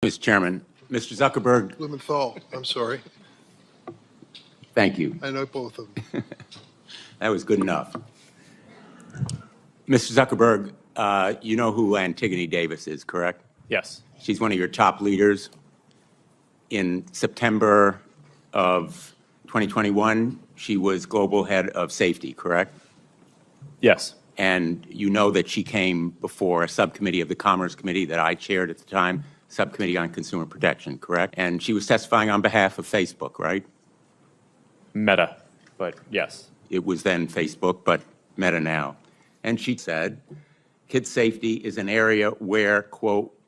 Mr. Chairman, Mr. Zuckerberg. Blumenthal, I'm sorry. Thank you. I know both of them. That was good enough. Mr. Zuckerberg, you know who Antigone Davis is, correct? Yes. She's one of your top leaders. In September of 2021, she was global head of safety, correct? Yes. And you know that she came before a subcommittee of the Commerce Committee that I chaired at the time, Subcommittee on Consumer Protection, correct? And she was testifying on behalf of Facebook, right? Meta, but yes. It was then Facebook, but Meta now. And she said, kid safety is an area where, quote,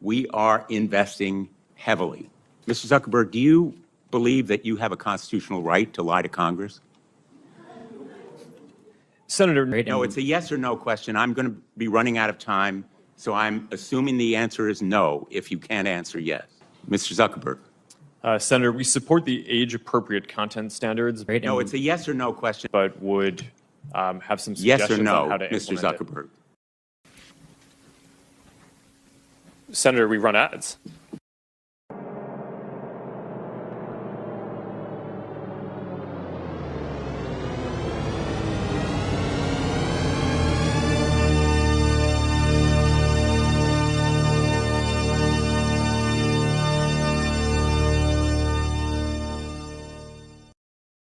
we are investing heavily. Mr. Zuckerberg, do you believe that you have a constitutional right to lie to Congress? Senator, No, it's a yes or no question. I'm going to be running out of time, so I'm assuming the answer is no if you can't answer yes. Mr. Zuckerberg. Senator, we support the age-appropriate content standards. No, it's a yes or no question. But would have some Yes suggestions or no, on how to Mr. implement Zuckerberg. it. Senator, we run ads.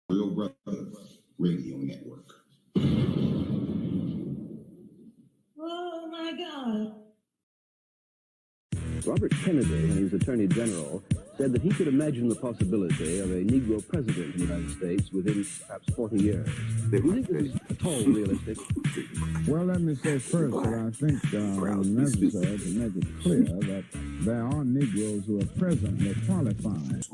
Real Brother Radio Network. Oh my God. Robert Kennedy, when he was Attorney General, said that he could imagine the possibility of a Negro president in the United States within perhaps 40 years. Do you think this is at all realistic? Well, let me say first that I think it's necessary to make it clear that there are Negroes who are presently qualified.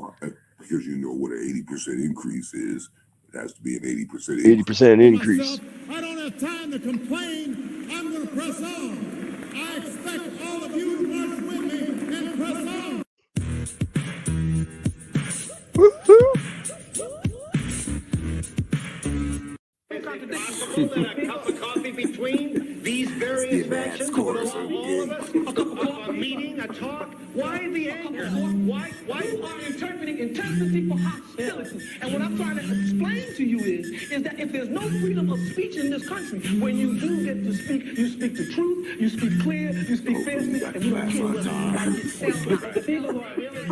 Because you know what an 80% increase is. It has to be an 80% increase. 80% increase. I don't have time to complain. I'm going to press on. I expect all of you to march with me and press on. A cup of coffee between these various factions, all of us, a meeting, a talk. Why the anger? Why you are interpreting intensity for hostility? And what I'm trying to explain to you is that if there's no freedom of speech in this country, when you do get to speak, you speak the truth, you speak clear, you speak fiercely, and you don't care what anybody sounds like. People who are really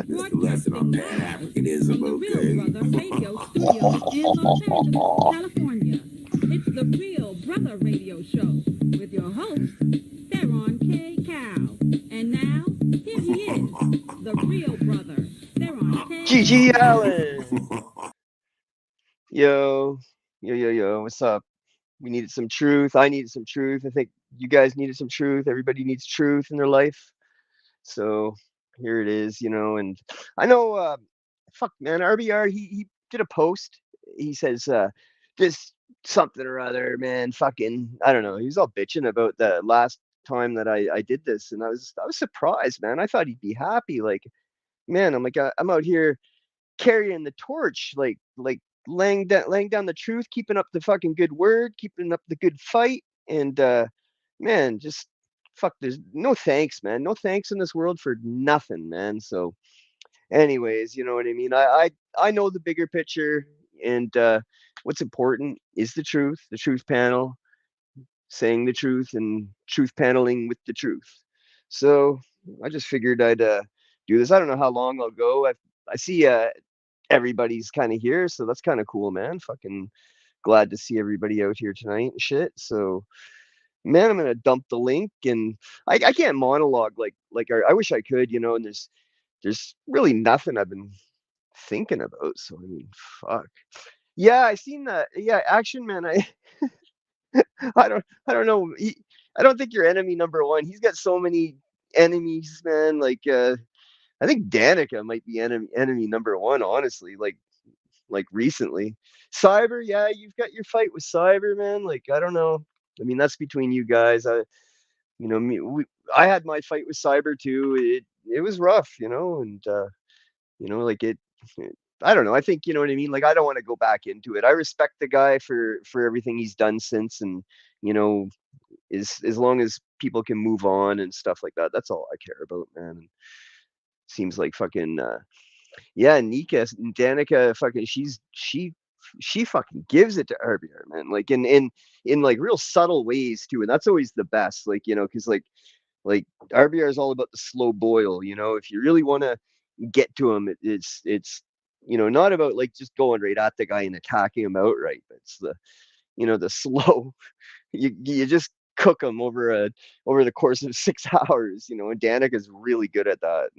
This lesson on Pan-Africanism, okay? Radio Studios in Los Angeles, California. It's the Real Brother Radio Show with your host, Theron K. Cow. And now, here he is, the Real Brother, Theron K. GG Allen. Yo, what's up? We needed some truth. I needed some truth. I think you guys needed some truth. Everybody needs truth in their life. So here it is, and I know, fuck, man, RBR, he did a post. He says, this something or other, man, fucking, I don't know. He was all bitching about the last time that I did this. And I was surprised, man. I thought he'd be happy. Like, man, I'm like, I'm out here carrying the torch, like laying down the truth, keeping up the fucking good word, keeping up the good fight. And, man, just, fuck, there's no thanks, man. No thanks in this world for nothing, man. So anyways, you know what I mean? I know the bigger picture, and what's important is the truth panel, saying the truth and truth paneling with the truth. So I just figured I'd do this. I don't know how long I'll go. I see everybody's kind of here, so that's kind of cool, man. Fucking glad to see everybody out here tonight and shit. So man, I'm gonna dump the link, and I can't monologue like I wish I could, and there's really nothing I've been thinking about. So I mean, fuck. Yeah, I seen that. Yeah, Action Man. I don't know. I don't think you're enemy number one. He's got so many enemies, man. Like I think Danica might be enemy number one, honestly. Like recently, Cyber. Yeah, you've got your fight with Cyber, man. Like I don't know. I mean, that's between you guys. I had my fight with Cyber too. It was rough, and like it. I don't know. I think you know what I mean. Like I don't want to go back into it. I respect the guy for everything he's done since, and is as long as people can move on and stuff like that. That's all I care about, man. And seems like fucking yeah, Danica fucking she fucking gives it to RBR, man. Like in like real subtle ways too, and that's always the best. Like, you know, because like RBR is all about the slow boil. You know, if you really want to get to him, it's you know, not about like just going right at the guy and attacking him outright, but it's the, you know, the slow. You just cook him over the course of 6 hours. You know, and Danica's really good at that.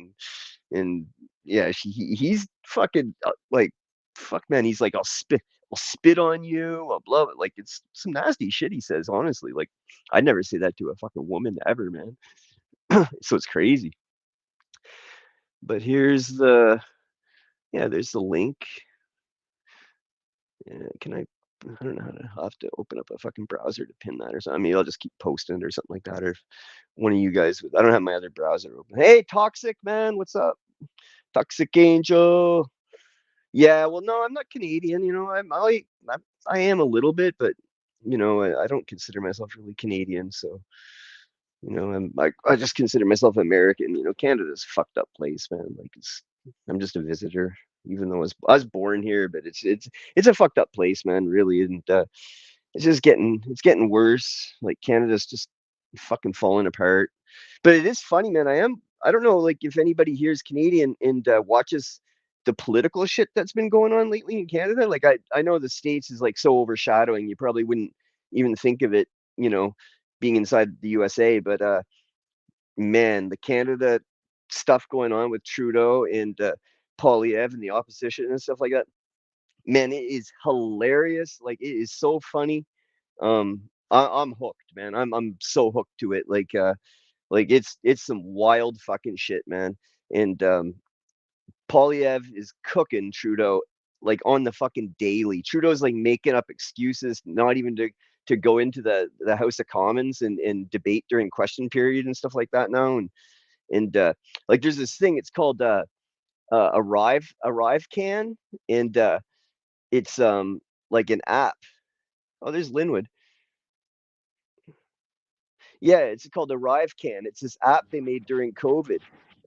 And yeah, he's fucking like, fuck, man. He's like, I'll spit on you. I'll blow it. Like, it's some nasty shit he says. Honestly, like, I'd never say that to a fucking woman ever, man. So it's crazy. But here's the, yeah, there's the link. Can I don't know how to. I'll have to open up a fucking browser to pin that or something. I mean, I'll just keep posting it or something like that. Or if one of you guys, I don't have my other browser open. Hey, Toxic man, what's up? Toxic Angel. Yeah, well, no, I'm not Canadian. You know, I am a little bit, but you know, I don't consider myself really Canadian. So, you know, I just consider myself American. You know, Canada's a fucked up place, man. Like, I'm just a visitor, even though I was born here. But it's a fucked up place, man. Really, and it's just getting worse. Like, Canada's just fucking falling apart. But it is funny, man. I don't know, like, if anybody here is Canadian and watches the political shit that's been going on lately in Canada. Like, I know the States is like so overshadowing, you probably wouldn't even think of it, you know, being inside the USA. But man, the Canada stuff going on with Trudeau and Polyev and the opposition and stuff like that, man, it is hilarious. Like, it is so funny. I'm hooked, man. I'm so hooked to it. Like it's some wild fucking shit, man. And Polyev is cooking Trudeau like on the fucking daily. Trudeau's like making up excuses, not even to go into the House of Commons and debate during question period and stuff like that now. And like, there's this thing, it's called Arrive Can, and it's like an app. Oh, there's Linwood. Yeah, it's called Arrive Can. It's this app they made during COVID,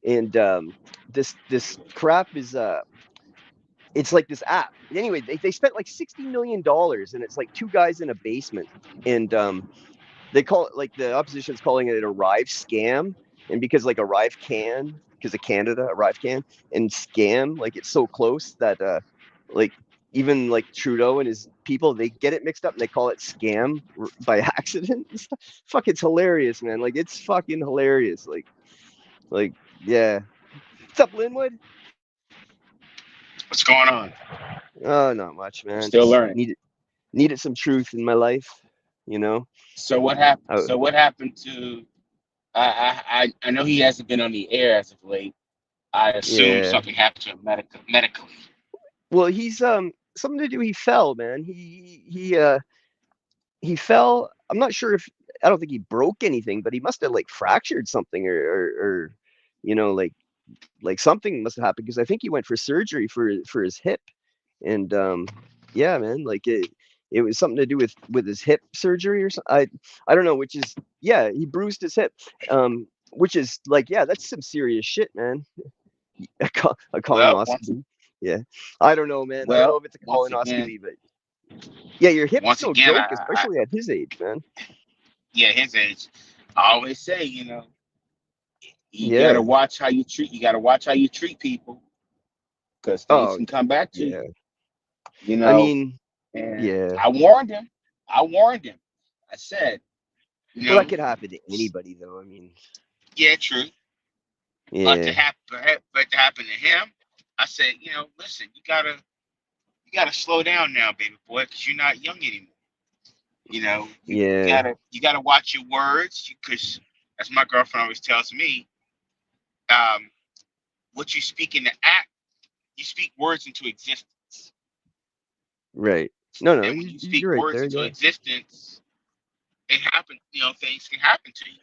and this crap is it's like this app. Anyway, they spent like $60 million, and it's like two guys in a basement, and they call it, like, the opposition's calling it an Arrive scam, and because like Arrive Can, because of Canada, Arrive Can, and scam, like, it's so close that like, even like Trudeau and his people, they get it mixed up and they call it scam by accident. Fuck, it's hilarious, man. Like, it's fucking hilarious. Like, yeah. What's up, Linwood? What's going on? Oh, not much, man. Still Just learning. needed some truth in my life, you know. So what happened? So what happened to? I know he hasn't been on the air as of late. I assume something happened to him medically. Well, he's something to do. He fell, man. He fell. I'm not sure if, I don't think he broke anything, but he must have like fractured something or you know, like something must have happened, because I think he went for surgery for his hip. And yeah, man, like it was something to do with his hip surgery or something. I don't know, which is, yeah, he bruised his hip, which is like, yeah, that's some serious shit, man. A colonoscopy. Yeah, I don't know, man. I don't know if it's a colonoscopy, but yeah, your hip's no joke, especially at his age, man. Yeah, his age. I always say, you know, you gotta watch how you treat. You gotta watch how you treat people, because things can come back to you. You know, I mean, and I warned him. I said, you know, well, that could happen to anybody, though. I mean, yeah, true. Yeah. But to happen to him, I said, you know, listen, you gotta slow down now, baby boy, because you're not young anymore. You know, you gotta watch your words, because as my girlfriend always tells me, what you speak in the act, you speak words into existence. Right. No, And when you speak words into existence, it happens. You know, things can happen to you.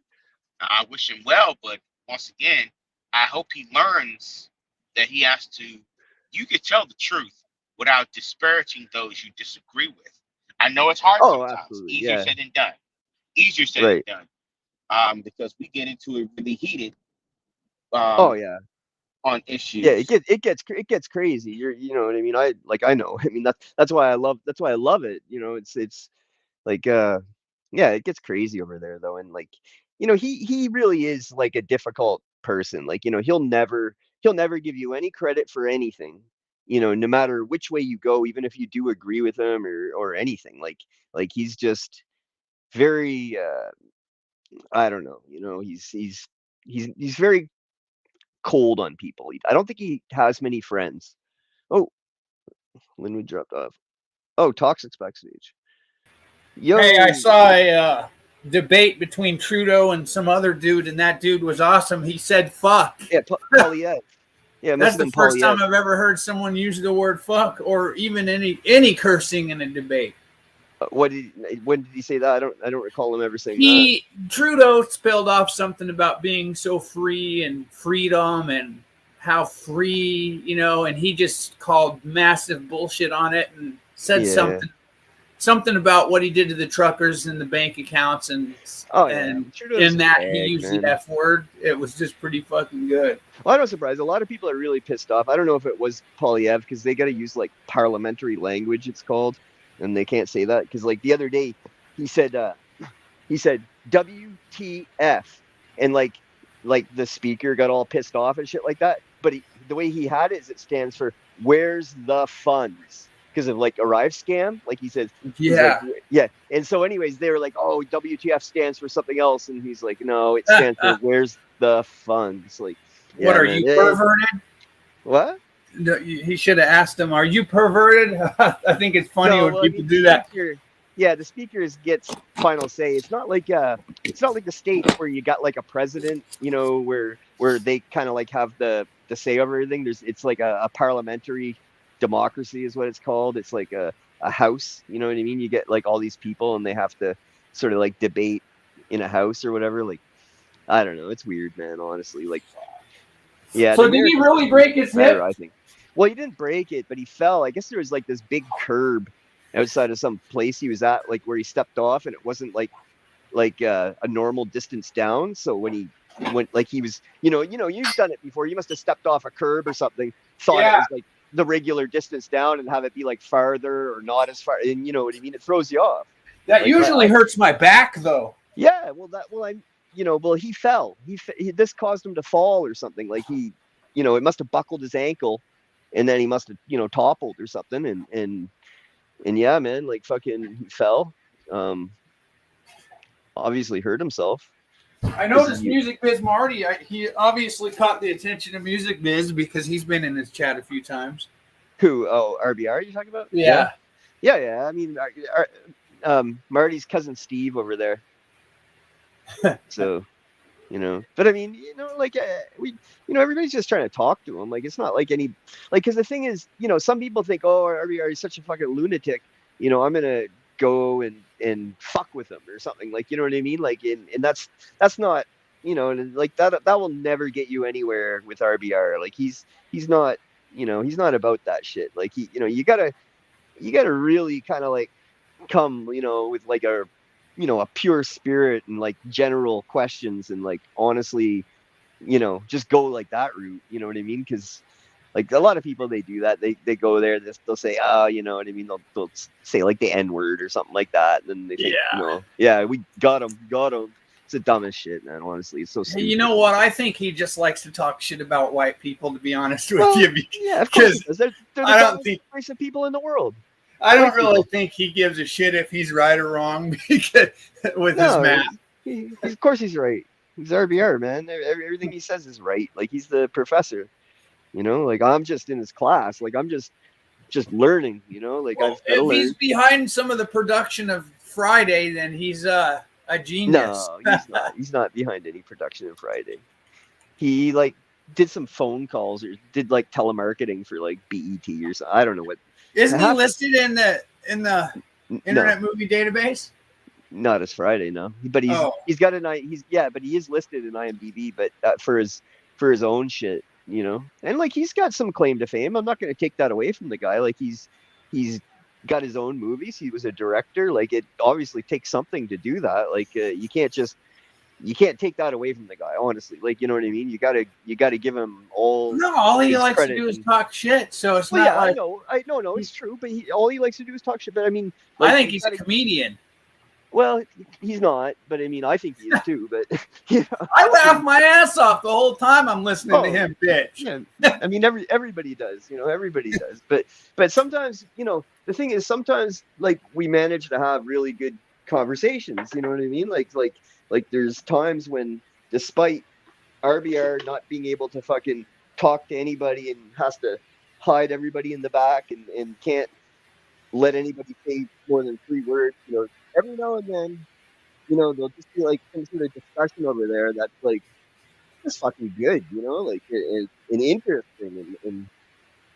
I wish him well, but once again, I hope he learns that he has to. You can tell the truth without disparaging those you disagree with. I know it's hard sometimes. Absolutely. Easier said than done. Easier said Right. than done. Because we get into it really heated. Oh yeah. On Yeah, issues. it gets crazy. You know what I mean? I know. I mean that's why I love it. You know, it's like yeah, it gets crazy over there though. And like, you know, he really is like a difficult person. Like, you know, he'll never give you any credit for anything. You know, no matter which way you go, even if you do agree with him or anything. Like he's just very I don't know, you know, he's very cold on people. I don't think he has many friends. Oh, when we dropped off. Oh, Toxic's backstage. Yo. Hey, I saw a debate between Trudeau and some other dude, and that dude was awesome. He said "fuck." Yeah, Polyev. Yeah, it must That's have the been first time Polyev. I've ever heard someone use the word "fuck" or even any cursing in a debate. When did he say that? I don't recall him ever saying that. Trudeau spelled off something about being so free and freedom and how free, you know, and he just called massive bullshit on it and said something about what he did to the truckers and the bank accounts and in that he used the F word. It was just pretty fucking good. Well, I'm not surprised. A lot of people are really pissed off. I don't know if it was Polyev because they got to use like parliamentary language, it's called, and they can't say that because like the other day he said WTF, and like the speaker got all pissed off and shit like that. But the way he had it is it stands for "Where's the funds?" because of like Arrive Scam, like he says. Yeah. Like, yeah. And so anyways, they were like, oh, WTF stands for something else. And he's like, no, it stands for "Where's the funds?" Like, yeah, what are man. you, perverted? What? No, he should have asked him, are you perverted? I think it's funny when people do that. Yeah, the speakers gets final say. It's not like the States where you got like a president, you know, where they kind of like have the say over everything. It's like a parliamentary democracy is what it's called. It's like a house, you know what I mean? You get like all these people and they have to sort of like debate in a house or whatever. Like, I don't know. It's weird, man, honestly. Like, yeah. So did he really break his hip? I think. Well, he didn't break it, but he fell. I guess there was like this big curb outside of some place he was at, like where he stepped off, and it wasn't like a normal distance down. So when he went, like he was, you know, you've done it before. You must have stepped off a curb or something, thought it was like the regular distance down, and have it be like farther or not as far. And you know what I mean? It throws you off. That like usually hurts my back, though. Yeah, he fell. This caused him to fall or something. Like he, you know, it must have buckled his ankle, and then he must have, you know, toppled or something. And yeah, man, like fucking he fell. Obviously hurt himself. I noticed Music Biz Marty. He obviously caught the attention of Music Biz because he's been in his chat a few times. Who? Oh, RBR you talking about? Yeah. I mean, Marty's cousin Steve over there. So, you know, but I mean, you know, like everybody's just trying to talk to him. Like, it's not like any, like, because the thing is, you know, some people think, oh, RBR is such a fucking lunatic. You know, I'm gonna go and fuck with him or something. Like, you know what I mean? Like, and that's not, you know, like that will never get you anywhere with RBR. Like, he's not, you know, he's not about that shit. Like, he, you know, you gotta really kind of like come, you know, with like a, you know, a pure spirit and like general questions and like honestly, you know, just go like that route. You know what I mean? Because like a lot of people, they do that. They go there, they'll say, oh, you know what I mean? They'll say like the N word or something like that. And then they think, you know, yeah, we got him. It's the dumbest shit, man. Honestly, it's so stupid. You know what? I think he just likes to talk shit about white people, to be honest with you. Yeah, of course. They're the I don't think race of people in the world. I don't really think he gives a shit if he's right or wrong because, with his math. Of course he's right. He's RBR, man. Everything he says is right. Like, he's the professor. You know, like, I'm just in his class. Like, I'm just learning, you know? Like, well, if he's behind some of the production of Friday, then he's a genius. No, he's not. He's not behind any production of Friday. He, like, did some phone calls or did, like, telemarketing for, like, BET or something. I don't know what. Isn't he listed in the Internet Movie Database? Not as Friday, no. But he's got but he is listed in IMDb, but for his own shit, you know. And like, he's got some claim to fame. I'm not going to take that away from the guy. Like, he's got his own movies. He was a director. Like, it obviously takes something to do that. Like, you can't take that away from the guy, honestly. Like, you know what I mean? You gotta give him all. No, all he his likes to credit do is and- talk shit. So it's Well, not yeah, like I know, it's true. But all he likes to do is talk shit. But I mean, I like, think you he's gotta- a comedian. Well, he's not. But I mean, I think he is too. But you know, I laugh my ass off the whole time I'm listening to Oh, him, bitch. yeah, I mean, everybody does. You know, everybody does. But sometimes, you know, the thing is, sometimes like we manage to have really good conversations. You know what I mean? Like there's times when, despite RBR not being able to fucking talk to anybody and has to hide everybody in the back and can't let anybody say more than 3 words, you know, every now and then, you know, there'll just be like some sort of discussion over there that's like just fucking good, you know, like and interesting and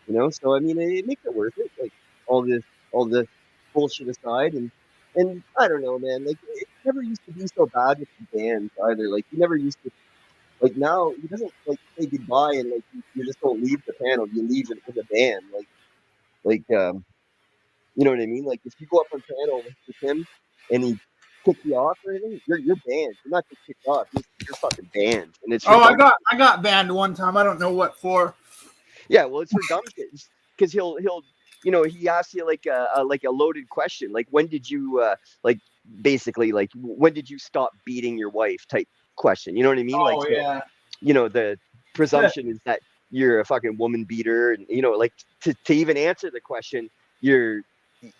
you know, so I mean, it makes it worth it. Like all this bullshit aside, and I don't know, man. Like it never used to be so bad with the bands either. Like you never used to. Like now, he doesn't like say goodbye and like you just don't leave the panel. You leave it with a band. Like you know what I mean? Like if you go up on panel with him and he kick you off or anything, you're banned. You're not just kicked off. You're fucking banned. And it's for dumb I got banned one time. I don't know what for. Yeah, well, it's for dumb shit. Because he'll you know, he asks you like a loaded question, like when did you like basically like when did you stop beating your wife type question. You know what I mean? Oh, Like so, yeah. you know, the presumption is that you're a fucking woman beater, and you know, like to even answer the question, you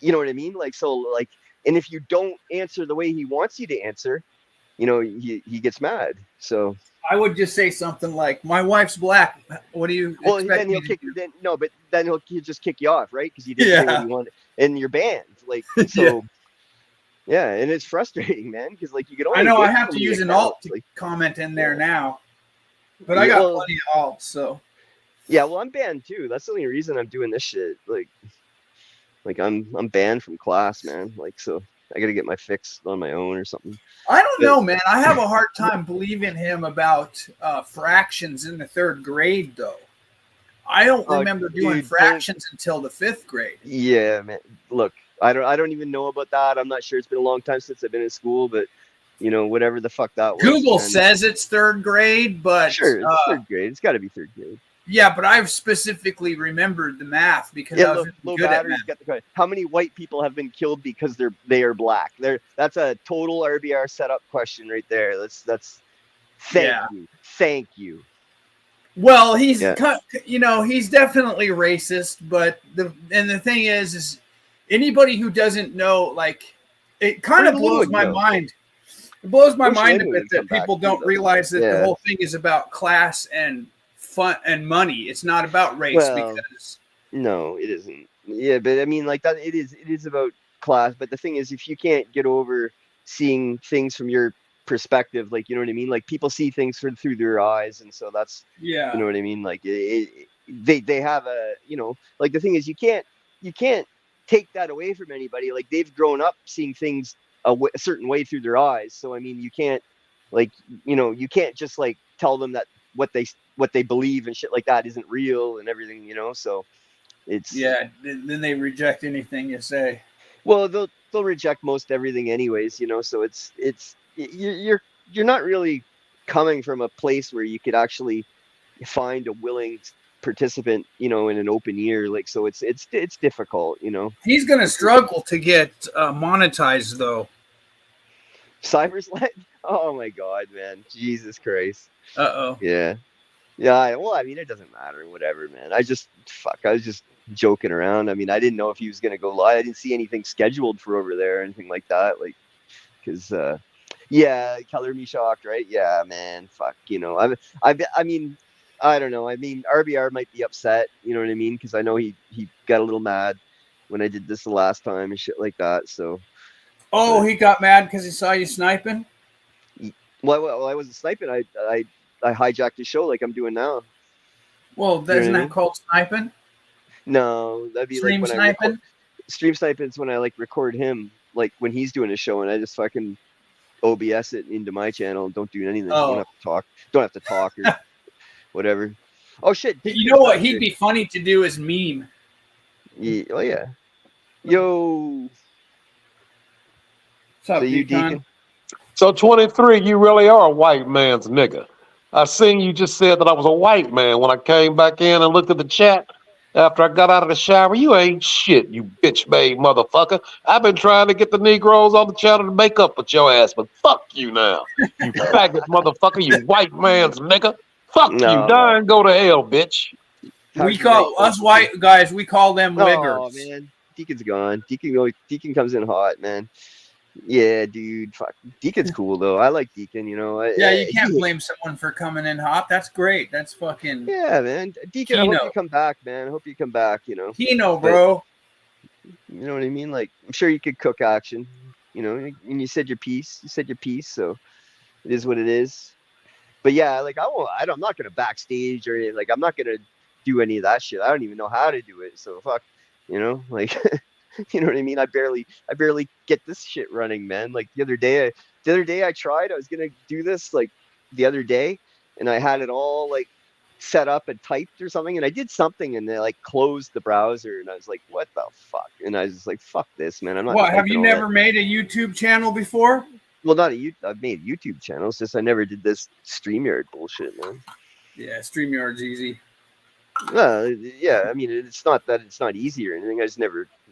know what I mean? Like so like, and if you don't answer the way he wants you to answer, you know, he gets mad. So I would just say something like, "My wife's black. What do you well, expect then me he'll to kick. do?" Then no, but then he'll just kick you off, right? Because you didn't say what Yeah. you wanted, and you're banned. Like so, yeah, and it's frustrating, man. Because like you can only. I know get I have so to many use an accounts, alt to like, comment in there now, but I Yeah, got well- plenty of alts. So yeah, well, I'm banned too. That's the only reason I'm doing this shit. Like I'm banned from class, man. Like so, I got to get my fix on my own or something. I don't know, man. I have a hard time believing him about fractions in the 3rd grade, though. I don't remember doing dude, fractions until the 5th grade. Yeah, man. Look, I don't even know about that. I'm not sure. It's been a long time since I've been in school, but you know, whatever the fuck that was. Google man. says it's 3rd grade, but Sure, it's 3rd grade. It's got to be 3rd grade. yeah, but I've specifically remembered the math because I was low good at batteries math. got the credit. How many white people have been killed because they are black? That's a total RBR setup question right there. That's thank you. Well, he's Yeah. you know, he's definitely racist, but the thing is anybody who doesn't know, like, it kind of Where'd blows Linwood my go? mind. It blows my Wish mind a Linwood bit would that come back people too, don't though. realize that the Yeah. whole thing is about class and fun and money. It's not about race Well, because No, it isn't. Yeah, but I mean, like that. It is about class. But the thing is, if you can't get over seeing things from your perspective, like you know what I mean, like people see things through their eyes, and so that's yeah. you know what I mean. Like they have a you know, like the thing is, you can't take that away from anybody. Like they've grown up seeing things a certain way through their eyes. So I mean, you can't like you know, you can't just like tell them that what they believe and shit like that isn't real and everything. You know, so. It's Yeah, then they reject anything you say. well, they'll reject most everything anyways, you know. So it's you're not really coming from a place where you could actually find a willing participant, you know, in an open ear. Like so, it's difficult, you know. He's gonna struggle to get monetized though. Cybersled? Oh my god, man! Jesus Christ! Uh-oh. Yeah. Well, I mean, it doesn't matter. Whatever, man. I was just joking around. I mean, I didn't know if he was gonna go live. I didn't see anything scheduled for over there or anything like that. Like, because yeah, color me shocked, right? Yeah, man. Fuck, you know. I mean, I don't know. I mean, RBR might be upset. You know what I mean? Because I know he got a little mad when I did this the last time and shit like that. So. Oh, he got mad because he saw you sniping? Well, I wasn't sniping. I hijacked his show like I'm doing now. Well, isn't that called sniping? No, that'd be Stream like when sniping? Stream sniping is when I like record him, like when he's doing a show, and I just fucking OBS it into my channel and don't do anything. Oh. Don't have to talk or whatever. Oh shit! You know what? He'd be funny to do as meme. Yeah, oh yeah. Yo. What's up, So you, Deacon? Deacon? So 23, you really are a white man's nigga. I seen you just said that I was a white man when I came back in and looked at the chat after I got out of the shower. You ain't shit, you bitch-made motherfucker. I've been trying to get the Negroes on the channel to make up with your ass, but fuck you now. You faggot motherfucker, you white man's nigga. Fuck you, die and go to hell, bitch. We call us white guys, we call them Oh wiggers. man, Deacon's gone. Deacon comes in hot, man. Yeah, dude. Fuck. Deacon's cool though. I like Deacon. You know. Yeah, you can't blame someone for coming in hot. That's great. That's fucking. Yeah, man. Deacon, I hope you come back, man. I hope you come back. You know. Kino, bro. You know what I mean? Like, I'm sure you could cook action. You know, and you said your piece. You said your piece, so it is what it is. But yeah, like I'm not gonna backstage or anything. Like, I'm not gonna do any of that shit. I don't even know how to do it. So fuck. You know, like. You know what I mean? I barely get this shit running, man. Like the other day I tried. I was gonna do this like the other day, and I had it all like set up and typed or something, and I did something, and they like closed the browser, and I was like, "What the fuck?" And I was just like, "Fuck this, man! I'm not." What? Have you never made a YouTube channel before? Well, not a YouTube. I've made YouTube channels. Just I never did this StreamYard bullshit, man. Yeah, StreamYard's easy. Yeah. I mean, it's not that it's not easy or anything. I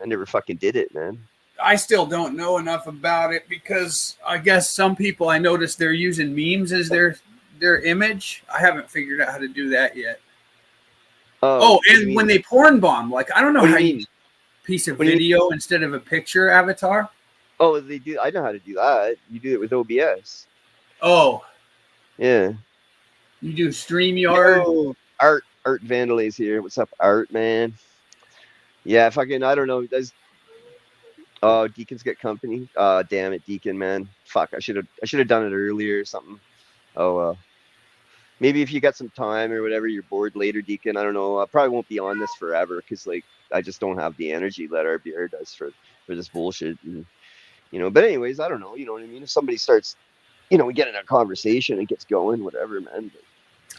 never fucking did it, man. I still don't know enough about it because I guess some people I noticed they're using memes as their image. I haven't figured out how to do that yet. And when they porn bomb, like I don't know how you use a piece of video instead of a picture avatar. Oh, they do. I know how to do that. You do it with OBS. Oh, yeah. You do StreamYard. Oh, Art Vandalase here. What's up, Art, man? Yeah, fucking, I don't know. Deacon's got company. Damn it, Deacon, man. Fuck, I should have done it earlier or something. Oh well. Maybe if you got some time or whatever, you're bored later, Deacon. I don't know. I probably won't be on this forever because like I just don't have the energy that RBR does for this bullshit. And, you know. But anyways, I don't know. You know what I mean? If somebody starts, you know, we get in a conversation and gets going, whatever, man.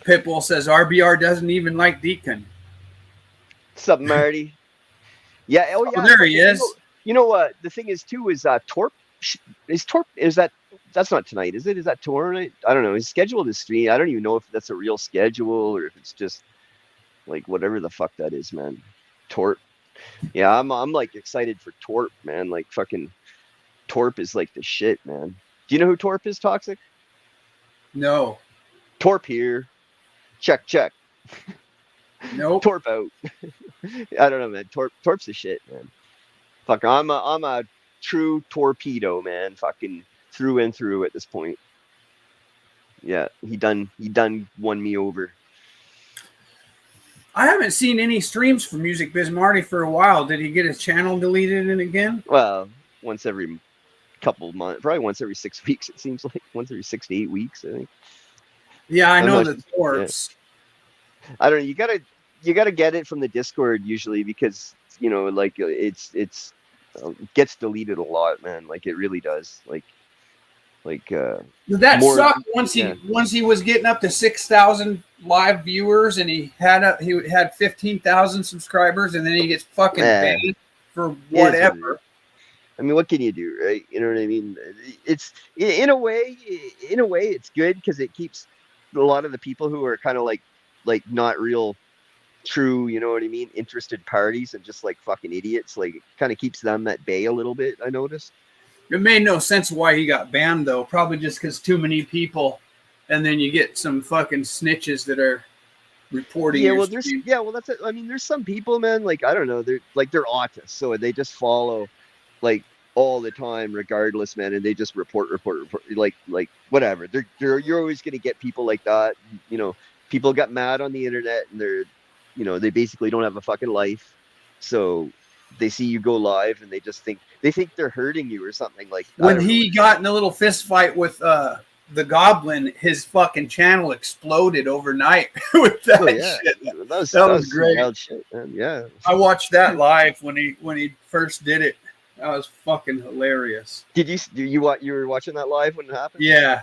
Pitbull says RBR doesn't even like Deacon. What's up, Marty? Yeah. Oh, yeah. Oh, there he is. You know what? The thing is, too, is Torp. That's not tonight, is it? Is that tomorrow night? I don't know. He's scheduled to stream. I don't even know if that's a real schedule or if it's just like whatever the fuck that is, man. Torp. Yeah, I'm like excited for Torp, man. Like fucking Torp is like the shit, man. Do you know who Torp is, Toxic? No. Torp here. Check. Nope. Torp out. I don't know, man. Torp's the shit, man. Fuck, I'm a true torpedo, man. Fucking through and through at this point. Yeah, he done won me over. I haven't seen any streams for Music Biz Marty for a while. Did he get his channel deleted again? Well, once every couple of months, probably once every 6 weeks. It seems like once every 6 to 8 weeks, I think. Yeah, I know the Torps. Yeah. I don't know. You gotta get it from the Discord usually because you know, like it's gets deleted a lot, man. Like it really does. Like that sucked once he was getting up to 6,000 live viewers and he had 15,000 subscribers and then he gets fucking banned for whatever. I mean, what can you do, right? You know what I mean? It's in a way it's good because it keeps a lot of the people who are kind of like not real true, you know what I mean, interested parties and just like fucking idiots, like it kind of keeps them at bay a little bit, I noticed. It made no sense why he got banned though, probably just because too many people and then you get some fucking snitches that are reporting. Yeah, well that's it. I mean, there's some people, man, like I don't know, they're autists, so they just follow like all the time regardless, man, and they just report like whatever. You're always going to get people like that, you know. People got mad on the internet and they're, you know, they basically don't have a fucking life, so they see you go live and they think they're hurting you or something. Like when he got in a little fist fight with the Goblin, his fucking channel exploded overnight with that shit. That was great. Wild shit, man. Yeah, I watched that live when he first did it. That was fucking hilarious. You were watching that live when it happened? Yeah.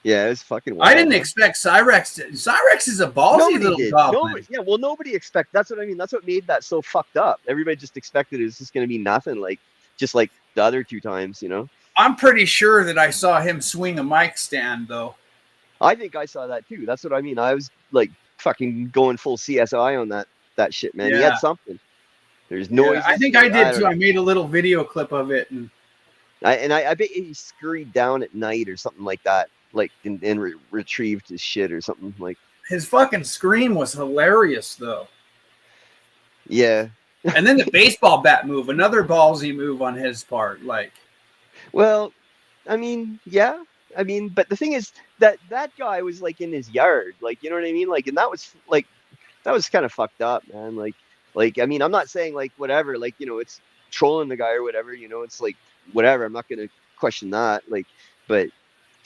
Yeah, it was fucking wild. I didn't expect Cyrex to. Cyrex is a ballsy little goblin. Nobody That's what I mean. That's what made that so fucked up. Everybody just expected it was just going to be nothing, like just like the other 2 times, you know. I'm pretty sure that I saw him swing a mic stand, though. I think I saw that too. That's what I mean. I was like fucking going full CSI on that shit, man. Yeah. He had something. There's noise. Yeah, I think I did too. I made a little video clip of it, and I bet he scurried down at night or something like that, like and retrieved his shit or something like. His fucking scream was hilarious, though. Yeah. And then the baseball bat move, another ballsy move on his part. Like, well, I mean, yeah. I mean, but the thing is that guy was like in his yard, like, you know what I mean? Like, and that was kind of fucked up, man. Like, I mean, I'm not saying like whatever, like, you know, it's trolling the guy or whatever, you know, it's like whatever. I'm not going to question that. Like, but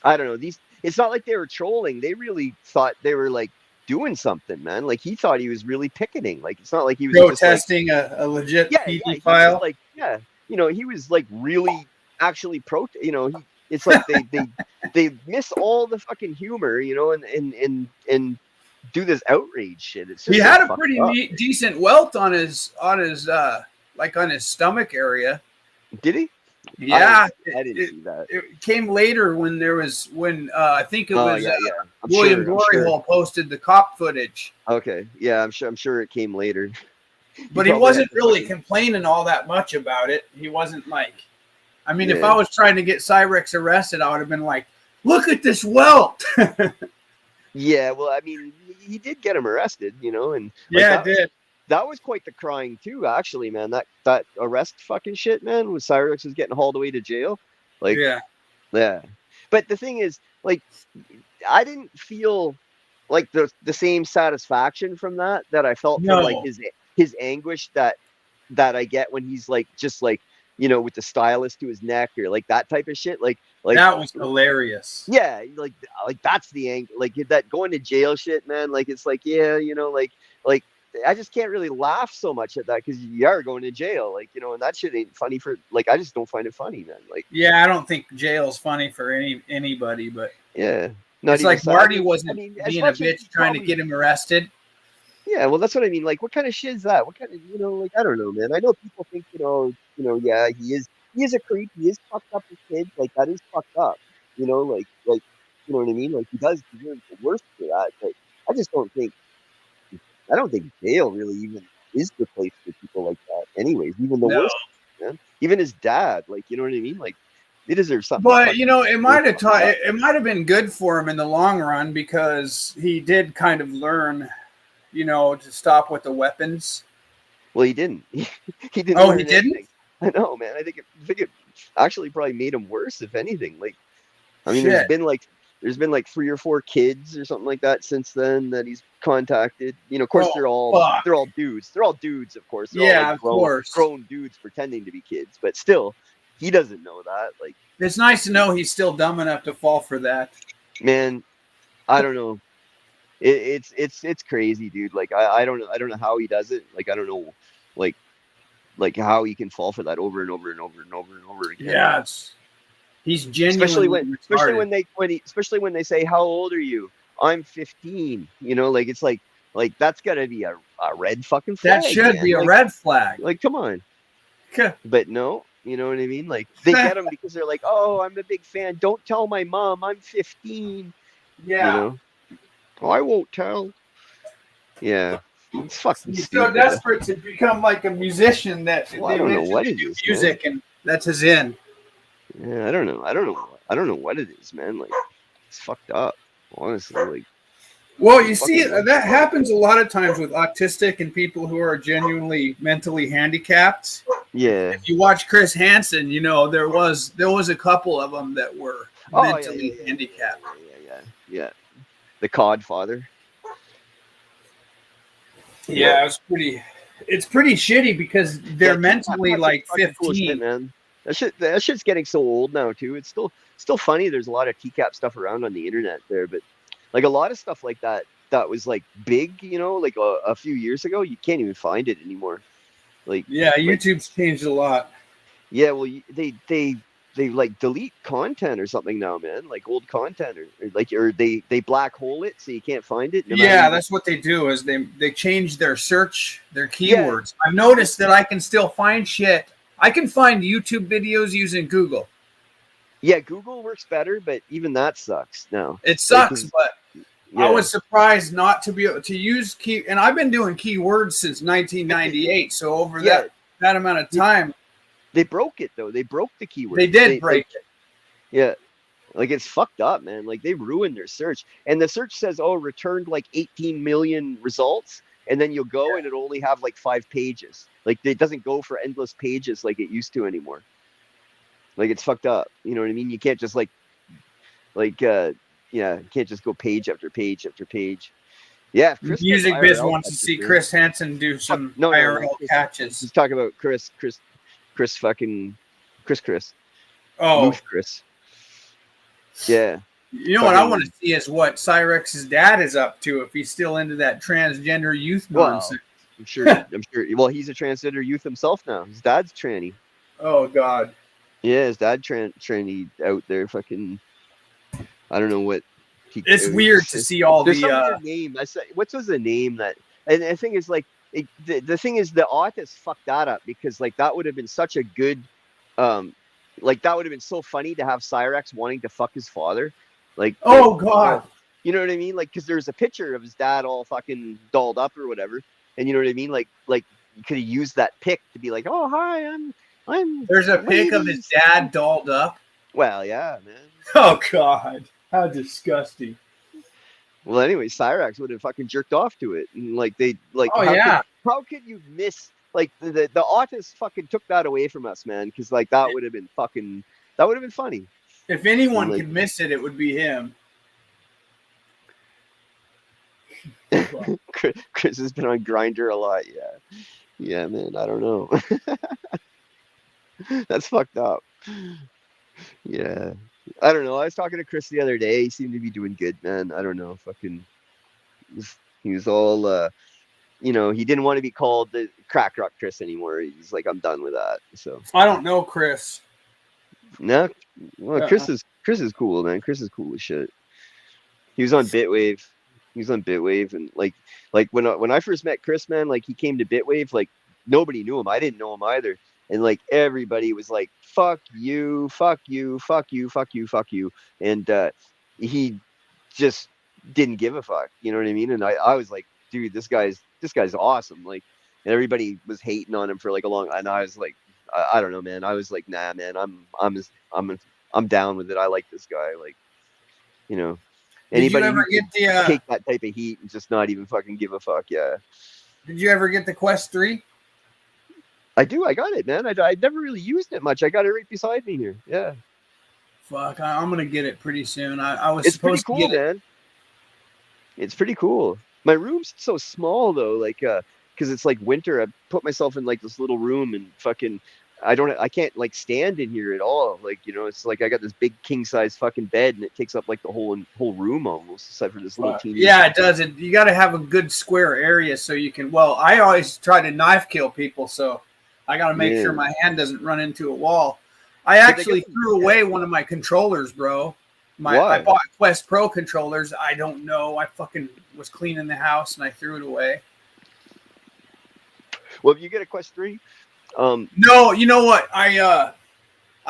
I don't know. It's not like they were trolling. They really thought they were like doing something, man. Like he thought he was really picketing. Like it's not like he was protesting a legit PD file. Like, yeah, you know, he was like really actually you know, it's like they miss all the fucking humor, you know, and do this outrage shit. It's just he had a pretty decent welt on his like on his stomach area. Did he? Yeah, I didn't see that. It came later when I think it was William Gloryhole posted the cop footage. Okay, yeah, I'm sure it came later. But he wasn't really complaining all that much about it. He wasn't like, I mean, if I was trying to get Cyrex arrested, I would have been like, look at this welt. Yeah, well, I mean, he did get him arrested, you know, and yeah, it did. That was quite the crying too, actually, man. That arrest fucking shit, man, when Cyrex was getting hauled away to jail. Like, yeah. But the thing is, like, I didn't feel like the same satisfaction from that I felt from like his anguish that I get when he's like just like, you know, with the stylus to his neck or like that type of shit. Like that was hilarious. Yeah, like that's the angle. Like that going to jail shit, man. Like it's like, yeah, you know, like. I just can't really laugh so much at that because you are going to jail, like, you know, and that shit ain't funny for, like, I just don't find it funny, man. Like, yeah, I don't think jail's funny for anybody, but yeah, it's like Marty wasn't being a bitch trying to get him arrested. Yeah, well, that's what I mean. Like, what kind of shit is that? What kind of, you know, like, I don't know, man. I know people think, you know, yeah, he is a creep. He is fucked up with kids. Like, that is fucked up. You know, like, you know what I mean? Like, he does deserve the worst for that. But I just don't think. I don't think jail really even is the place for people like that. Anyways, even the worst, man. Even his dad, like, you know what I mean? Like, they deserve something. But you know, it might have been good for him in the long run because he did kind of learn, you know, to stop with the weapons. Well, he didn't. He didn't. Oh, he didn't. Anything. I know, man. I think it actually probably made him worse, if anything. Like, I mean, there's been like 3 or 4 kids or something like that since then that he's contacted. You know, of course, they're all dudes. They're all dudes, of course. They're all, like, of course, grown dudes pretending to be kids. But still, he doesn't know that. Like, it's nice to know he's still dumb enough to fall for that. Man, I don't know. It's crazy, dude. Like, I don't know how he does it. Like, I don't know, like how he can fall for that over and over and over and over and over again. Yeah, he's genuinely especially when they say, "How old are you?" I'm 15. You know, like, it's like that's gotta be a red fucking flag. That should be a red flag. Like, come on. But no, you know what I mean? Like, they get them because they're like, "Oh, I'm a big fan. Don't tell my mom. I'm 15." Yeah. You know? Oh, I won't tell. Yeah. It's fucking He's stupid. so desperate to become like a musician that I don't know what it is. Music, and that's his end. Yeah, I don't know what it is, man. Like, it's fucked up, honestly. Like, well, you see, that happens a lot of times with autistic and people who are genuinely mentally handicapped. Yeah. If you watch Chris Hansen, you know there was a couple of them that were mentally handicapped. Yeah. The Codfather. Yeah, it's pretty shitty because they're mentally like 15. Cool shit, man. That shit's getting so old now too. It's still funny. There's a lot of TCAP stuff around on the internet there, but like a lot of stuff like that was like big, you know, like a few years ago. You can't even find it anymore. Like, yeah, YouTube's changed a lot. Yeah, well, they they like delete content or something now, man. Like old content, or they black hole it so you can't find it. Yeah, that's what they do. Is they change their search, their keywords. I've noticed that I can still find shit. I can find YouTube videos using Google. Yeah, Google works better, but even that sucks now. It sucks, but I was surprised not to be able to use and I've been doing keywords since 1998. So over that amount of time, they broke it though. They broke the keyword. They did break it. Yeah, like it's fucked up, man. Like they ruined their search, and the search says, "Oh, returned like 18 million results," and then you'll go and it'll only have like 5 pages. Like it doesn't go for endless pages like it used to anymore. Like it's fucked up. You know what I mean? You can't just you can't just go page after page after page. Yeah, if Chris Music IRL Biz wants to catches, see man. Chris Hansen do some No, IRL Chris, catches. He's talking about Chris. Oh, Luke Chris. Yeah. You know what I want to see is what Cyrex's dad is up to, if he's still into that transgender youth nonsense. I'm sure. Well, he's a transgender youth himself now. His dad's tranny. Oh God. Yeah, his dad tranny out there. Fucking. I don't know what. It's weird to see all there's the. some weird name. What was the name that? And the thing is, like, the thing is, the authors fucked that up because, like, that would have been such a good, like, that would have been so funny to have Cyrex wanting to fuck his father, like. Oh God. You know what I mean? Like, because there's a picture of his dad all fucking dolled up or whatever, and you know what I mean? Like you could have used that pic to be like, oh hi, I'm. There's a pic of his dad dolled up. Well, yeah, man. Oh God. How disgusting. Well, anyway, Cyrex would have fucking jerked off to it, and like they like. Oh yeah. How could you miss? Like the artist fucking took that away from us, man. Because like that would have been fucking. That would have been funny. If anyone could miss it, it would be him. Chris has been on Grindr a lot. Yeah, man. I don't know. That's fucked up. Yeah. I don't know. I was talking to Chris the other day. He seemed to be doing good, man. I don't know. Fucking, he was all, he didn't want to be called the Crack Rock Chris anymore. He's like, I'm done with that. So I don't know, Chris. No, well, Chris is cool, man. Chris is cool as shit. He was on Bitwave. And like when I first met Chris, man, like he came to Bitwave, like nobody knew him. I didn't know him either. And like everybody was like, fuck you, fuck you, fuck you, fuck you, fuck you. And he just didn't give a fuck. You know what I mean? And I was like, dude, this guy's awesome. Like, and everybody was hating on him for like a long, and I was like, I don't know, man. I was like, nah, man, I'm down with it. I like this guy. Like, anybody who can take that type of heat and just not even fucking give a fuck. Yeah. Did you ever get the Quest 3? I do. I got it, man. I never really used it much. I got it right beside me here. Yeah. Fuck, I'm gonna get it pretty soon. I was It's supposed pretty cool, to get man. It's pretty cool. My room's so small though, like because it's like winter. I put myself in like this little room and fucking I can't like stand in here at all. Like, it's like I got this big king size fucking bed and it takes up like the whole room almost, except for this little teeny. Yeah, it does. You got to have a good square area so you can. Well, I always try to knife kill people, so I got to make sure my hand doesn't run into a wall. I actually threw away one of my controllers, bro. I bought Quest Pro controllers. I don't know. I fucking was cleaning the house and I threw it away. Well, if you get a Quest 3. No, you know what? I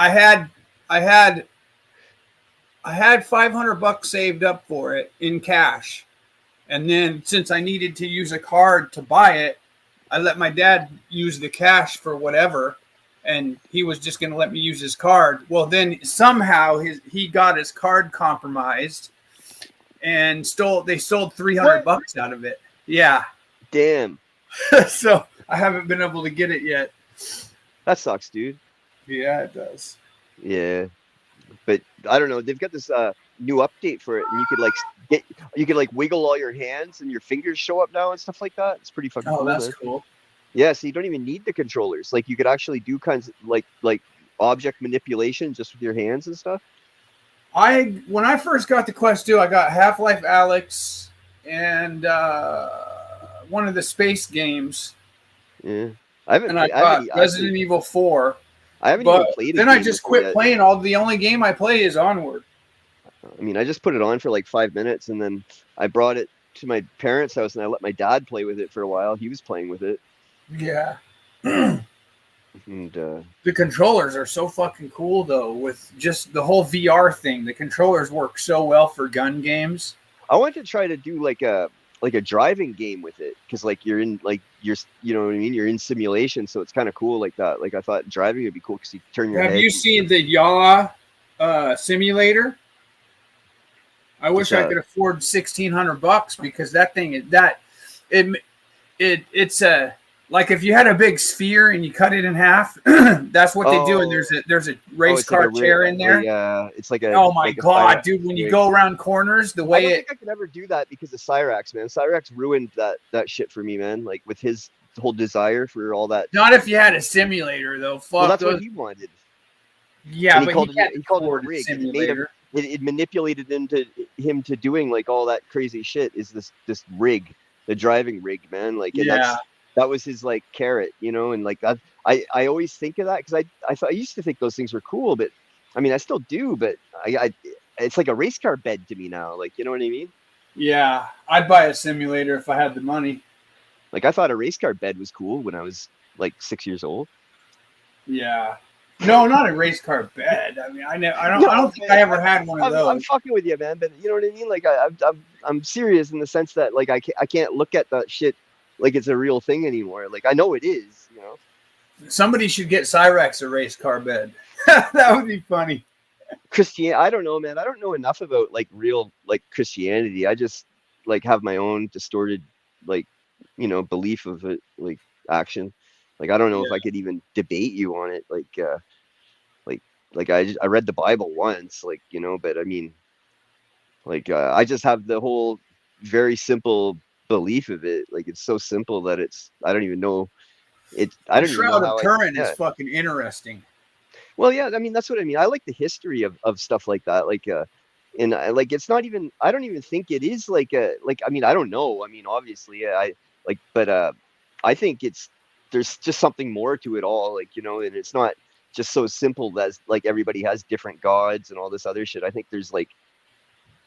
had $500 saved up for it in cash. And then since I needed to use a card to buy it, I let my dad use the cash for whatever, and he was just going to let me use his card. Well, then somehow he got his card compromised and they sold $300 out of it. Yeah. Damn. So I haven't been able to get it yet. That sucks, dude. Yeah, it does. Yeah. But I don't know. They've got this new update for it, and you could wiggle all your hands and your fingers show up now and stuff like that. It's pretty fucking cool. Oh, that's man. cool. Yeah, so you don't even need the controllers. Like you could actually do kinds of like object manipulation just with your hands and stuff. When I first got the Quest 2, I got Half-Life Alyx and one of the space games. Yeah. I got Resident Evil 4. I haven't even But played a then I game just with it quit yet. playing. The only game I play is Onward. I mean, I just put it on for like 5 minutes, and then I brought it to my parents' house, and I let my dad play with it for a while. He was playing with it. Yeah. And the controllers are so fucking cool, though, with just the whole VR thing. The controllers work so well for gun games. I want to try to do like a driving game with it, because like you're in like you know what I mean, you're in simulation, so it's kind of cool like that. Like I thought driving would be cool because you turn your head. Have you seen the Yaw simulator? I wish I could afford $1,600 because that thing is it's a like if you had a big sphere and you cut it in half. That's what they do. And there's a race car chair in there. Yeah, it's like a. Oh my like god, dude! When you go around corners, the way I don't think I could ever do that because of Cyrax, man. Cyrax ruined that shit for me, man. Like with his whole desire for all that. Not if you had a simulator, though. Fuck. Well, that's what he wanted. Yeah, and but he called it a rig. It manipulated into him to doing like all that crazy shit. Is this rig, the driving rig, man? Like, and that was his like carrot, you know. And like I always think of that because I used to think those things were cool, but I mean I still do, but it's like a race car bed to me now. Like, you know what I mean? Yeah, I'd buy a simulator if I had the money. Like I thought a race car bed was cool when I was like 6 years old. Yeah. No, not a race car bed. I mean, I don't think I ever had one of those. I'm fucking with you, man. But you know what I mean? Like I'm serious in the sense that like I can't look at that shit like it's a real thing anymore. Like I know it is, you know. Somebody should get Cyrax a race car bed. That would be funny. I don't know, man. I don't know enough about like real like Christianity. I just like have my own distorted like, you know, belief of it, like action. Like I don't know if I could even debate you on it. Like I read the Bible once, like, you know, but I mean, like I just have the whole very simple belief of it. Like it's so simple that I don't even know. I don't even know Shroud how of Turin is fucking interesting. Well, yeah, I mean that's what I mean. I like the history of stuff like that. Like and like it's not even. I don't even think it is like I mean I don't know. I mean obviously but I think there's just something more to it all. Like, you know, and it's not just so simple that like everybody has different gods and all this other shit. I think there's like,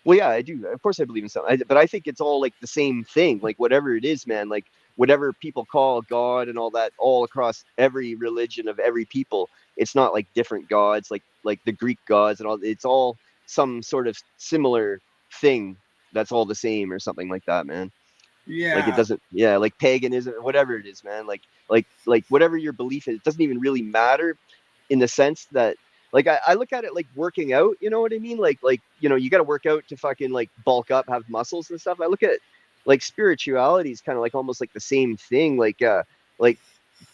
well, yeah, I do. Of course I believe in something, but I think it's all like the same thing. Like whatever it is, man, like whatever people call God and all that, all across every religion of every people, it's not like different gods, like the Greek gods and all. It's all some sort of similar thing that's all the same or something like that, man. Yeah. Like it doesn't, yeah, like paganism, whatever it is, man. Like whatever your belief is, it doesn't even really matter in the sense that, like, I look at it like working out, you know what I mean? Like, you know, you got to work out to fucking like bulk up, have muscles and stuff. I look at like spirituality is kind of like almost like the same thing. Like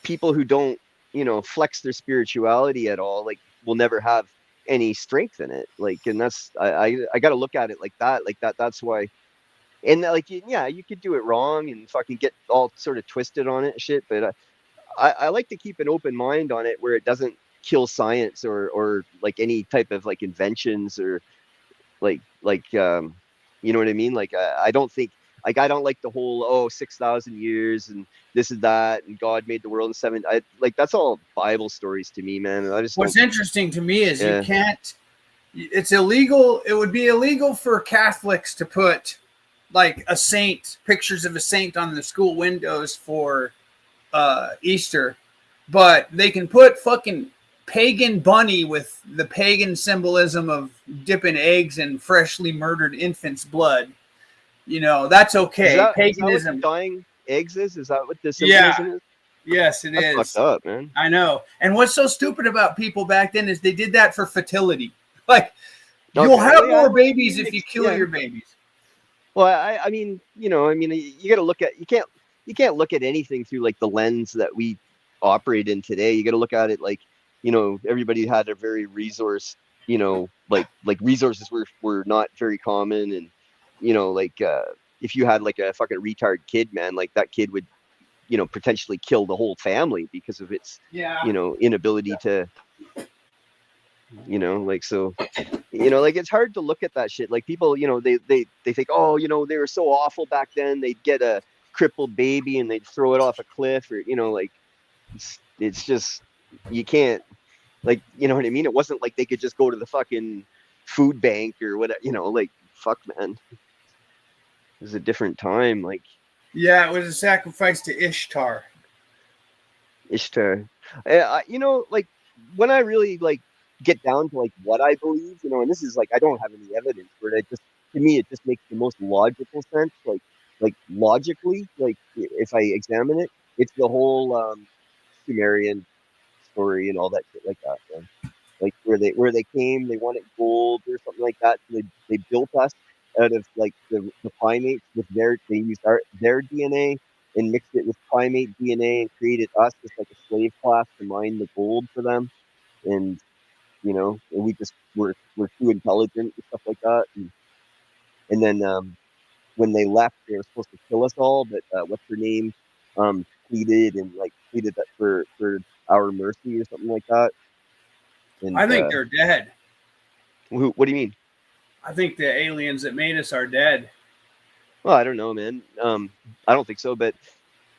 people who don't, you know, flex their spirituality at all, like will never have any strength in it. Like, and that's, I got to look at it like that. That's why. And like, yeah, you could do it wrong and fucking get all sort of twisted on it and shit. But I like to keep an open mind on it where it doesn't kill science or like any type of like inventions or like you know what I mean? Like, I don't think, like, I don't like the whole, 6,000 years and this is that. And God made the world in 7. Like, that's all Bible stories to me, man. And I just, what's interesting to me is you can't, it's illegal. It would be illegal for Catholics to put like a saint, pictures of a saint on the school windows for Easter, but they can put fucking pagan bunny with the pagan symbolism of dipping eggs in freshly murdered infants' blood. You know, that's okay. Paganism. Is that what dying eggs is? Is that what the symbolism is? Yes, it is. Fucked up, man. I know. And what's so stupid about people back then is they did that for fertility. Like, you'll have more babies if you kill your babies. Well, I mean, you know, I mean, you got to look at, you can't look at anything through like the lens that we operate in today. You got to look at it like, you know, everybody had a very resource, you know, like resources were not very common. And, you know, like if you had like a fucking retard kid, man, like that kid would, you know, potentially kill the whole family because of its, you know, inability to, you know, like, so, you know, like it's hard to look at that shit. Like people, you know, they think, oh, you know, they were so awful back then. They'd get a crippled baby and they'd throw it off a cliff, or, you know, like it's just, you can't Like, you know what I mean? It wasn't like they could just go to the fucking food bank or whatever, you know, like, fuck, man. It was a different time, like. Yeah, it was a sacrifice to Ishtar. Ishtar. You know, like, when I really, like, get down to, like, what I believe, you know, and this is, like, I don't have any evidence for it. To me, it just makes the most logical sense. Like logically, like, if I examine it, it's the whole Sumerian story and all that shit like that, man. Like where they came, they wanted gold or something like that. So they built us out of like the primates with they used their DNA and mixed it with primate DNA and created us as like a slave class to mine the gold for them. And you know, and we're too intelligent and stuff like that. And then when they left, they were supposed to kill us all, but what's her name pleaded that for our mercy or something like that. And I think they're dead. what do you mean? I think the aliens that made us are dead. Well, I don't know, man. I don't think so, but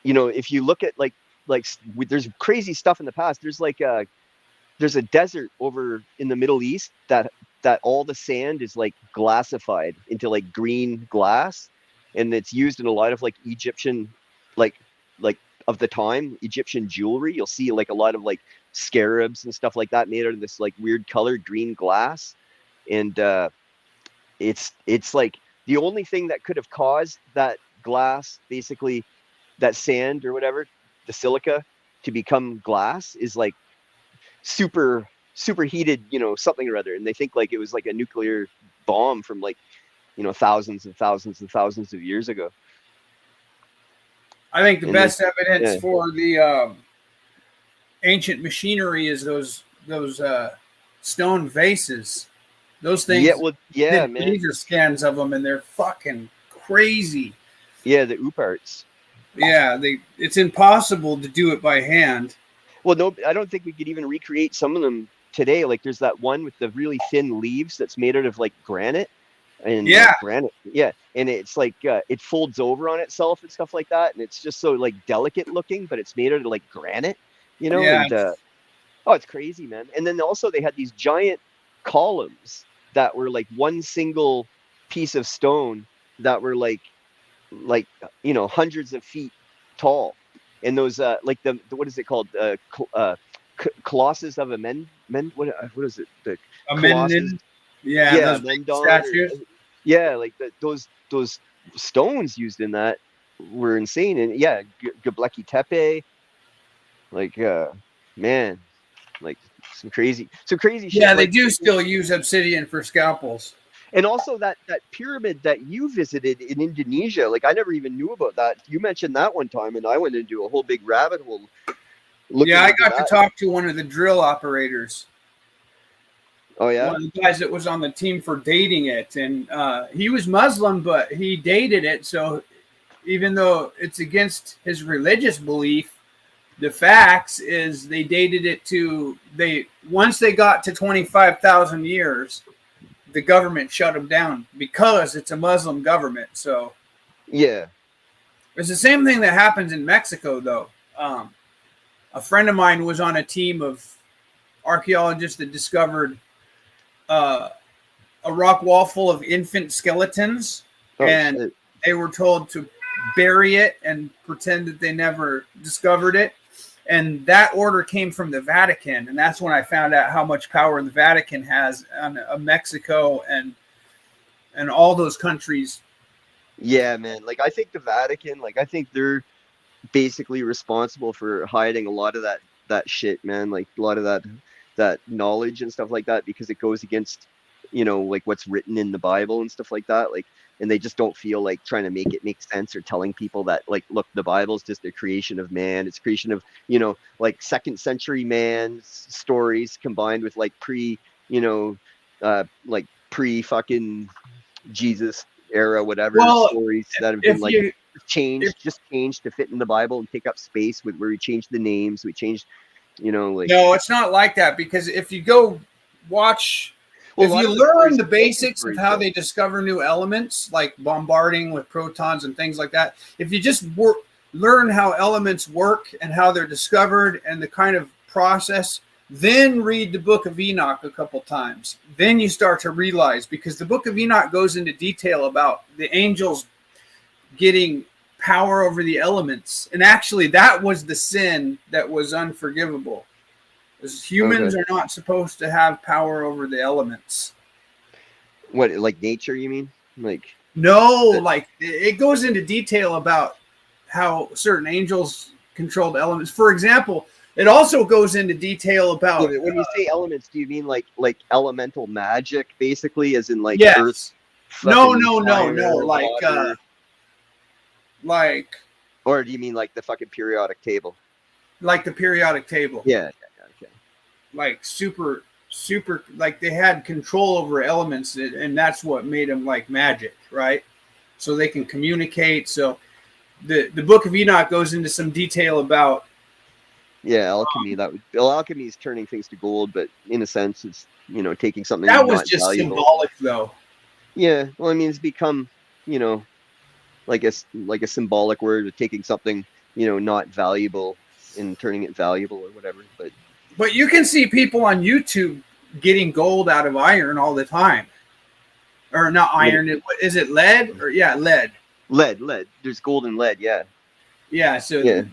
you know, if you look at like there's crazy stuff in the past. There's there's a desert over in the Middle East that all the sand is like glassified into like green glass, and it's used in a lot of like Egyptian like of the time Egyptian jewelry. You'll see like a lot of like scarabs and stuff like that made out of this like weird colored green glass. And it's like the only thing that could have caused that glass, basically that sand or whatever, the silica, to become glass is like super heated, you know, something or other. And they think like it was like a nuclear bomb from like, you know, thousands and thousands and thousands of years ago. I think the best evidence for the ancient machinery is those stone vases. Those things. Yeah, well, yeah, man. Laser scans of them, and they're fucking crazy. Yeah, the ooparts. Yeah, it's impossible to do it by hand. Well, no, I don't think we could even recreate some of them today. Like, there's that one with the really thin leaves that's made out of like granite. And granite, and it's like it folds over on itself and stuff like that, and it's just so like delicate looking, but it's made out of like granite, you know. Yeah. And oh, it's crazy, man. And then also they had these giant columns that were like one single piece of stone that were like you know, hundreds of feet tall, and those like the what is it called, colossus of what is it, the colossus? Yeah, statues. Yeah, like those stones used in that were insane. And yeah, Göbekli Tepe, like man, like some crazy shit. Yeah, they like, do still use obsidian for scalpels. And also that pyramid that you visited in Indonesia, like I never even knew about that. You mentioned that one time, and I went into a whole big rabbit hole. Yeah, I got to talk to one of the drill operators. Oh yeah, one of the guys that was on the team for dating it, and he was Muslim, but he dated it. So even though it's against his religious belief, the facts is they dated it to once they got to 25,000 years, the government shut them down because it's a Muslim government. So yeah, it's the same thing that happens in Mexico, though. A friend of mine was on a team of archaeologists that discovered a rock wall full of infant skeletons, and they were told to bury it and pretend that they never discovered it. And that order came from the Vatican, and that's when I found out how much power the Vatican has on Mexico and all those countries. Yeah, man. Like I think the Vatican, like I think they're basically responsible for hiding a lot of that shit, man. Like a lot of that knowledge and stuff like that, because it goes against, you know, like what's written in the Bible and stuff like that. Like, and they just don't feel like trying to make it make sense or telling people that, like, look, the Bible's just a creation of man. It's creation of, you know, like 2nd century man's stories combined with like pre fucking Jesus era, whatever, stories that have been like changed to fit in the Bible and take up space with where we changed the names, we changed, you know, like. No, it's not like that, because if you go watch, if you learn the basics of how they discover new elements, like bombarding with protons and things like that, if you just learn how elements work and how they're discovered and the kind of process Then read the Book of Enoch a couple times. Then you start to realize, because the Book of Enoch goes into detail about the angels getting power over the elements. And actually, that was the sin that was unforgivable. Because humans are not supposed to have power over the elements. What, like nature, you mean? Like no, like it goes into detail about how certain angels control the elements. For example, it also goes into detail about when you say elements, do you mean like elemental magic, basically, as in like yes. earth? No, like. Or do you mean like the fucking periodic table? Like the periodic table. Yeah. Okay. Like super, like they had control over elements, and that's what made them like magic, right? So they can communicate. So the Book of Enoch goes into some detail about. Yeah, alchemy. Alchemy is turning things to gold, but in a sense, it's taking something that was not just valuable. Symbolic, though. Yeah, well, I mean, it's become like a symbolic word of taking something not valuable and turning it valuable or whatever. But you can see people on YouTube getting gold out of iron all the time, or not iron. Is it lead or lead? Lead. There's gold and lead. Yeah. Yeah. So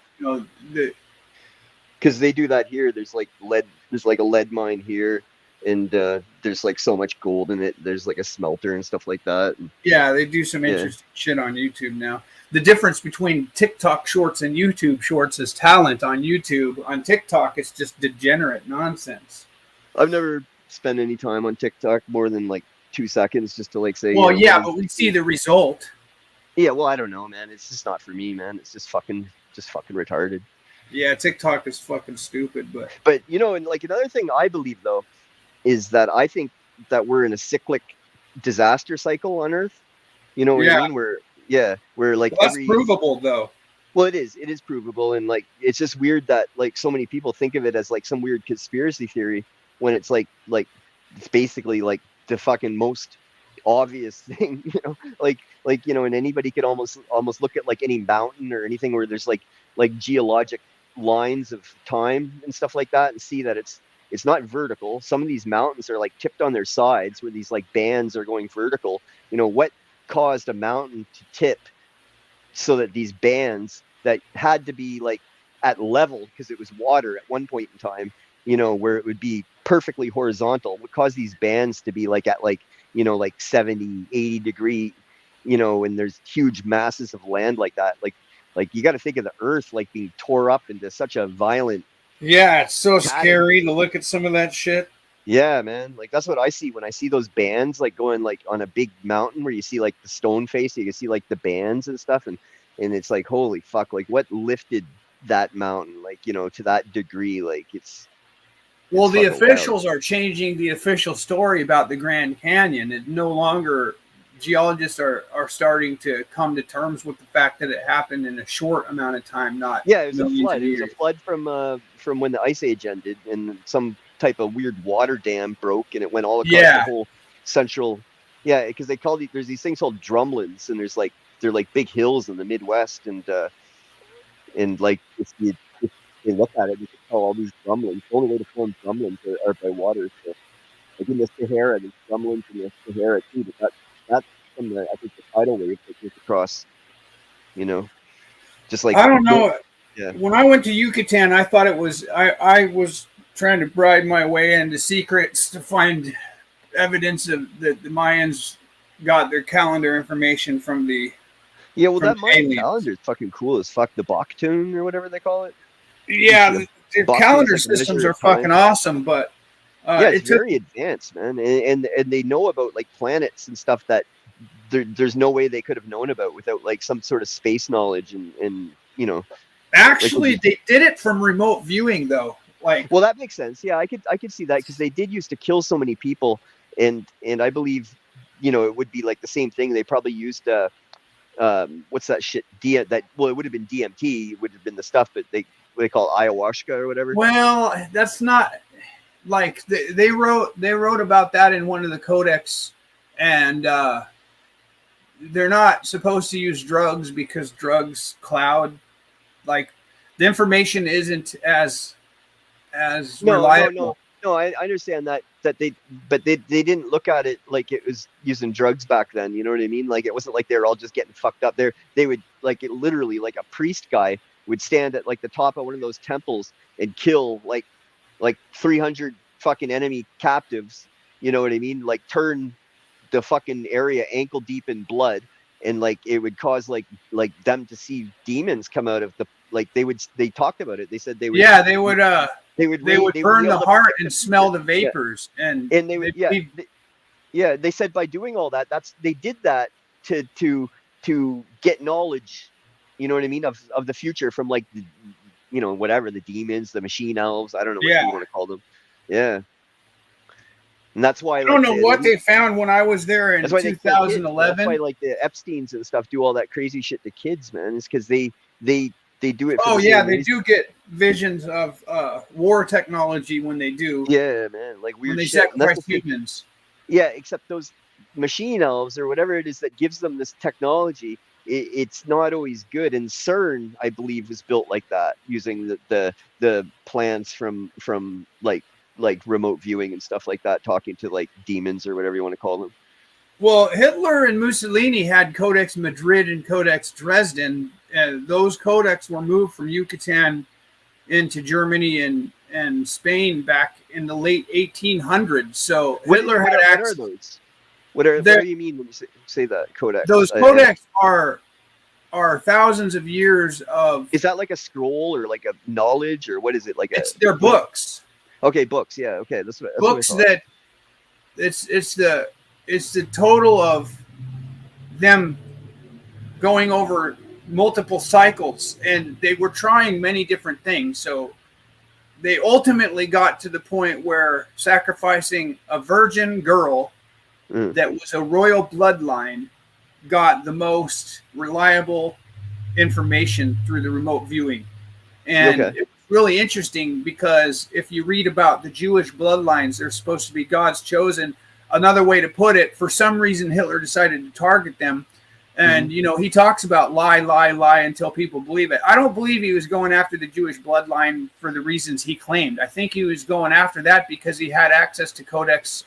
because they do that here. There's like lead. There's like a lead mine here, and there's like so much gold in it. There's like a smelter and stuff like that. Yeah, they do some interesting shit on YouTube now. The difference between TikTok shorts and YouTube shorts is talent. On YouTube, on TikTok, it's just degenerate nonsense. I've never spent any time on TikTok more than like 2 seconds just to like say. Well, but we see the result. Yeah, well, I don't know, man. It's just not for me, man. It's just fucking retarded. Yeah, TikTok is fucking stupid, but and like another thing I believe though is that I think that we're in a cyclic disaster cycle on Earth. You know what I mean? We're like that's provable though. Well, it is provable, and like it's just weird that like so many people think of it as like some weird conspiracy theory when it's like it's basically like the fucking most obvious thing, and anybody could almost look at like any mountain or anything where there's like geologic lines of time and stuff like that and see that it's not vertical. Some of these mountains are like tipped on their sides where these like bands are going vertical. What caused a mountain to tip so that these bands that had to be like at level because it was water at one point in time, where it would be perfectly horizontal, would cause these bands to be like at like 70, 80 degree, and there's huge masses of land like that. Like you got to think of the Earth like being tore up into such a violent. Yeah, it's so scary to look at some of that shit. Yeah, man. Like that's what I see when I see those bands like going like on a big mountain where you see like the stone face, you can see like the bands and stuff, and it's like holy fuck, like what lifted that mountain like to that degree? Like it's. Well, the officials are changing the official story about the Grand Canyon. It no longer. Geologists are starting to come to terms with the fact that it happened in a short amount of time, not it was a flood. It was a flood from when the Ice Age ended, and some type of weird water dam broke, and it went all across the whole central. Yeah, because they call there's these things called drumlins, and they're like big hills in the Midwest, and like if you look at it, you can tell all these drumlins. The only way to form drumlins are by water. So, like in the Sahara, there's drumlins in the Sahara too, but that's from the tidal wave that goes across, just like I don't know. Yeah. When I went to Yucatan, I thought it was I was trying to bribe my way into secrets to find evidence of that the Mayans got their calendar information from the. Yeah, well, that Mayan calendar is fucking cool as fuck. The Baktun or whatever they call it. Yeah, the calendar systems are fucking awesome, but. It's very advanced, man, and they know about like planets and stuff that there's no way they could have known about without like some sort of space knowledge and Actually, they did it from remote viewing though. Like, well, that makes sense. Yeah, I could see that because they did used to kill so many people, and I believe it would be like the same thing. They probably used what's that shit? It would have been DMT. It would have been the stuff, but they call ayahuasca or whatever. Well, that's not. Like they wrote about that in one of the codex, and they're not supposed to use drugs because drugs cloud. Like the information isn't as as No, reliable. no. I understand that they didn't look at it like it was using drugs back then. You know what I mean? Like it wasn't like they were all just getting fucked up. They would like it literally like a priest guy would stand at like the top of one of those temples and kill like 300 fucking enemy captives. You know what I mean? Like turn the fucking area ankle deep in blood, and like it would cause like them to see demons come out of the like they talked about it. They said they would They would burn the heart and smell the vapors, and they would they said by doing all that, they did that to get knowledge, you know what I mean, of the future from like whatever, the demons, the machine elves, I don't know what you want to call them. Yeah. And that's why I don't know what they found when I was there in 2011. That's why like the Epsteins and stuff do all that crazy shit to kids, man. It's because they do it. Oh yeah, they do get visions of war technology when they do. Yeah, man, like weird when they shit. sacrifice humans. Yeah, except those machine elves or whatever it is that gives them this technology, it's not always good. And CERN, I believe, was built like that, using the plans from like remote viewing and stuff like that, talking to like demons or whatever you want to call them. Well, Hitler and Mussolini had Codex Madrid and Codex Dresden. Those codex were moved from Yucatan into Germany and Spain back in the late 1800s. So Hitler had access. What are those? What do you mean when you say that codex? Those codex are thousands of years of. Is that like a scroll or like a knowledge or what is it? They're books. Okay, books. Yeah. Okay, that's books that it's the total of them going over multiple cycles, and they were trying many different things. So they ultimately got to the point where sacrificing a virgin girl that was a royal bloodline got the most reliable information through the remote viewing. And it was really interesting because if you read about the Jewish bloodlines, they're supposed to be God's chosen. Another way to put it, for some reason, Hitler decided to target them. And, he talks about lie until people believe it. I don't believe he was going after the Jewish bloodline for the reasons he claimed. I think he was going after that because he had access to Codex.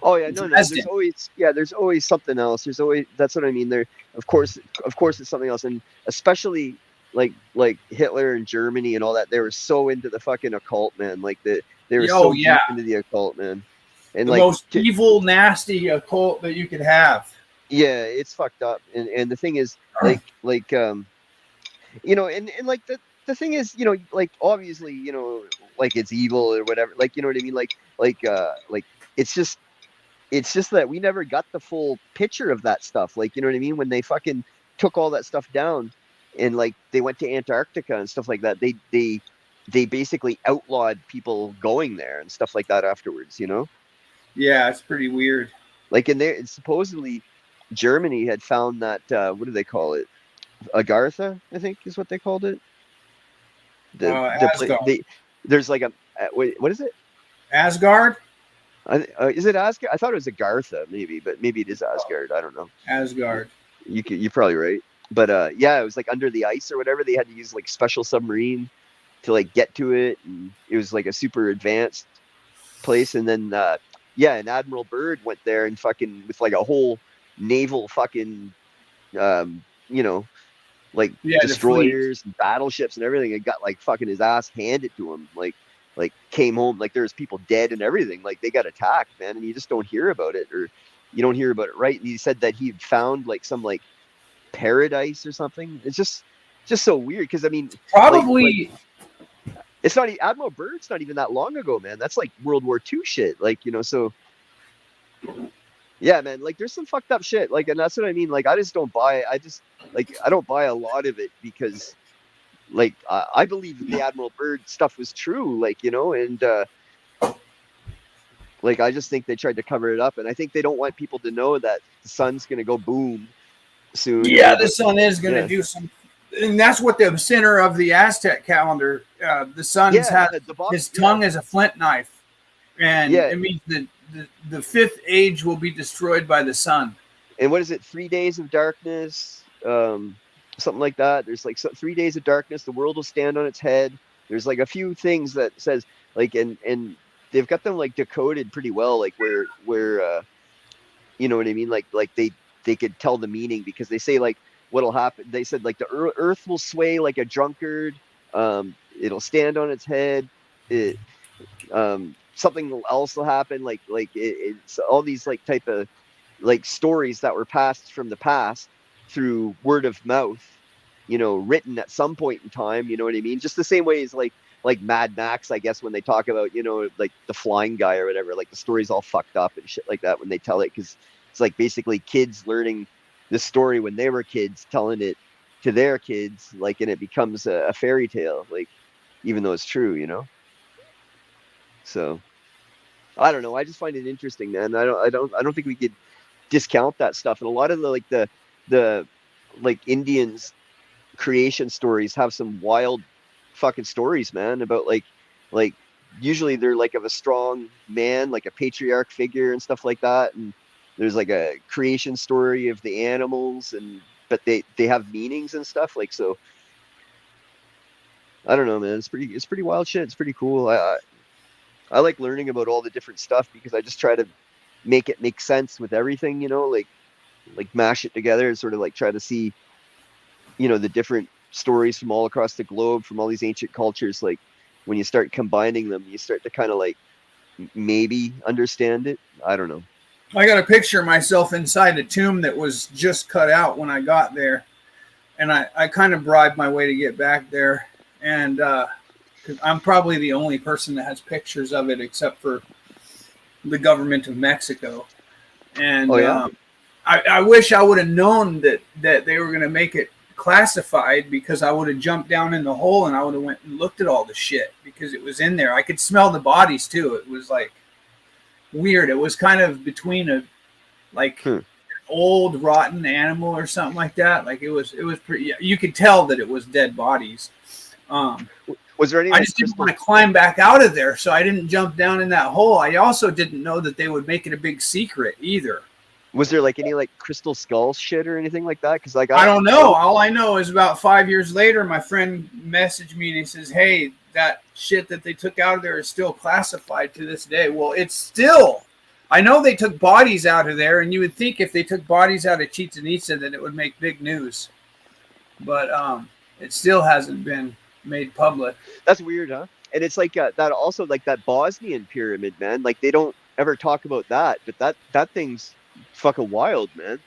There's always something else. That's what I mean. There, of course, it's something else. And especially like Hitler and Germany and all that, they were so into the fucking occult, man. Like they were so deep into the occult, man. And the most evil, nasty occult that you could have. Yeah, it's fucked up. And the thing is, and like the thing is, like obviously, like it's evil or whatever. Like, you know what I mean? Like it's just that we never got the full picture of that stuff. Like, you know what I mean? When they fucking took all that stuff down and like they went to Antarctica and stuff like that, they basically outlawed people going there and stuff like that afterwards, Yeah, it's pretty weird. Like supposedly Germany had found that what do they call it? Agartha, I think is what they called it. There's like what is it? Asgard? Is it Asgard? I thought it was Agartha, but maybe it is Asgard. I don't know. Asgard. You're probably right. But it was like under the ice or whatever. They had to use like special submarine to like get to it, and it was like a super advanced place. And then and Admiral Byrd went there and fucking with like a whole naval fucking destroyers and battleships and everything, and got like fucking his ass handed to him. Like came home, like there's people dead and everything. Like they got attacked, man, and you just don't hear about it, or you don't hear about it, right? And he said that he found like some like paradise or something. It's just so weird because I mean, probably it's not Admiral Byrd's not even that long ago, man. That's like World War II shit, so yeah, man, like there's some fucked up shit, like, and that's what I mean. Like I just don't buy it. I don't buy a lot of it because like I believe the Admiral Byrd stuff was true, and like I just think they tried to cover it up, and I think they don't want people to know that the sun's gonna go boom soon. Yeah, the sun is gonna do some, and that's what the center of the Aztec calendar. The sun's his tongue is a flint knife, and it means that the fifth age will be destroyed by the sun. And what is it? 3 days of darkness. Something like that. There's like 3 days of darkness. The world will stand on its head. There's like a few things that says like, and they've got them like decoded pretty well, like where you know what I mean? Like they could tell the meaning, because they say like what'll happen. They said like the earth will sway like a drunkard. It'll stand on its head. Something else will happen. It's all these like type of like stories that were passed from the past through word of mouth, you know, written at some point in time. You know what I mean? Just the same way as like Mad Max, I guess, when they talk about, you know, like the flying guy or whatever, like the story's all fucked up and shit like that when they tell it, because it's like basically kids learning the story when they were kids, telling it to their kids, like, and it becomes a fairy tale, like, even though it's true, you know. So I don't know. I just find it interesting, man. I don't think we could discount that stuff. And a lot of the like Indians creation stories have some wild fucking stories, man, about like usually they're like of a strong man, like a patriarch figure and stuff like that, and there's like a creation story of the animals, and but they have meanings and stuff, like, so I don't know, man. It's pretty wild shit. It's pretty cool. I like learning about all the different stuff, because I just try to make it make sense with everything, you know, like mash it together and sort of like try to see, you know, the different stories from all across the globe, from all these ancient cultures. Like when you start combining them, you start to kind of like maybe understand it. I don't know. I got a picture of myself inside a tomb that was just cut out when I got there, and I kind of bribed my way to get back there, and 'cause I'm probably the only person that has pictures of it except for the government of Mexico. And oh, yeah? I wish I would have known that they were going to make it classified, because I would have jumped down in the hole and I would have went and looked at all the shit, because it was in there. I could smell the bodies too. It was like weird. It was kind of between a like old rotten animal or something like that. Like it was pretty. You could tell that it was dead bodies. Was there any? I just didn't want to climb back out of there, so I didn't jump down in that hole. I also didn't know that they would make it a big secret either. Was there like any like crystal skull shit or anything like that? Because like I don't know. All I know is about 5 years later, my friend messaged me and he says, "Hey, that shit that they took out of there is still classified to this day." Well, it's still. I know they took bodies out of there, and you would think if they took bodies out of Chichen Itza that it would make big news, but it still hasn't been made public. That's weird, huh? And it's like that also, like that Bosnian pyramid, man. Like they don't ever talk about that, but that thing's fucking wild, man.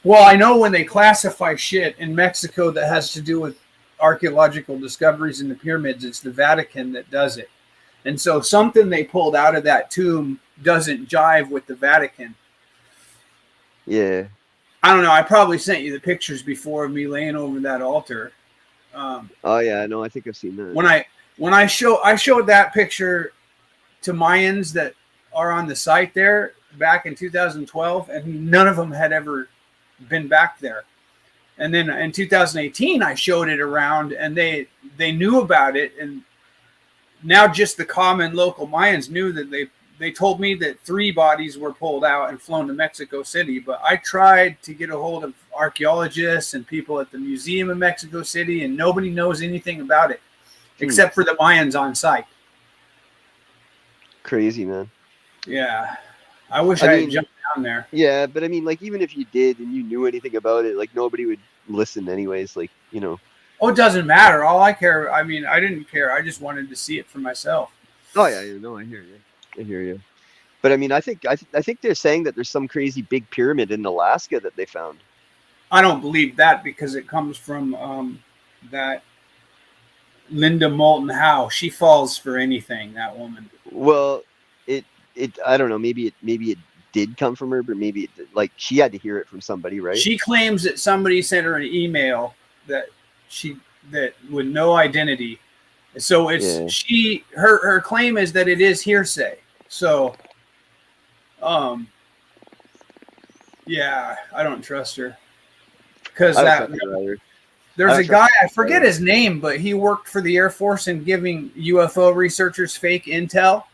Well, I know when they classify shit in Mexico that has to do with archaeological discoveries in the pyramids, it's the Vatican that does it. And so something they pulled out of that tomb doesn't jive with the Vatican. Yeah. I don't know. I probably sent you the pictures before of me laying over that altar. Oh yeah, no, I think I've seen that. When I showed that picture to Mayans that are on the site there back in 2012, and none of them had ever been back there. And then in 2018, I showed it around, and they knew about it, and now just the common local Mayans knew that they told me that 3 bodies were pulled out and flown to Mexico City. But I tried to get a hold of archaeologists and people at the Museum of Mexico City, and nobody knows anything about it except for the Mayans on site. Crazy, man. Yeah. I wish I had jumped down there. Yeah, but I mean, like, even if you did and you knew anything about it, like, nobody would listen anyways, like, you know. Oh, it doesn't matter. All I care, I mean, I didn't care. I just wanted to see it for myself. Oh, yeah, no, I hear you. But I mean, I think they're saying that there's some crazy big pyramid in Alaska that they found. I don't believe that, because it comes from that Linda Moulton Howe. She falls for anything, that woman. Well, it I don't know. Maybe it did come from her, but maybe it did, like she had to hear it from somebody, right? She claims that somebody sent her an email that with no identity. So it's her claim is that it is hearsay. So, yeah, I don't trust her, because there's a guy, I forget his name, but he worked for the Air Force in giving UFO researchers fake intel,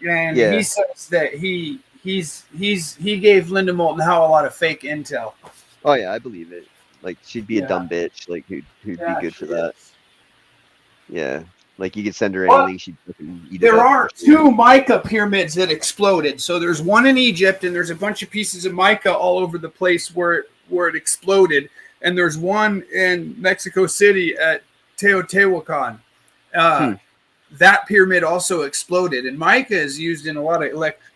and he says that he gave Linda Moulton Howe a lot of fake intel. Oh yeah, I believe it. Like she'd be a dumb bitch, like who'd be good for that. Yeah. Like you could send her Well, anything, she'd fucking eat it there up. are two mica pyramids that exploded. So there's one in Egypt, and there's a bunch of pieces of mica all over the place where it exploded. And there's one in Mexico City at Teotihuacan. That pyramid also exploded. And mica is used in a lot of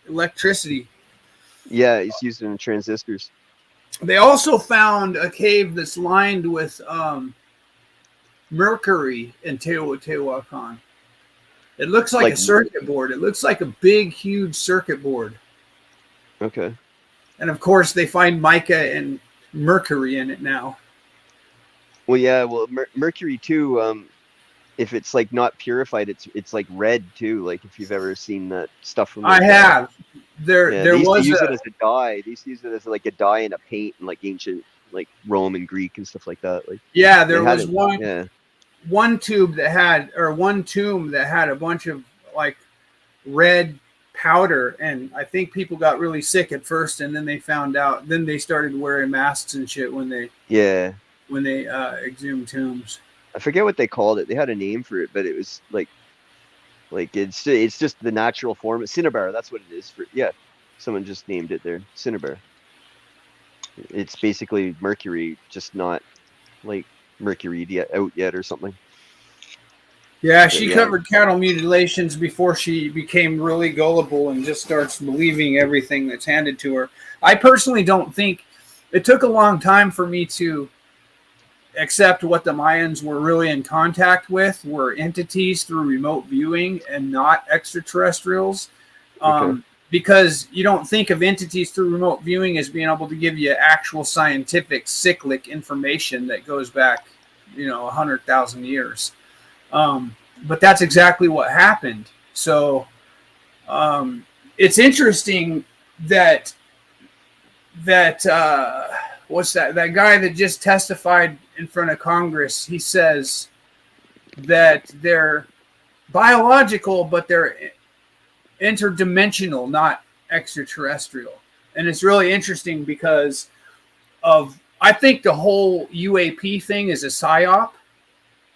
electricity. Yeah, it's used in transistors. They also found a cave that's lined with mercury in Teotihuacan. It looks like a circuit board. It looks like a big, huge circuit board. Okay. And of course, they find mica and mercury in it now. Well, yeah. Well, mercury too. If it's like not purified, it's like red too. Like if you've ever seen that stuff from. I have. There was use it as a dye. They used to use it as like a dye in a paint in like ancient like Rome and Greek and stuff like that. Like yeah, there was one tomb that had a bunch of like red powder, and I think people got really sick at first, and then they found out. Then they started wearing masks and shit when they exhumed tombs. I forget what they called it. They had a name for it, but it was like it's just the natural form. Cinnabar, that's what it is. Someone just named it there. Cinnabar. It's basically mercury, just not like mercury out yet or something. Yeah, she covered cattle mutilations before she became really gullible and just starts believing everything that's handed to her. I personally don't think it took a long time for me to accept what the Mayans were really in contact with were entities through remote viewing and not extraterrestrials. Because you don't think of entities through remote viewing as being able to give you actual scientific cyclic information that goes back, 100,000 years. But that's exactly what happened. So it's interesting that what's that guy that just testified in front of Congress, he says that they're biological, but they're interdimensional, not extraterrestrial. And it's really interesting because I think the whole UAP thing is a psyop.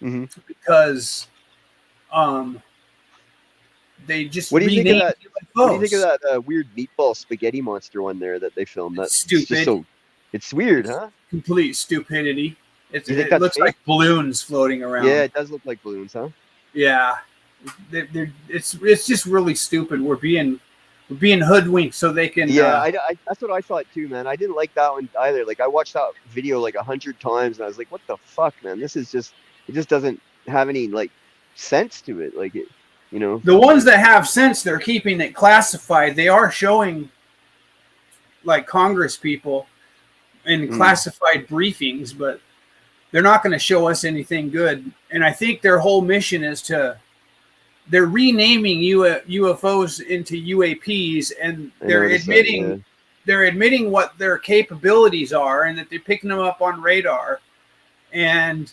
Mm-hmm. Because they just what do you think of that? UFOs. What do you think of that weird meatball spaghetti monster one there that they filmed? That's stupid. It's weird, huh? Complete stupidity. It looks fake? like balloons floating around. Yeah, it does look like balloons, huh? Yeah, it's just really stupid. We're being hoodwinked so they can. Yeah, that's what I thought too, man. I didn't like that one either. Like I watched that video like 100 times, and I was like, "What the fuck, man? This is just it just doesn't have any like sense to it." Like it, The ones that have sense, they're keeping it classified. They are showing like Congress people in classified briefings, but they're not going to show us anything good. And I think their whole mission is they're renaming UFOs into UAPs, and they're admitting what their capabilities are and that they're picking them up on radar. And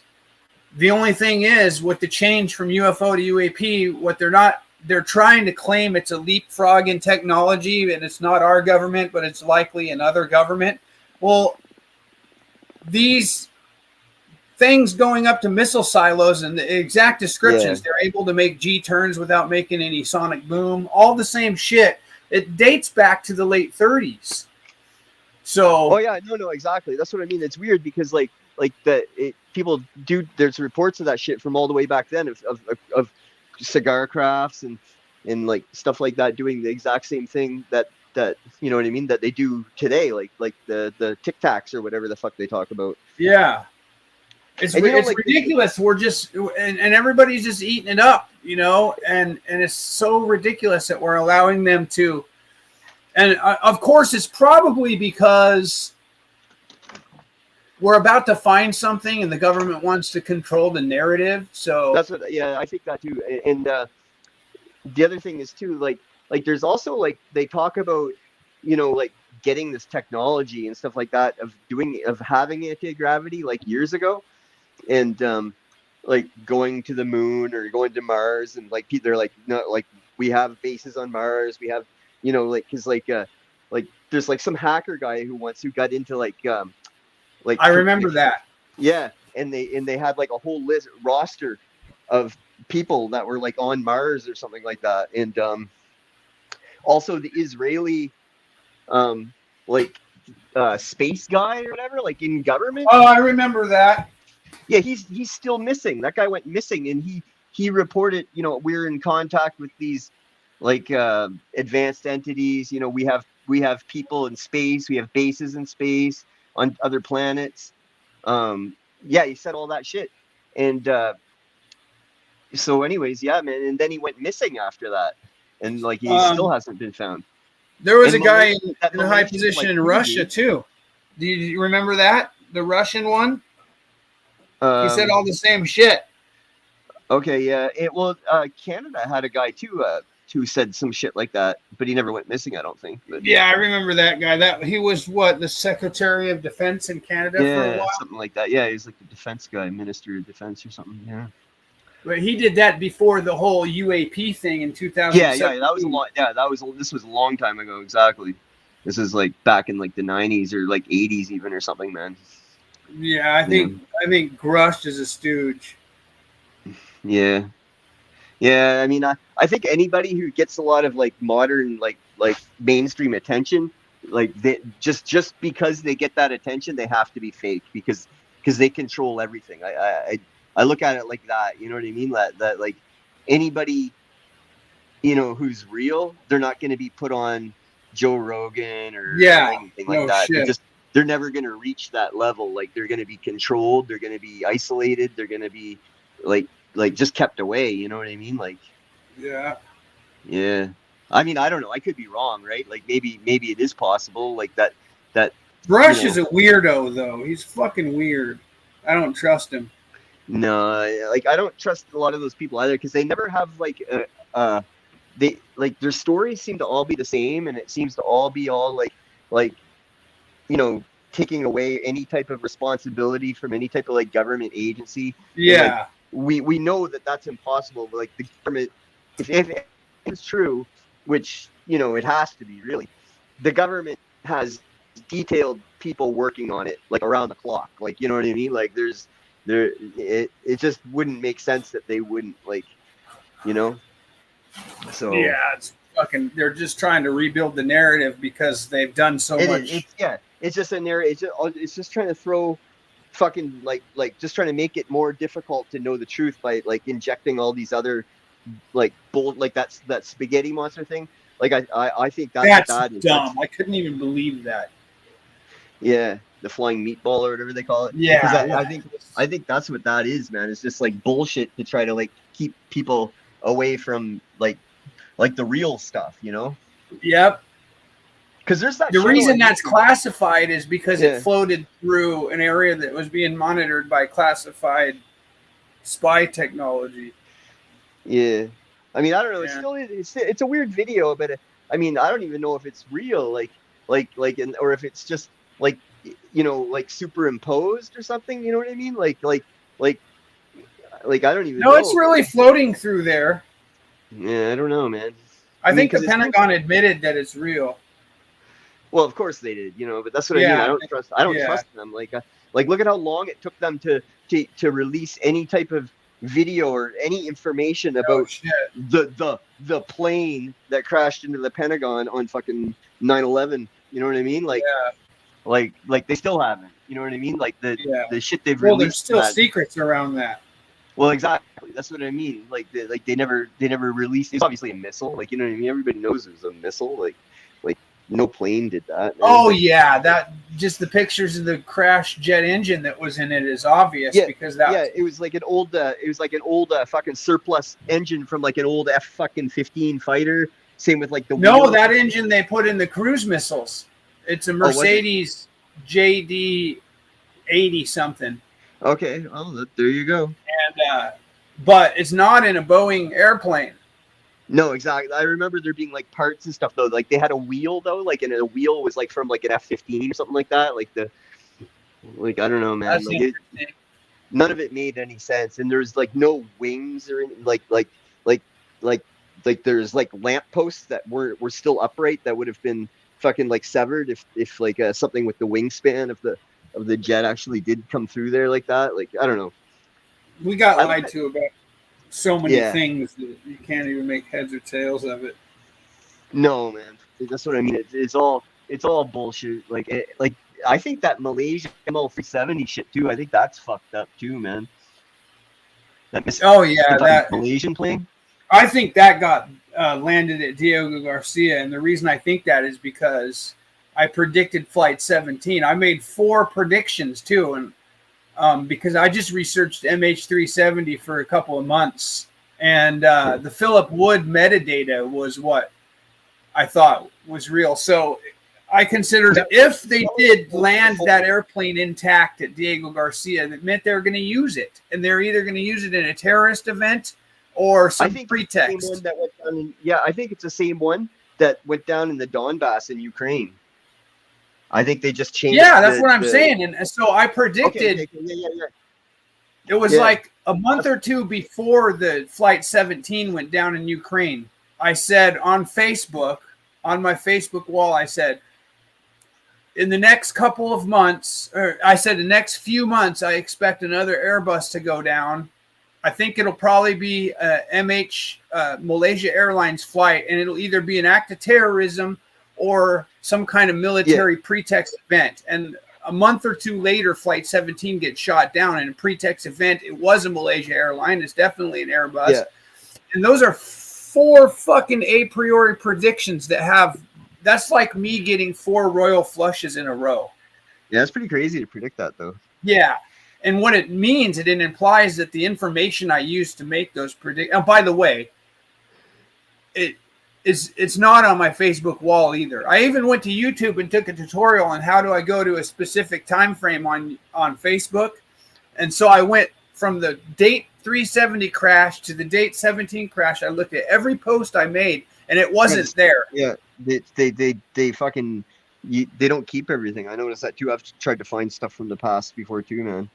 the only thing is, with the change from UFO to UAP, they're trying to claim it's a leapfrog in technology, and it's not our government, but it's likely another government. Well, these things going up to missile silos and the exact descriptions, they're able to make G-turns without making any sonic boom, all the same shit. It dates back to the late 30s. So. Oh yeah, no, exactly. That's what I mean. It's weird because people do. There's reports of that shit from all the way back then of cigar crafts and like stuff like that doing the exact same thing that you know what I mean, that they do today, like the Tic Tacs or whatever the fuck they talk about. Yeah. It's ridiculous. We're just and everybody's just eating it up, and it's so ridiculous that we're allowing them to. And of course, it's probably because we're about to find something, and the government wants to control the narrative. So that's what. Yeah, I think that too. And the other thing is too, like there's also like they talk about, like getting this technology and stuff like that of having anti-gravity like years ago. And like going to the moon or going to Mars, and like they're like, no, like we have bases on Mars, we have, because like there's like some hacker guy who got into like I remember that. Yeah, and they had like a whole roster of people that were like on Mars or something like that, and also the Israeli space guy or whatever, like in government. Oh, I remember that. Yeah, he's still missing. That guy went missing, and he reported, we're in contact with these like advanced entities. We have people in space, we have bases in space on other planets. Yeah, he said all that shit, and so anyways, yeah, man, and then he went missing after that, and like he still hasn't been found. There was And a guy that in a high Malaysian, position like, in Russia too. Do you remember that? The Russian one? He said all the same shit. Okay, yeah. Canada had a guy too who said some shit like that, but he never went missing, I don't think. But Yeah, I remember that guy. That he was what, the Secretary of Defense in Canada for a while? something like that. Yeah, he's like the defense guy, Minister of Defense or something. Yeah. But he did that before the whole UAP thing in 2007. Yeah, that was a lot. Yeah, this was a long time ago. Exactly. This is like back in like the 90s or like 80s even or something, man. Yeah, I think Grush is a stooge. Yeah. Yeah, I mean, I think anybody who gets a lot of like modern like mainstream attention, like they just because they get that attention, they have to be fake because they control everything. I look at it like that, you know what I mean? That like anybody, who's real, they're not going to be put on Joe Rogan or anything like that. Shit. They're never going to reach that level. Like they're going to be controlled. They're going to be isolated. They're going to be like just kept away. You know what I mean? Like, yeah. I mean, I don't know. I could be wrong, right? Like maybe it is possible. Like that. Brush is a weirdo though. He's fucking weird. I don't trust him. No, like I don't trust a lot of those people either because they never have they like their stories seem to all be the same, and it seems to all be like taking away any type of responsibility from any type of like government agency. Yeah, and, like, we know that that's impossible. But, like the government, if it's true, which it has to be really, the government has detailed people working on it like around the clock. Like you know what I mean? Like it just wouldn't make sense that they wouldn't so yeah, it's fucking, they're just trying to rebuild the narrative because they've done so much. It's just a narrative. It's just trying to throw fucking like just trying to make it more difficult to know the truth by like injecting all these other like that spaghetti monster thing. Like I think that's dumb. I couldn't even believe that. Yeah, the flying meatball or whatever they call it. Yeah, I think that's what that is, man. It's just like bullshit to try to like keep people away from like the real stuff, Yep. Because there's that. The reason that's classified is because it floated through an area that was being monitored by classified spy technology. Yeah, I mean, I don't know. It's a weird video, but I mean, I don't even know if it's real, or if it's just like superimposed or something. You know what I mean? Like I don't even know. No, it's really floating through there. Yeah, I don't know, man. I think the Pentagon admitted that it's real. Well, of course they did, but that's what I mean. I don't trust them. Like look at how long it took them to release any type of video or any information about the plane that crashed into the Pentagon on fucking 9/11. You know what I mean? Like they still haven't. You know what I mean? Like the shit they've released. Well, there's still secrets around that. Well, exactly. That's what I mean. Like they never released. It's obviously a missile. Like you know what I mean. Everybody knows it was a missile. Like no plane did that. Oh yeah, that just the pictures of the crashed jet engine that was in it is obvious because that. It was like an old. Fucking surplus engine from like an old F-15 fighter. Same with like the. No, that engine they put in the cruise missiles. It's a Mercedes JD 80 something. Okay, well, there you go. And but it's not in a Boeing airplane. No, exactly. I remember there being like parts and stuff though. Like they had a wheel though, like and the wheel was like from like an F-15 or something like that. Like I don't know, man. Like none of it made any sense. And there's like no wings or anything. Like there's like lamp posts that were still upright that would have been fucking like severed if like something with the wingspan of the jet actually did come through there like that. Like I don't know. We got lied to about. so many Yeah. things that you can't even make heads or tails of it. No, man, that's what I mean. It's all bullshit. Like I think that Malaysia ML370 shit too. I think that's fucked up too, man. Oh yeah, that Malaysian plane. I think that got landed at Diego Garcia, and the reason I think that is because I predicted Flight 17. I made 4 predictions too, and because I just researched MH370 for a couple of months, and the Philip Wood metadata was what I thought was real. So I considered if they did land that airplane intact at Diego Garcia, that meant they were going to use it, and they're either going to use it in a terrorist event or some pretext. I think it's the same one that went down in the Donbass in Ukraine. I think they just changed. Yeah, that's what I'm saying. And so I predicted. Okay. Yeah. It was like a month or two before the Flight 17 went down in Ukraine. I said on Facebook, on my Facebook wall, I said, in the next couple of months, or I said the next few months, I expect another Airbus to go down. I think it'll probably be a Malaysia Airlines flight, and it'll either be an act of terrorism or some kind of military pretext event. And a month or two later, Flight 17 gets shot down in a pretext event. It was a Malaysia airline. It's definitely an Airbus. Yeah. And those are 4 fucking a priori predictions that have, that's like me getting 4 royal flushes in a row. Yeah, it's pretty crazy to predict that though. Yeah. And what it means, it implies that the information I used to make those predictions. Oh, by the way, it's not on my Facebook wall either. I even went to YouTube and took a tutorial on how do I go to a specific time frame on Facebook. And so I went from the date 370 crash to the date 17 crash. I looked at every post I made, and it wasn't there. Yeah, they fucking they don't keep everything. I noticed that too. I've tried to find stuff from the past before too, man.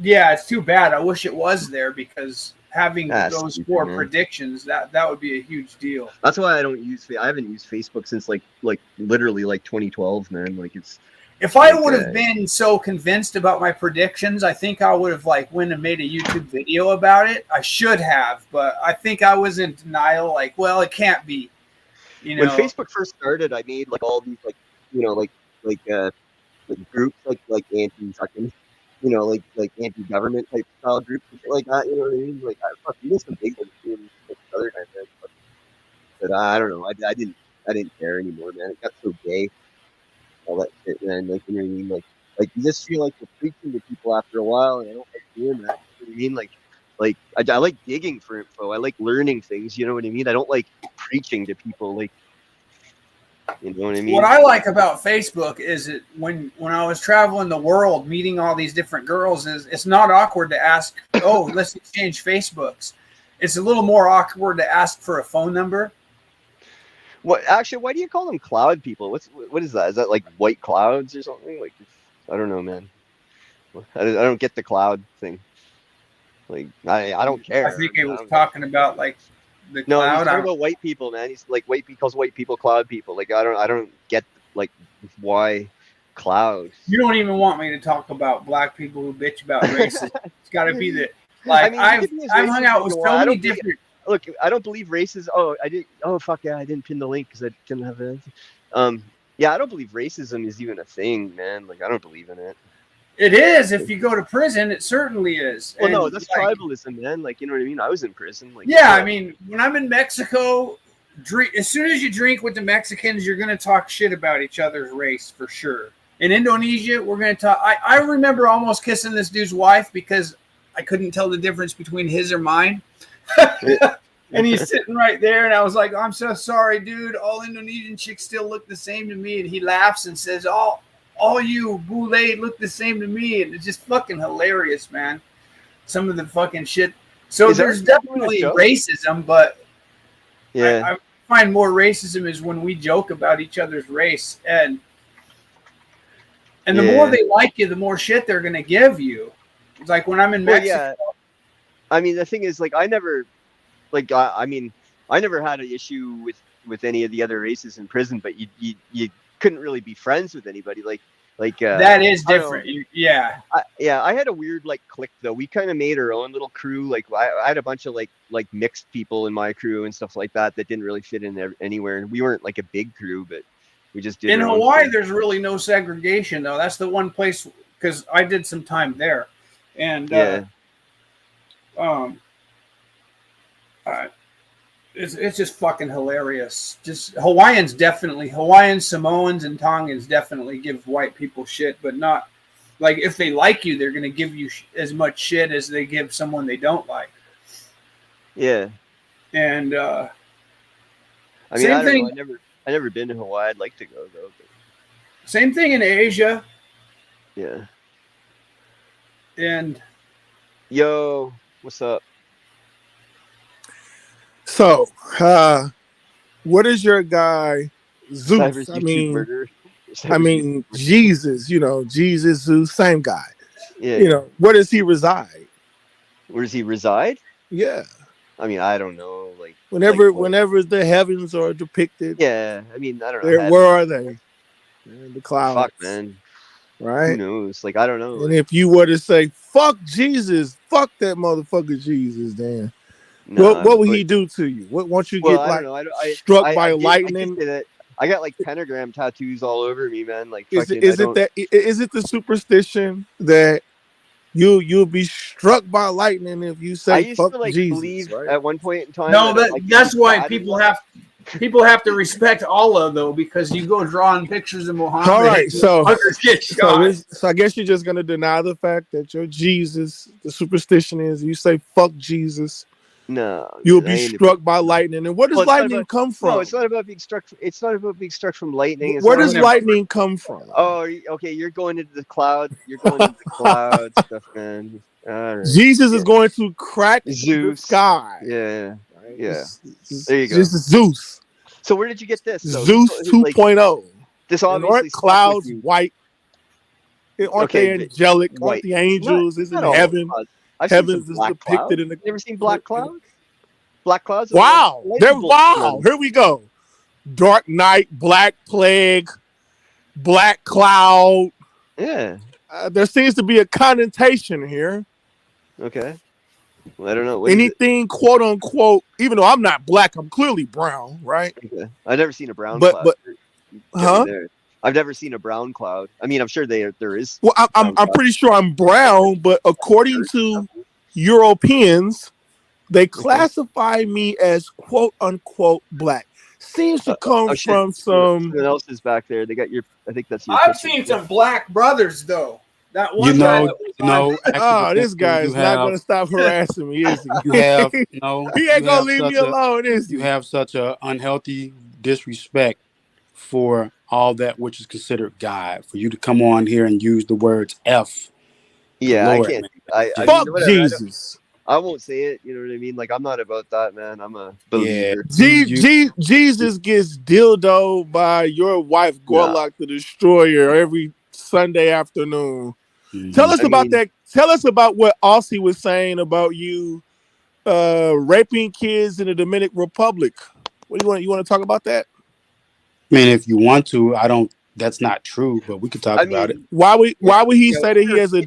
Yeah, it's too bad. I wish it was there, because having those stupid, 4 man. predictions, that would be a huge deal. That's why I haven't used Facebook since like literally 2012, man. Like it's. If I would have been so convinced about my predictions, I think I would have went and made a YouTube video about it. I should have, but I think I was in denial. Like, well, it can't be. You know, when Facebook first started, I made all these groups like anti-fucking, like anti-government type style groups and shit like that. You know what I mean? Like I fucking missed some big ones too, other times, but I don't know. I didn't care anymore, man. It got so gay. All that shit, man. Like, you know what I mean? Like you just feel like you're preaching to people after a while, and I don't like doing that. You know what I mean? Like I like digging for info. I like learning things. You know what I mean? I don't like preaching to people. Like, you know what I mean? what I like about Facebook is it when I was traveling the world, meeting all these different girls, is it's not awkward to ask, oh, let's exchange Facebooks. It's a little more awkward to ask for a phone number. What actually? Why do you call them cloud people? What is that? Is that like white clouds or something? Like, I don't know, man. I don't get the cloud thing. Like, I don't care. I think he was talking about like the no, cloud. he's talking about white people, man. He's like calls white people cloud people. Like I don't get like why cloud. You don't even want me to talk about black people who bitch about racism. It's got to be the like I've hung out with so many different. Look, I don't believe racism. Oh, I did. Oh, fuck yeah, I didn't pin the link because I didn't have it. Yeah, I don't believe racism is even a thing, man. Like, I don't believe in it. It is. If you go to prison, it certainly is. Well, no, that's tribalism, man. Like, you know what I mean? I was in prison. Like, yeah, I mean, when I'm in Mexico, as soon as you drink with the Mexicans, you're going to talk shit about each other's race for sure. In Indonesia, we're going to talk. I remember almost kissing this dude's wife because I couldn't tell the difference between his or mine. And he's sitting right there, and I was like, I'm so sorry, dude. All Indonesian chicks still look the same to me. And he laughs and says, all you bule look the same to me. And it's just fucking hilarious, man. Some of the fucking shit. So there's definitely racism, but I find more racism is when we joke about each other's race. And the more they like you, the more shit they're going to give you. It's like when I'm in Mexico. Yeah. I mean, the thing is, like, I never had an issue with any of the other races in prison, but you couldn't really be friends with anybody. Like, Like that is I don't know. different. Yeah. I had a weird like clique though. We kind of made our own little crew. Like I had a bunch of like mixed people in my crew and stuff like that didn't really fit in anywhere. We weren't like a big crew, but we just did. In our own Hawaii, thing. there's really no segregation though. That's the one place, because I did some time there, and it's just fucking hilarious. Just Hawaiians, Samoans, and Tongans definitely give white people shit, but not like if they like you, they're gonna give you as much shit as they give someone they don't like. Yeah. And I mean, same I don't thing. know. I never been to Hawaii. I'd like to go though. But... Same thing in Asia. Yeah. And yo, what's up? So, what is your guy Zeus? Cyber's YouTube murderer. I mean, Jesus. You know, Jesus, Zeus, same guy. Yeah. You know, where does he reside? Where does he reside? Yeah. I mean, I don't know. Like whenever the heavens are depicted. Yeah. I mean, I don't know. Where are they? In the clouds. Fuck, man. Right? Who knows? Like, I don't know. And if you were to say, fuck Jesus, fuck that motherfucker Jesus, then what would he do to you? What once you get like struck by lightning? I got like pentagram tattoos all over me, man. Like, is it the superstition that you'll be struck by lightning if you say I used fuck to like Jesus, believe right? at one point in time. no, that's why people people have to respect Allah though, because you go drawing pictures of Muhammad. All right, so so I guess you're just gonna deny the fact that your Jesus, the superstition is you say fuck Jesus. No, you'll be struck by lightning. And where does lightning come from? No, it's not about being struck. It's not about being struck from lightning. Where does lightning come from? Oh, okay. You're going into the cloud. You're going into the cloud stuff, man. All right. Jesus is going to crack Zeus. the sky. Yeah, right? Yeah. There you go. This is Zeus. So where did you get this? Zeus 2.0. This obviously aren't clouds white. Aren't they angelic? Aren't the angels? Is in heaven? Heavens is depicted in the. You ever seen black clouds? Black clouds. Wow! Wow! Here we go. Dark night, black plague, black cloud. Yeah. There seems to be a connotation here. Okay. Well, I don't know. Anything quote unquote, even though I'm not black, I'm clearly brown, right? Okay. I've never seen a brown cloud. But I've never seen a brown cloud. I mean, I'm sure there is. Well, I'm pretty sure I'm brown, but according to Europeans, they classify me as quote unquote black. Seems to come from some. Someone else is back there. They got your. I think that's your. I've seen some black brothers though. That one this guy is not going to stop harassing me, is he? He ain't going to leave me alone, is he? You have such a unhealthy disrespect for all that which is considered God. For you to come on here and use the words F. Yeah, Lord, I can't. Fuck Jesus. I won't say it. You know what I mean? Like, I'm not about that, man. I'm a believer. Jesus gets dildoed by your wife, Gorlock the Destroyer, every Sunday afternoon. Tell us about that. Tell us about what Aussie was saying about you raping kids in the Dominican Republic. What do you want to talk about that? I mean, if you want to, I don't. That's not true, but we could talk about it. Why would he say that he has a?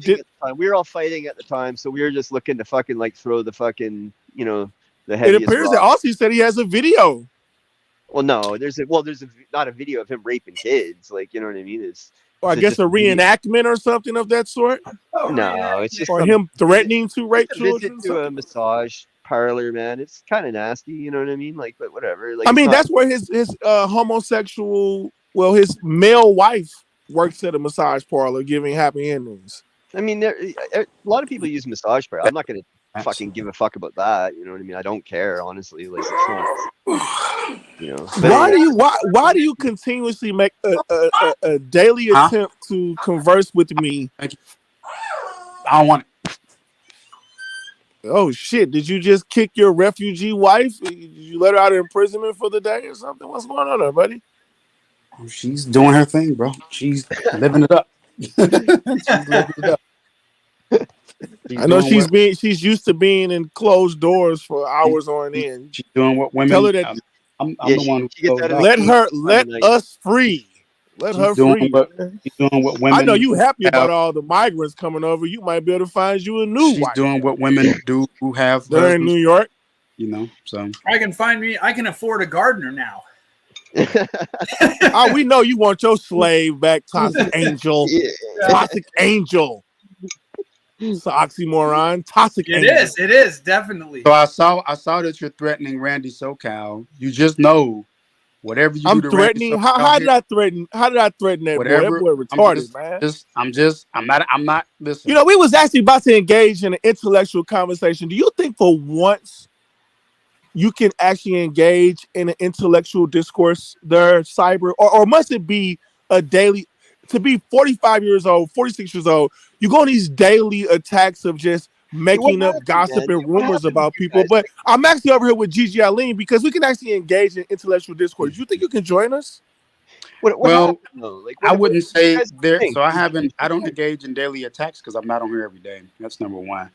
We were all fighting at the time, so we were just looking to fucking like throw the fucking the It heaviest. appears that Aussie said he has a video. Well, no, there's not a video of him raping kids. Like, you know what I mean? Or I guess a reenactment or something of that sort. No, it's just or him threatening to rape children. Visit to a massage parlor, man. It's kind of nasty. You know what I mean? Like, but whatever. Like, I mean, that's where his homosexual. Well, his male wife works at a massage parlor giving happy endings. I mean, a lot of people use massage parlor. I'm not going to fucking give a fuck about that. You know what I mean? I don't care, honestly. Like, it's not, you know. Why do you continuously make a daily attempt to converse with me? I don't want it. Oh shit! Did you just kick your refugee wife? Did you let her out of imprisonment for the day or something? What's going on there, buddy? She's doing her thing, bro. She's living it up. She's living it up. I know she's used to being in closed doors for hours on end. She's doing what women. Tell her that I'm the one who let us free. Let She's her doing free. what Man. she's doing what I know women you happy about have. all the migrants coming over. You might be able to find you a new She's wife. doing what women do who have They're in husbands. New York. You know, so I can afford a gardener now. Oh, we know you want your slave back, toxic angel. Yeah. Toxic angel. It's an oxymoron. Toxic angel. It is definitely. So I saw that you're threatening Randy SoCal. You just know whatever you I'm do to Randy threatening. SoCal How did here, I threaten? How did I threaten that boy? That whatever. boy retarded, I'm not. Listen. You know, we was actually about to engage in an intellectual conversation. Do you think for once you can actually engage in an intellectual discourse there, cyber, or must it be a daily? To be 45 years old, 46 years old, you go on these daily attacks of just making up gossip and rumors about people. But I'm actually over here with Gigi Aline because we can actually engage in intellectual discourse. You think you can join us? Well, happened, though? Like, I wouldn't say you guys there. think? So I don't engage in daily attacks because I'm not on here every day. That's number one.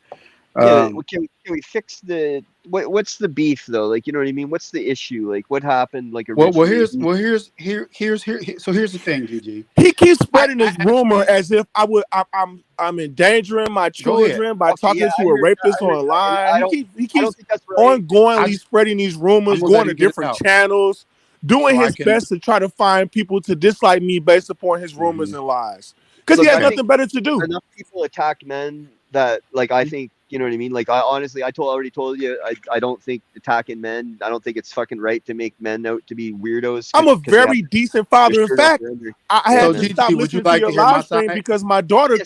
Yeah, can we fix the what's the beef though? Like, you know what I mean? What's the issue? Like, what happened? Like, originally? Here's so here's the thing, Gigi. He keeps spreading this rumor as if I'm endangering my children by talking to a rapist online. He keeps ongoingly spreading these rumors, going to different channels, doing his best to try to find people to dislike me based upon his rumors and lies. Because he has nothing better to do. Enough people attack men that, like, I think, you know what I mean? Like, I honestly, already told you, I don't think attacking men, I don't think it's fucking right to make men out to be weirdos. I'm a very decent father. In fact, I had to stop listening to your live stream because my daughter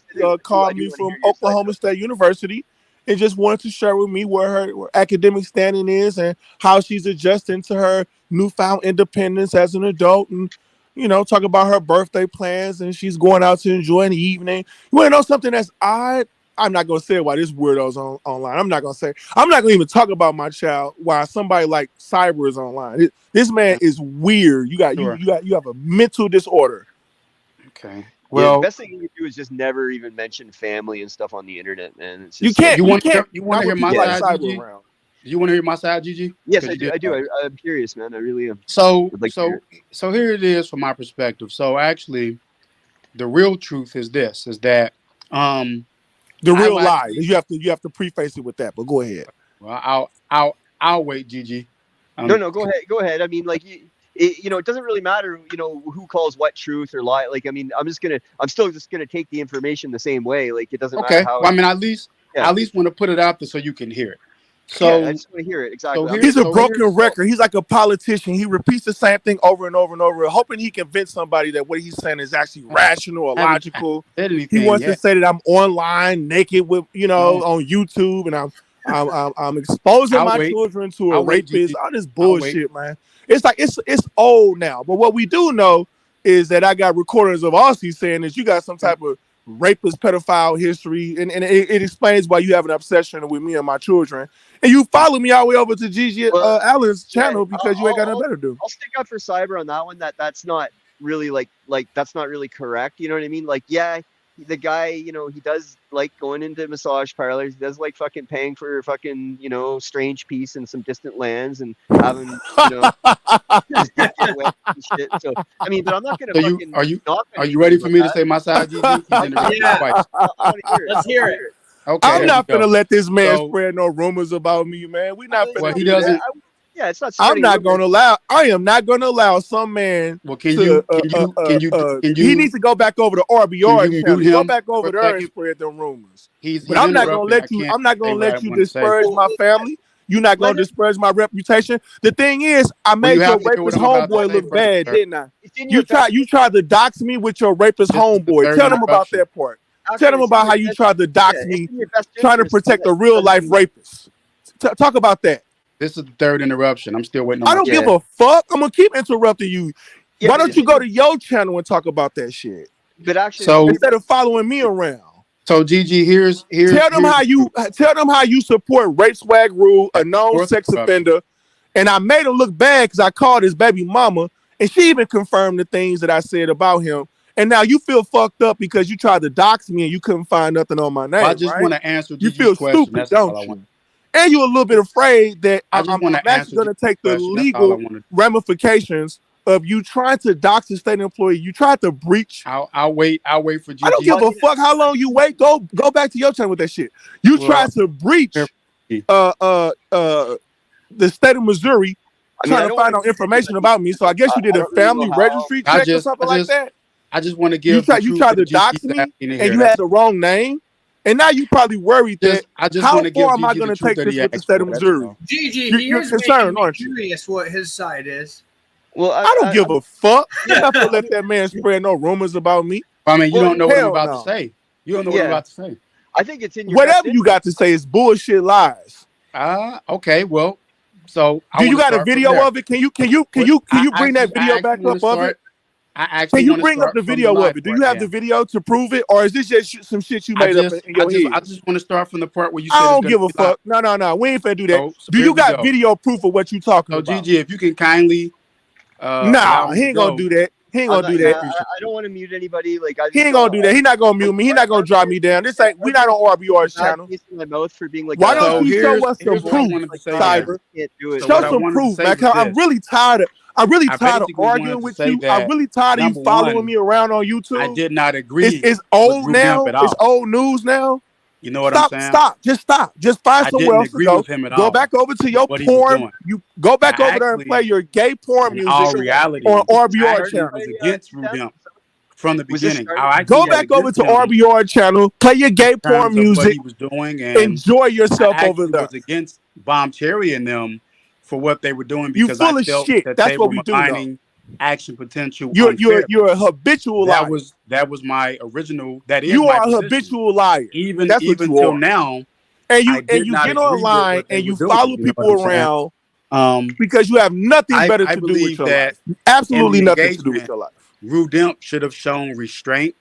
called me from Oklahoma State University and just wanted to share with me where her academic standing is and how she's adjusting to her newfound independence as an adult, and you know, talk about her birthday plans, and she's going out to enjoy an evening. You want to know something that's odd? I'm not gonna say why this weirdo's online. I'm not gonna even talk about my child while somebody like Cyber is online. This man is weird. You have a mental disorder. Okay. Well, the best thing you can do is just never even mention family and stuff on the internet, man. It's just, you want to hear my side, Cyber Gigi? around. You want to hear my side, Gigi? Yes, I do. I'm curious, man. I really am. So here it is from my perspective. So actually, the real truth is this: is that the real lie. You have to preface it with that. But go ahead. Well, I'll wait, Gigi. No, go ahead. Go ahead. I mean, like, you know, it doesn't really matter, you know, who calls what truth or lie. Like, I mean, I'm still just gonna take the information the same way. Like, it doesn't matter how. Well, I mean, at least want to put it out there so you can hear it. So I just want to hear it exactly. He's a broken record. He's like a politician. He repeats the same thing over and over and over, hoping he convince somebody that what he's saying is actually rational or logical. He wants to say that I'm online naked with, you know, on YouTube, and I'm exposing my children to a rapist. All this bullshit, man. It's like it's old now. But what we do know is that I got recordings of Aussie saying that you got some type of rapist pedophile history, and it explains why you have an obsession with me and my children. And you follow me all the way over to Gigi Allen's channel because you ain't got nothing better to do. I'll stick up for Cyber on that one. That's not really like that's not really correct. You know what I mean? Like, yeah, the guy, you know, he does like going into massage parlors. He does like fucking paying for fucking, you know, strange piece in some distant lands and having, you know, his dick get wet and shit. So I mean, but I'm not gonna. So are you ready for me to say my side, Gigi? Yeah, let's hear it. Okay, I'm not gonna let this man spread no rumors about me, man. We not. Well, he doesn't. Yeah, it's not. I'm not gonna allow. I am not gonna allow some man. Well, can you? He needs to go back over to RBR channel. Go back over there and spread them rumors. But I'm not gonna let you. I'm not gonna let you disparage my family. You're not gonna disparage my reputation. The thing is, I made your rapist homeboy look bad, didn't I? You tried to dox me with your rapist homeboy. Tell them about that part. Tell them about how you tried to dox me, trying to protect a real life rapist. Talk about that. This is the third interruption. I'm still waiting on I don't give a fuck. I'm gonna keep interrupting you. Why don't you go to your channel and talk about that shit? But actually, instead of following me around. So Gigi, here's tell them how you support Rape Swag Rule, a known sex offender, and I made him look bad because I called his baby mama, and she even confirmed the things that I said about him. And now you feel fucked up because you tried to dox me and you couldn't find nothing on my name. Well, I just want to answer Gigi's you feel question. Stupid, don't you? And you're a little bit afraid that I'm actually going to take the legal ramifications of you trying to dox a state employee. You tried to breach. I'll wait for GG. I don't give a fuck how long you wait. Go back to your channel with that shit. You tried to breach the state of Missouri trying to find out information about me. So I guess you did a family registry check or something like that. I just want to give you tried to dox me and you had the wrong name. And now you probably worried that how far am I going to take this with the state of Missouri? GG, You're concerned, aren't you? Curious what his side is. Well, I don't give a fuck. You're not gonna let that man spread no rumors about me. I mean, you don't know what I'm about to say. You don't know what I'm about to say. I think it's in your whatever you got to say is bullshit lies. Okay, well, so do you got a video of it? Can you bring that video back up of it? Can you bring up the video of it? Do you have the video to prove it, or is this just some shit you made up in your head? I just want to start from the part where you said I don't give a fuck. No. We ain't finna do that. So do you got video proof of what you talking about? GG, if you can kindly. Nah, he ain't gonna do that. He ain't gonna do that. I don't want to mute anybody. He ain't gonna do that. He not gonna mute me. He not gonna drop me down. This ain't. We not on RBR's channel. My mouth for being like. Why don't you show us some proof, Cyber? Show some proof, man. I'm really tired of. I'm really tired of arguing with you. I'm really tired of you following me around on YouTube. I did not agree. It's old now. It's old news now. You know what I'm saying? Just stop. Just find somewhere else to go. Go back over to your porn. You go back over there and play your gay porn music on RBR channel. Was against Rudimp from the beginning. Go back over to RBR channel. Play your gay porn music. What he was doing and enjoy yourself over there. Was against Bomb Cherry and them for what they were doing because you full I of felt shit. that That's they what were we do. Mining action potential. You're a habitual liar. That was my original. That is you my are a position. Habitual liar. Even till now. And you get online and you follow people around because you have nothing better to do with your life. Absolutely nothing to do with your life. Rudimp should have shown restraint,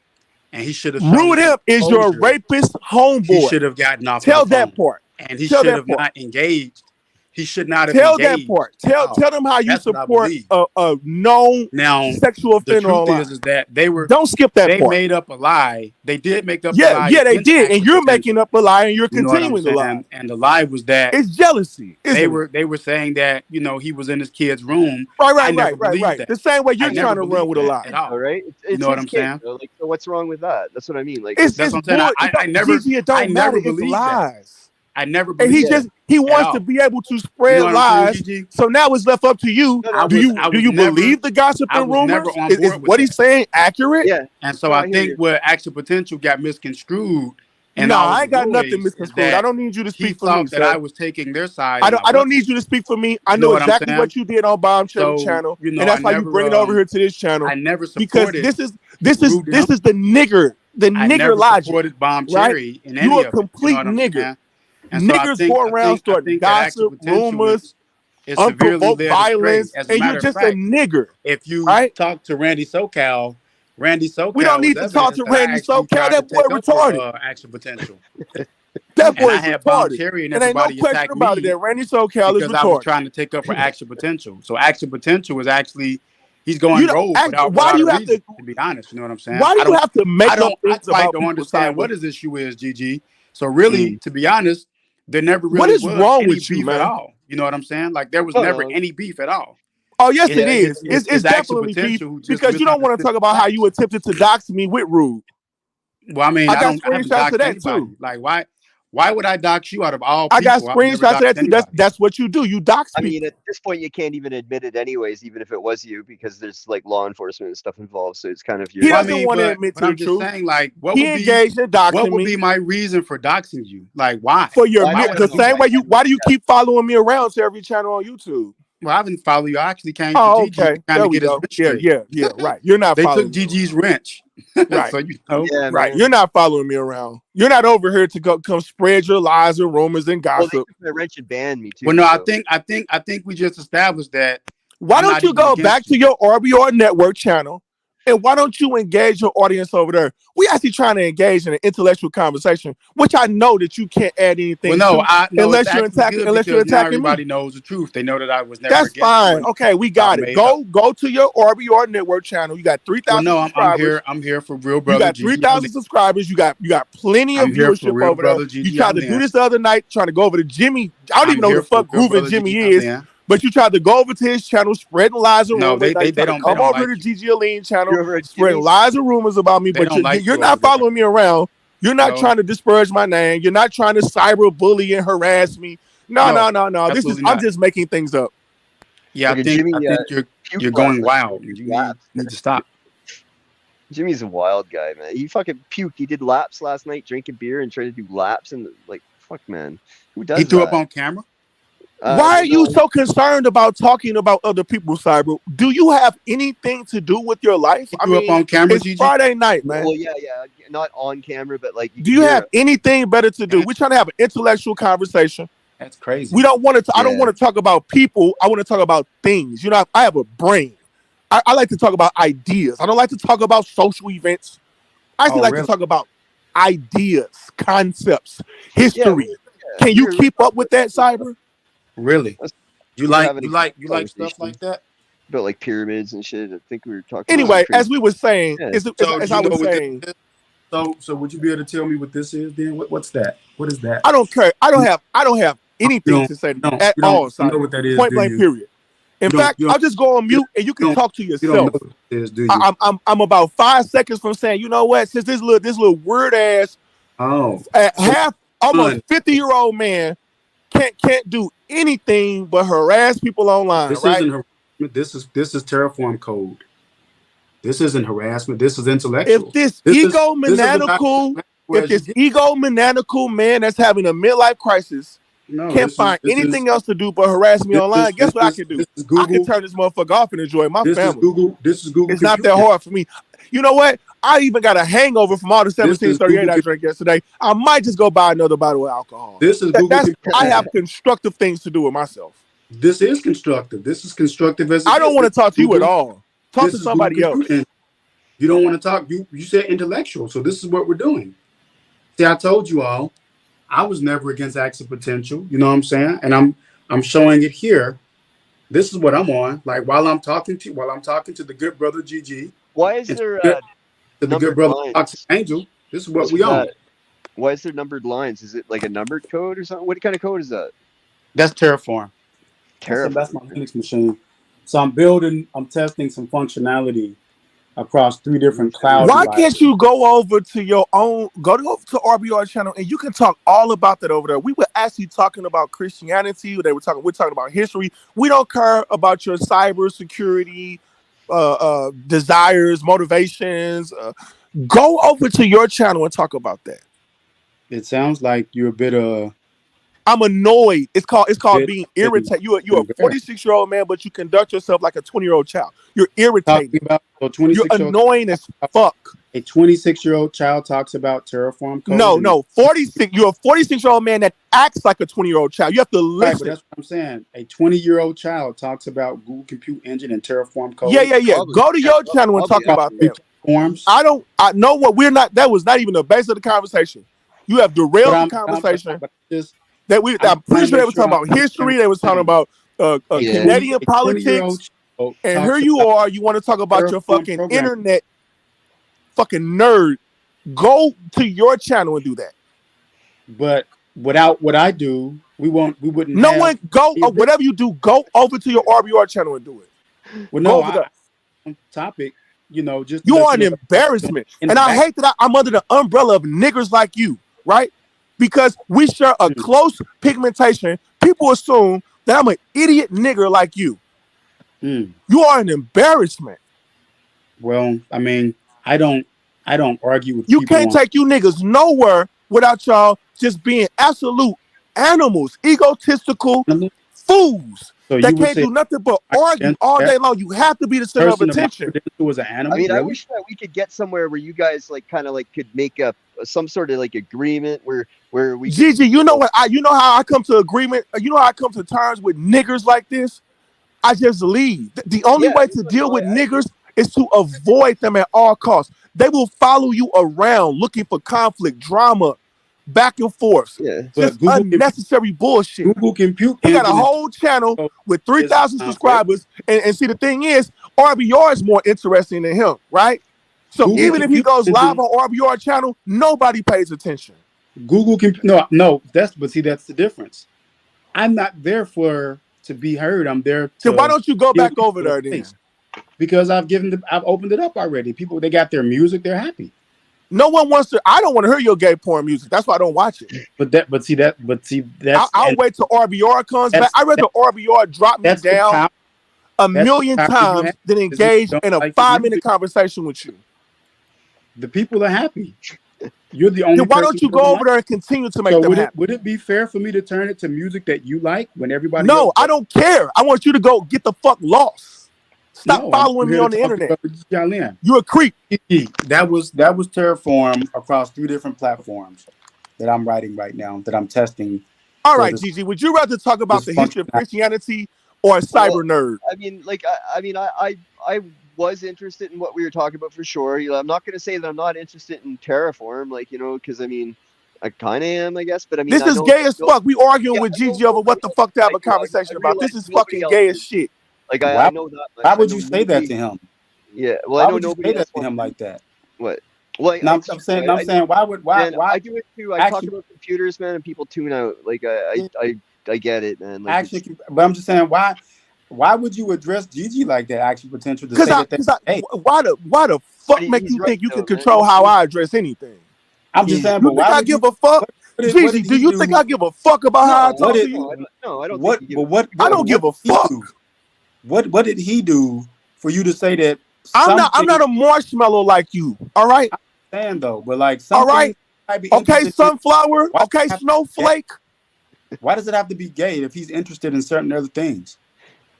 and he should have. Rudimp is your rapist homeboy. He should have gotten off. Tell that part. And he should have not engaged. He should not have tell engaged. That part. Tell them how you support a known sexual offender online. The truth is that they were. Don't skip that part. They made up a lie. They did make up a lie. Yeah, they did. And you're making up a lie and you're continuing to lie. And the lie was that it's jealousy. They were saying that, he was in his kid's room. Right. The same way you're trying to run with a lie. At all. Right? You know what I'm saying? So what's wrong with that? That's what I mean. Like that's what I'm saying. I never believed lies. I never and he wants to be able to spread lies. So now it's left up to you. Do you believe the gossip and rumors? Is what he's saying accurate? Yeah. And so I think where Action Potential got misconstrued. And I ain't got nothing misconstrued. I don't need you to speak for me. That I was taking their side. I don't need you to speak for me. I know exactly what you did on Bomb Cherry channel, and that's why you bring it over here to this channel. I never supported because this is the nigger logic. Supported Bomb Cherry in any you of a complete nigger. And so Niggers go around starting gossip, rumors, unprovoked violence, and you're just a nigger. If you talk to Randy SoCal, we don't need to talk to Randy SoCal. That boy retarded. Action Potential. That boy is retarded. Cherry and ain't no question about it that Randy SoCal is retarded. Because I was trying to take up for Action Potential. So Action Potential is actually he's going rogue without to be honest. You know what I'm saying? Why do you have to make up things about don't understand what his issue is, GG. So really, to be honest, there never really what is was wrong any with you, beef man? At all. You know what I'm saying? Like there was never any beef at all. Oh yes, it is. It's definitely beef because you don't want to talk about how you attempted to dox me with Rude. Well, I mean, I got screenshots of that too. Like why would I dox you out of all people? I got screenshots of that too. That's what you do. You dox people. I mean, at this point, you can't even admit it anyways, even if it was you, because there's like law enforcement and stuff involved. So it's kind of your. He doesn't want to admit to the truth. Saying, like, what would be my reason for doxing you? Like, why? For your the same way you. Why do you keep following me around to every channel on YouTube? Well, I didn't follow you. I actually came to GG trying to get his wrench. Yeah, right. You're not. They following took GG's wrench. Right. So you know, right. You're not following me around. You're not over here to come spread your lies and rumors and gossip. Well, they took my wrench and banned me too. Well, no, so. I think we just established that. Why don't you go back to your RBR network channel? And why don't you engage your audience over there? We actually trying to engage in an intellectual conversation, which I know that you can't add anything. Well, no, unless you're attacking everybody me. knows the truth. They know that I was never. That's fine. Okay, we got it. Go to your RBR network channel. You got 3,000. No, subscribers. I'm here for real brother. You got 3,000 subscribers. You got plenty of viewership over there. You tried to do this the other night, trying to go over to Jimmy. I don't even know who the fuck Groovin' Jimmy is. But you tried to go over to his channel, spreading lies and No, rumors. they Now you don't. come They don't over like to you. Gigi Aline channel, You're over at spreading Jimmy's? lies and rumors about me. They But don't like you're you not over there. following me around. You're not No. trying to disparage my name. You're not trying to cyber bully and harass me. No. This is Absolutely I'm not. just making things up. Yeah, Like I a think Jimmy, you're puked going last night. wild. You need to stop. Jimmy's a wild guy, man. He fucking puked. He did laps last night, drinking beer, and tried to do laps. And like, fuck, man, who does He threw that? up on camera. Why are you no. so concerned about talking about other people, Cyber? Do you have anything to do with your life? He I threw up mean, on camera, it's Gigi? Friday night, man. Well, yeah, not on camera, but like, Do you have anything better to do? We're trying to have an intellectual conversation. That's crazy. We don't want to. I don't Yeah. want to talk about people. I want to talk about things. You know, I have a brain. I like to talk about ideas. I don't like to talk about social events. I actually like to talk about ideas, concepts, history. Can you keep up with that, Cyber? Really? You We're like having a stuff like that? about like pyramids and shit. I think we were talking. Anyway, about as we were saying, Yeah. as I was saying, So would you be able to tell me what this is then? What's that? What is that? I don't care. I don't have anything to say at all, Cyber. Know what that is, Point do blank, you? period. In fact, I'll just go on mute and you can talk to You don't yourself. know what it is, do you? I'm about 5 seconds from saying, you know what? Since this little weird ass, almost 50-year-old man can't do anything but harass people online. This right? isn't harassment. This is Terraform code. This isn't harassment. This is intellectual. If this egomaniacal man that's having a midlife crisis can't find anything else to do but harass me online, guess what I can do? I can turn this motherfucker off and enjoy my family. This is Google. It's not that hard for me. You know what? I even got a hangover from all the 1738 I drank yesterday. I might just go buy another bottle of alcohol. I have constructive things to do with myself. This is constructive. This is constructive as I don't want to talk to you at all. Talk to somebody else. You don't want to talk. You said intellectual, so this is what we're doing. See, I told you all, I was never against acts of potential. You know what I'm saying? And I'm showing it here. This is what I'm on. Like while I'm talking to the good brother GG. Why is there the good brother Toxic Angel? This is what we on. Why is there numbered lines? Is it like a numbered code or something? What kind of code is that? That's Terraform. Terraform. That's my Linux machine. So I'm testing some functionality across 3 different clouds. Why can't you go over to RBR channel and you can talk all about that over there? We were actually talking about Christianity. We're talking about history. We don't care about your cybersecurity desires, motivations. Go over to your channel and talk about that. It sounds like you're a bit I'm annoyed. It's called being irritated. You're a 46-year-old man, but you conduct yourself like a 20-year-old child. You're irritated. You're annoying as fuck. A 26-year-old child talks about Terraform code. No, 46. You're a 46-year-old man that acts like a 20-year-old child. You have to listen. Right, but that's what I'm saying. A 20-year-old child talks about Google Compute Engine and Terraform code. Yeah. Go to your channel and talk about that. I know what we're not. That was not even the base of the conversation. You have derailed the conversation. I'm pretty sure they were talking about history. They was talking about Canadian politics. And here you are. You want to talk about your fucking internet fucking nerd. Go to your channel and do that. But without what I do, we wouldn't. No one go or whatever you do. Go over to your RBR channel and do it. Well, no, on topic. You know, just you are an embarrassment, and I hate that I'm under the umbrella of niggers like you, right? Because we share a close pigmentation. People assume that I'm an idiot nigger like you. You are an embarrassment. Well, I mean, I don't argue with you. People Can't take you niggas nowhere without y'all just being absolute animals, egotistical fools that can't do nothing but argue all day long. You have to be the center of attention. Was an animal. I mean, I wish that we could get somewhere where you guys could make some sort of agreement where we. Gigi, you know what? You know how I come to agreement. You know how I come to terms with niggers like this. I just leave. The only way to deal with niggers is to avoid them at all costs. They will follow you around looking for conflict, drama, back and forth. Yeah, just unnecessary bullshit. Google Compute. He got a whole channel with 3,000 subscribers, and see the thing is, RBR is more interesting than him, right? So Google even if he goes live on RBR channel, nobody pays attention. Google Compute. No, that's the difference. I'm not there to be heard. I'm there. So why don't you go back over there then? Because I've opened it up already. People, they got their music. They're happy. No one wants to. I don't want to hear your gay porn music. That's why I don't watch it. But see that's. I'll wait till RBR comes back. I'd rather RBR drop me down a million times than engage in a 5-minute conversation with you. The people are happy. You're the only. Then why don't you go over there and continue to make them happy? Would it be fair for me to turn it to music that you like when everybody? No, I don't care. I want you to go get the fuck lost. Stop following me on the internet. You're a creep. That was Terraform across 3 different platforms that I'm writing right now, that I'm testing. All right, Gigi, would you rather talk about the history of Christianity or a cyber nerd? I mean, I was interested in what we were talking about for sure. I'm not going to say that I'm not interested in Terraform, because I mean, I kind of am, I guess. But I mean, this is gay as fuck. We arguing with Gigi over what the fuck to have a conversation about. This is fucking gay as shit. I know that. Why would you say that to him? Yeah, well, I know nobody say that to him like that. What? Well, I'm saying, why? I do it too. I talk about computers, man, and people tune out. I get it, man. But I'm just saying, why would you address Gigi like that? Actual potential to say that. Why the fuck make you think you can control how I address anything? I'm just saying, but why I give a fuck? Gigi, do you think I give a fuck about how I talk to you? No, I don't. I don't give a fuck. What did he do for you to say that? I'm not a marshmallow like you. All right. I'm saying though, but like, all right. Okay, sunflower. Okay, snowflake. Why does it have to be gay if he's interested in certain other things?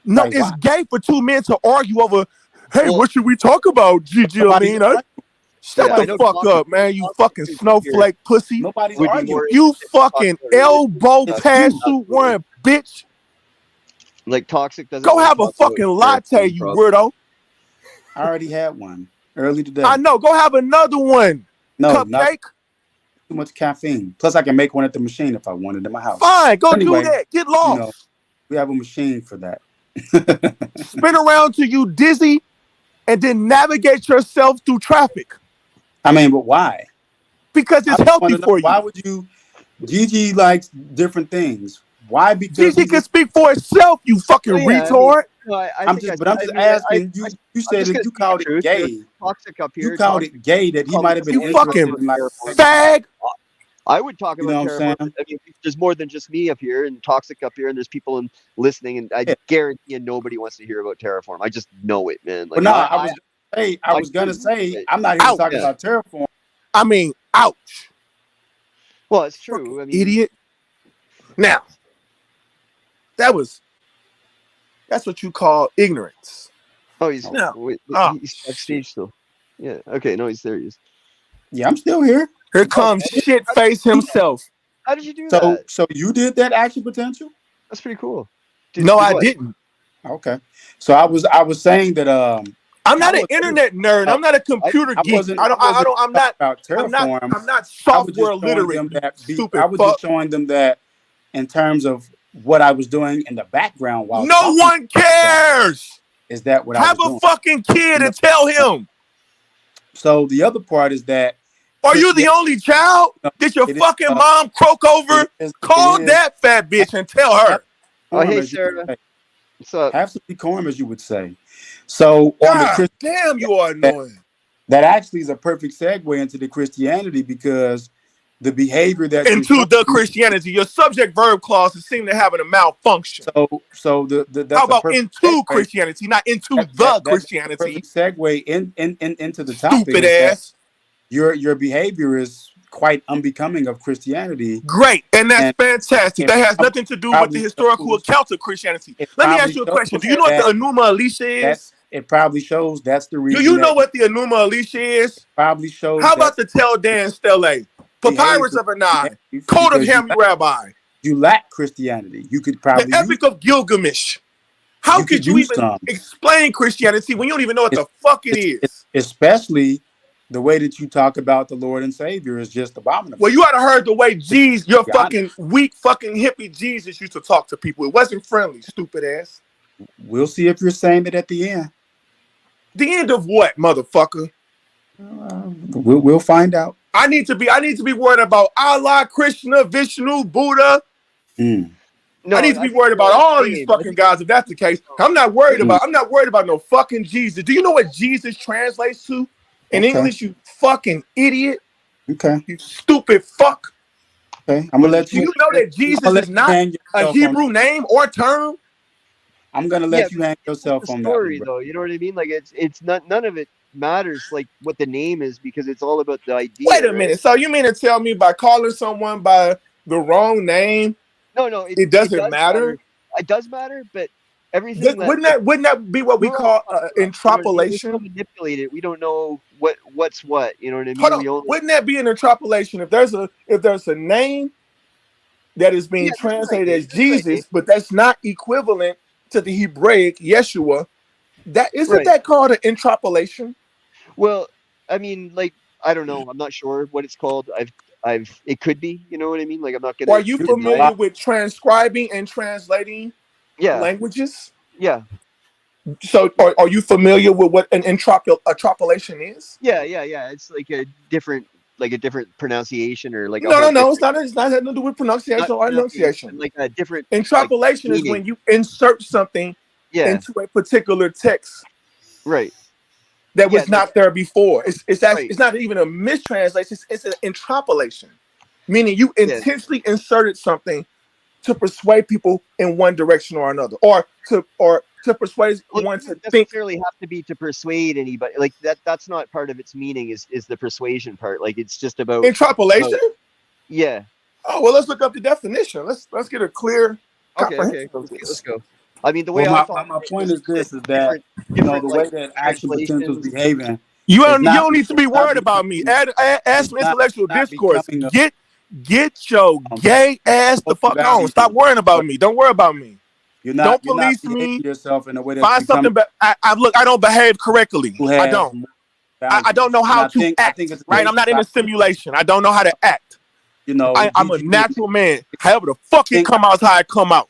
No, like, it's gay for 2 men to argue over. Hey, what should we talk about, Gigi? Shut the fuck up, man. You fucking snowflake pussy. Nobody's arguing. You fucking elbow pantsuit wearing bitch. Like Toxic doesn't go have a fucking latte, you weirdo. I already had one early today. I know. Go have another one. No, cupcake. Too much caffeine. Plus, I can make one at the machine if I wanted in my house. Fine, go do that. Get lost. We have a machine for that. Spin around till you dizzy, and then navigate yourself through traffic. I mean, but why? Because it's healthy for you. Why would you? Gigi likes different things. Why? Because Gigi can speak for itself, you fucking retard. I'm just asking. You said that you called it gay. Toxic up here. You called it gay that he might have been. You fucking fag. I would talk about Terraform. I mean, there's more than just me up here and Toxic up here, and there's people listening, and I guarantee you nobody wants to hear about Terraform. I just know it, man. Like, but no, I was gonna say I'm not here to talk about Terraform. I mean, ouch. Well, it's true. I mean, idiot. Now, that's what you call ignorance. Oh, he's he's backstage still. Yeah. Okay. No, he's there. He is. Yeah, I'm still here. Here comes shit face himself. How did you do that? So you did that action potential? That's pretty cool. No, I didn't. Okay. So I was saying that I'm not an internet nerd. I'm not a computer geek. I'm not software literate. I was just showing them that in terms of what I was doing in the background while no one cares. Is that what I was doing? Have a fucking kid and tell him. So the other part is that are you the only child? Did your fucking mom croak over? Call that fat bitch and tell her. Oh, hey, Sarah. What's up? Have some decorum, as you would say. So, damn, you are annoying. That actually is a perfect segue into the Christianity, because the behavior that into the Christianity, your subject verb clauses seem to have a malfunction. So that's how about into Christianity, not into the Christianity? Segue into the topic. Stupid ass. Your behavior is quite unbecoming of Christianity. Great, and that's fantastic. That has nothing to do with the historical account of Christianity. Let me ask you a question. Do you know what the Enuma Elish is? It probably shows that's the reason. Do you know what the Enuma Elish is? Probably shows. How about the Tel Dan Stele? Papyrus of Anai, Code of Hammurabi. You lack Christianity. You could probably the Epic of Gilgamesh. How could you even explain Christianity when you don't even know what the fuck it is? Especially the way that you talk about the Lord and Savior is just abominable. Well, you ought to heard the way Jesus, your fucking weak fucking hippie Jesus used to talk to people. It wasn't friendly, stupid ass. We'll see if you're saying it at the end. The end of what, motherfucker? We'll find out. I need to be worried about Allah, Krishna, Vishnu, Buddha. No, I need to I be think worried you're about on the all these same. fucking guys if that's the case. I'm not worried about no fucking Jesus. Do you know what Jesus translates to in English, you fucking idiot? Okay. You stupid fuck. Okay. I'm gonna let Do you. you know that I'm Jesus gonna is let you not hang a yourself on. Hebrew name or term? I'm gonna Yeah, let you hang it's yourself the on that one, story bro. though. You know what I mean? Like it's not none of it matters like what the name is because it's all about the idea, Wait a right? minute. So you mean to tell me by calling someone by the wrong name, No, it it doesn't does matter. matter? It does matter, but everything that Wouldn't that be what we we're all call fucked up. You know what I mean? We're so interpolation? manipulated. We don't know what's what. You know what I Hold mean? on. We only Wouldn't that be an interpolation if there's a name that is being there's an translated idea. as There's an idea. Jesus, but that's not equivalent to the Hebraic Yeshua? That isn't Right. that called an interpolation? Well, I mean, like I don't know. I'm not sure what it's called. I've it could be. You know what I mean? Like I'm not Or are gonna you deny familiar it. with transcribing and translating Yeah. languages? Yeah. So are you familiar with what an interpolation is? Yeah. It's like a different pronunciation or like a No, whole no, no. It's different not. It's not having to do with not pronunciation or pronunciation, enunciation. but like a different like Interpolation is meaning. when you insert something Yeah. into a particular text Right. that Yeah. was Like not there before. right. It's not even a mistranslation. It's an interpolation, meaning you Yeah. intentionally inserted something to persuade people in one direction or another, or to persuade Well, one it to doesn't think. necessarily have to be to persuade anybody. Like that's not part of its meaning is the persuasion part. Like it's just about Interpolation. yeah. Oh well, let's look up the definition. Let's get a clear Okay. comprehension of Let's this. go. I mean, the way Well, I my thought my of it point was is this: is that different the like way that action potential is translations. behaving You is don't not need to be it's not worried about me. becoming Add it's some intellectual not discourse. becoming a Get your gay ass the fuck on. value. Stop worrying about But me. Don't worry about me. Don't you're not police behaving me. yourself in a way that's Find becoming something. But I look. I don't behave correctly. who I has don't. more I value. don't know And how to I think act. it's a Right. case I'm not in a about simulation. I don't know how to act. I'm a GG. natural man. However the fuck it Think come out is how it come out.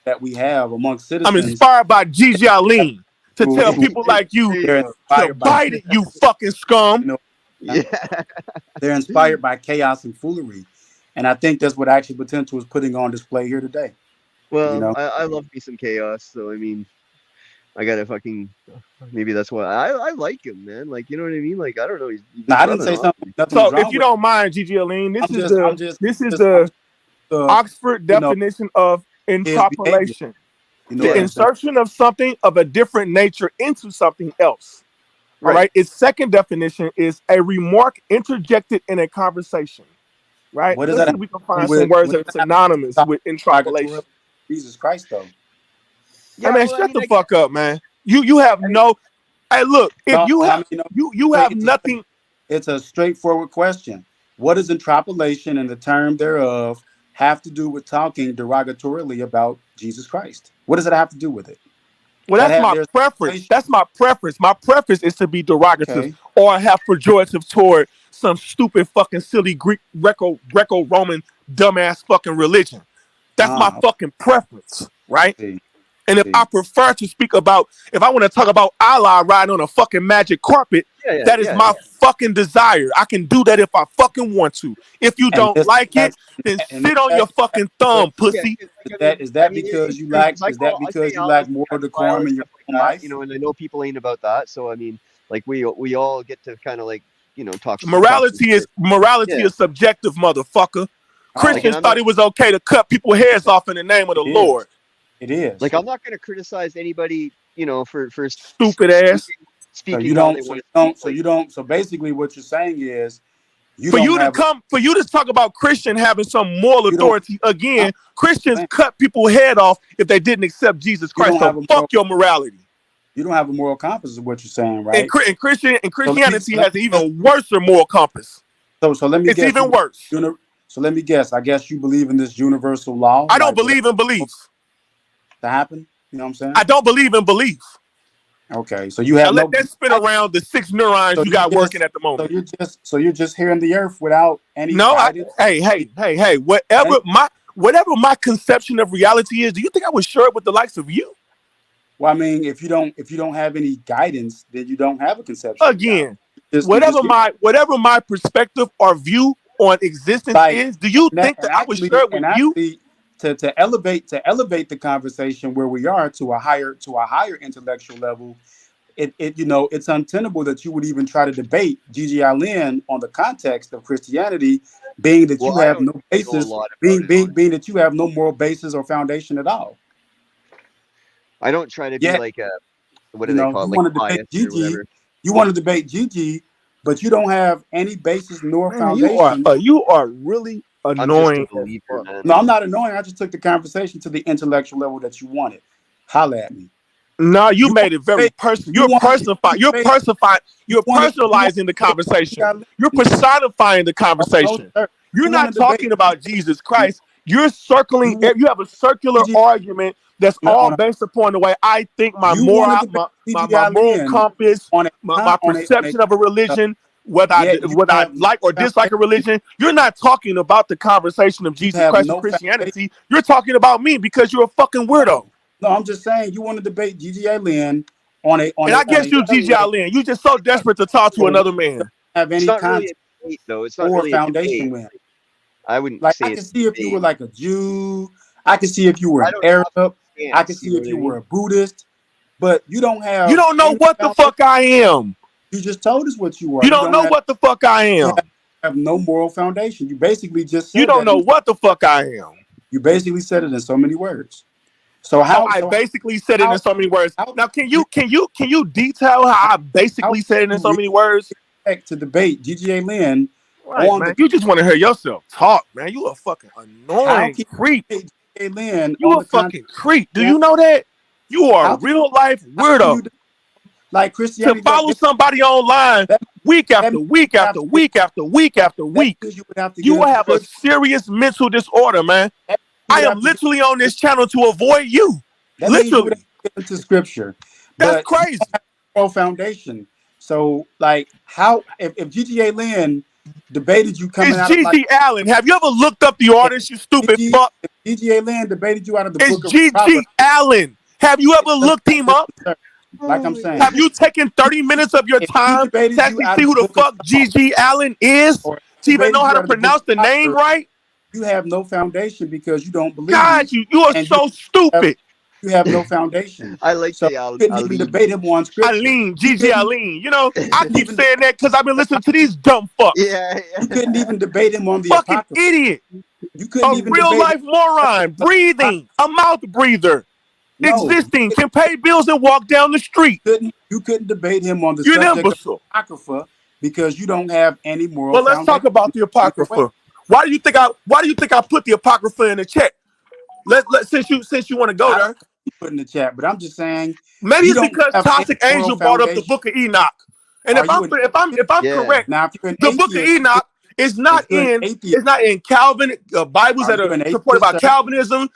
that we have amongst I'm citizens inspired by Gigi Aline to tell who people like you There you they're go. to inspired by bite it, you fucking scum. you know Yeah. they're inspired by chaos and foolery, and I think that's what action potential is putting on display here today. You Well, know, I love me some chaos, so I mean, I gotta fucking maybe that's why I like him, man. Like you know what I mean? Like I don't know, he's now I didn't rubbing say off something. me. Nothing was So if wrong you with. don't mind, Gigi Aline, I'm just this is I'm the just Oxford you know definition of his behavior. interpolation. You know The what Yeah. I'm saying? insertion of something of a different nature into something else. All Right. right. Its second definition is a remark interjected in a conversation. Right. What does Let's that see have if we can to do find some with? words What that does are that have to do synonymous with with derogatory interpolation. of Jesus Christ, though? Hey Yeah. man, Well, I shut mean, the fuck up, man. You have no. Hey, look. If No, you I have mean, no, you have it's a nothing. it's a straightforward question. What does interpolation and the term thereof have to do with talking derogatorily about Jesus Christ? What does it have to do with it? Well, that's my There's preference. That's my preference. My preference is to be derogative okay. or have pejorative toward some stupid fucking silly Greek Greco-Roman dumbass fucking religion. That's my Ah, fucking preference, right? see, And if I prefer to speak about, if I want to talk about Allah riding on a fucking magic carpet, that is my fucking desire. I can do that if I fucking want to. If you and don't this like it, that's then and sit on your fucking because thumb, pussy. is I that mean, because it's you true lack because I is that say because you Allah lack is a moral pedophile decorum and in your stuff like own that, you life? know, and I know people ain't about that. So I mean, like we all get to kind of like talk some shit. Morality Yeah. is subjective, motherfucker. Like, and Christians I'm thought not it was okay to cut people's heads off in the name of the It is. Lord. It is. like I'm not gonna criticize anybody, for Stupid ass. So you speaking how they don't. So want you to speak. don't. So you don't. So basically, what you're saying is you For don't you have. to talk about Christian having some moral You don't. authority again, I'm Christians saying cut people's head off if they didn't accept Jesus you Christ. don't have So a moral. fuck your morality. You don't have a moral compass, is what you're saying, And, right? Christianity Let has me an guess. even worse moral compass. So let me It's guess. even worse. So let me guess. I guess you believe in this universal law, I don't like whatever believe in beliefs. to happen. You know what I'm saying? I don't believe in belief. Okay. So you Now have let no. that spin around the 6 neurons So you you got working just. at the moment. So you're just here in the earth without any No, guidance. hey, Any, whatever my conception of reality is, do you think I would share it with the likes of you? well, I mean, if you don't have any guidance, then you don't have a conception of reality. Again, You just whatever my perspective or view on existence like is, do you think and that I would share it with you? to elevate the conversation where we are to a higher intellectual level. It's untenable that you would even try to debate Gigi Allen on the context of Christianity, being that you have no basis, being that you have no moral basis or foundation at all. I don't try to be like a, what do they call it? You want Like to debate biased or Gigi, whatever. you want to debate Gigi, but you don't have any basis nor Man, foundation. you are really annoying. No, I'm not annoying. I just took the conversation to the intellectual level that you wanted. Holla at me. No, you made it very personal. You're personifying. You're personalizing the conversation. You're personifying the conversation. You're not talking about Jesus Christ. You're circling. You have a circular argument that's all based upon the way I think my moral compass, my perception of a religion, whether I like or dislike a religion. You're not talking about the conversation of Jesus Christ and Christianity. You're talking about me because you're a fucking weirdo. No, I'm just saying you want to debate Gigi Allen on a. And I guess you, Gigi Allen, you're just so desperate to talk to another man. Have any context though? It's not or really foundation with. I wouldn't like. say I can see if you were like a Jew. I can see if you were an Arab. I can see if you were a Buddhist. But you don't have. You don't know what the fuck I am. You just told us what you are. You don't know what the fuck I am. You have no moral foundation. You basically just said you don't know what the fuck I am. You basically said it in so many words. So how I basically said it in so many words. Now, can you detail how I basically said it in so many words? To debate Gigi Allen, right, man. You just want to hear yourself talk, man. You a fucking annoying creep. You a fucking creep. Do you know that? You are a real life weirdo. Like Christianity, to follow somebody online week after week after week after week after week, you will have a serious mental disorder, man. I am literally on this channel to avoid you. Literally. Into scripture. That's crazy. Moral foundation. So, like, how if Gigi Allen debated you coming out of Gigi Allen, have you ever looked up the artist, you stupid fuck? If Gigi Allen debated you out of the book of Gigi Allen. Have you ever looked him up? Like I'm saying. Have you taken 30 minutes of your time to actually see who the fuck Gigi Allen is? To even know how to pronounce the name right? You have no foundation because you don't believe. God, you are so stupid. You have no foundation. I like so the you couldn't even debate him on scripture. Gigi Allen. You know, I keep saying that because I've been listening to these dumb fucks. Yeah. You couldn't even debate him on the fucking Apocrypha. idiot. You couldn't even real life moron, breathing, a mouth breather, existing, can pay bills and walk down the street. You couldn't debate him on the You're subject an imbecile. of the Apocrypha because you don't have any moral. Well, let's talk about the Apocrypha. Why do you think I put the Apocrypha in the chat? Since you want to go there. Put in the chat, but I'm just saying. Maybe it's because Toxic Angel brought up the Book of Enoch, and if I'm correct, now, if you're an the Book of Enoch is not in Calvin Bibles that are supported by Calvinism,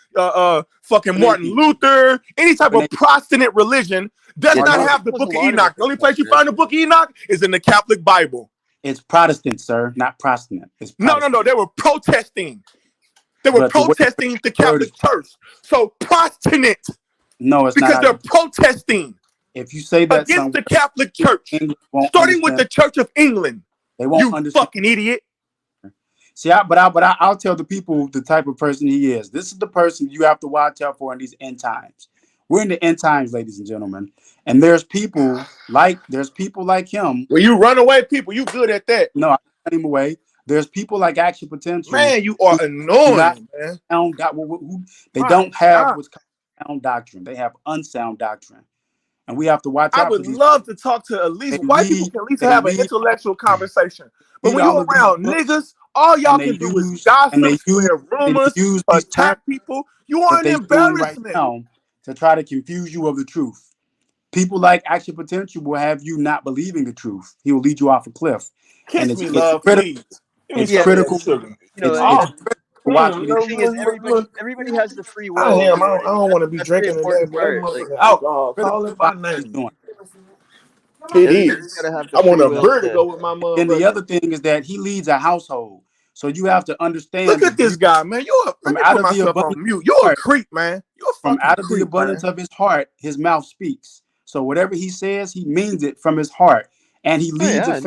fucking Martin Luther, any type of Protestant religion does not have the Book of Enoch. The only place you find the Book of Enoch is in the Catholic Bible. It's Protestant, sir, not Protestant. It's Protestant. No. They were protesting. They were protesting the Catholic Church. So Protestant. No, it's because not. They're protesting. If you say that against the Catholic Church, starting with the Church of England, they won't understand. Fucking idiot. See, I'll tell the people the type of person he is. This is the person you have to watch out for in these end times. We're in the end times, ladies and gentlemen, and there's people like him. When you run away, people, you good at that. No, I run him away. There's people like Action Potential. Man, you are annoying, man. They don't have what's called sound doctrine. They have unsound doctrine. And we have to watch out. I would love to talk to at least white people can at least have an intellectual conversation. But when you're around niggas, all y'all can do is gossip, spread rumors, attack people. You are an embarrassment. Right now to try to confuse you of the truth. People like Action Potential will have you not believing the truth. He will lead you off a cliff. Kiss me, love, please. It's critical. The thing is, everybody has the free will. I don't want to be drinking alcohol. Call it by name. It is. I want a vertigo with my mom. And the other thing is that he leads a household, so you have to understand. Look at this guy, man. You're a creep, man. You're from out of the abundance of his heart, his mouth speaks. So whatever he says, he means it from his heart. And he leads. I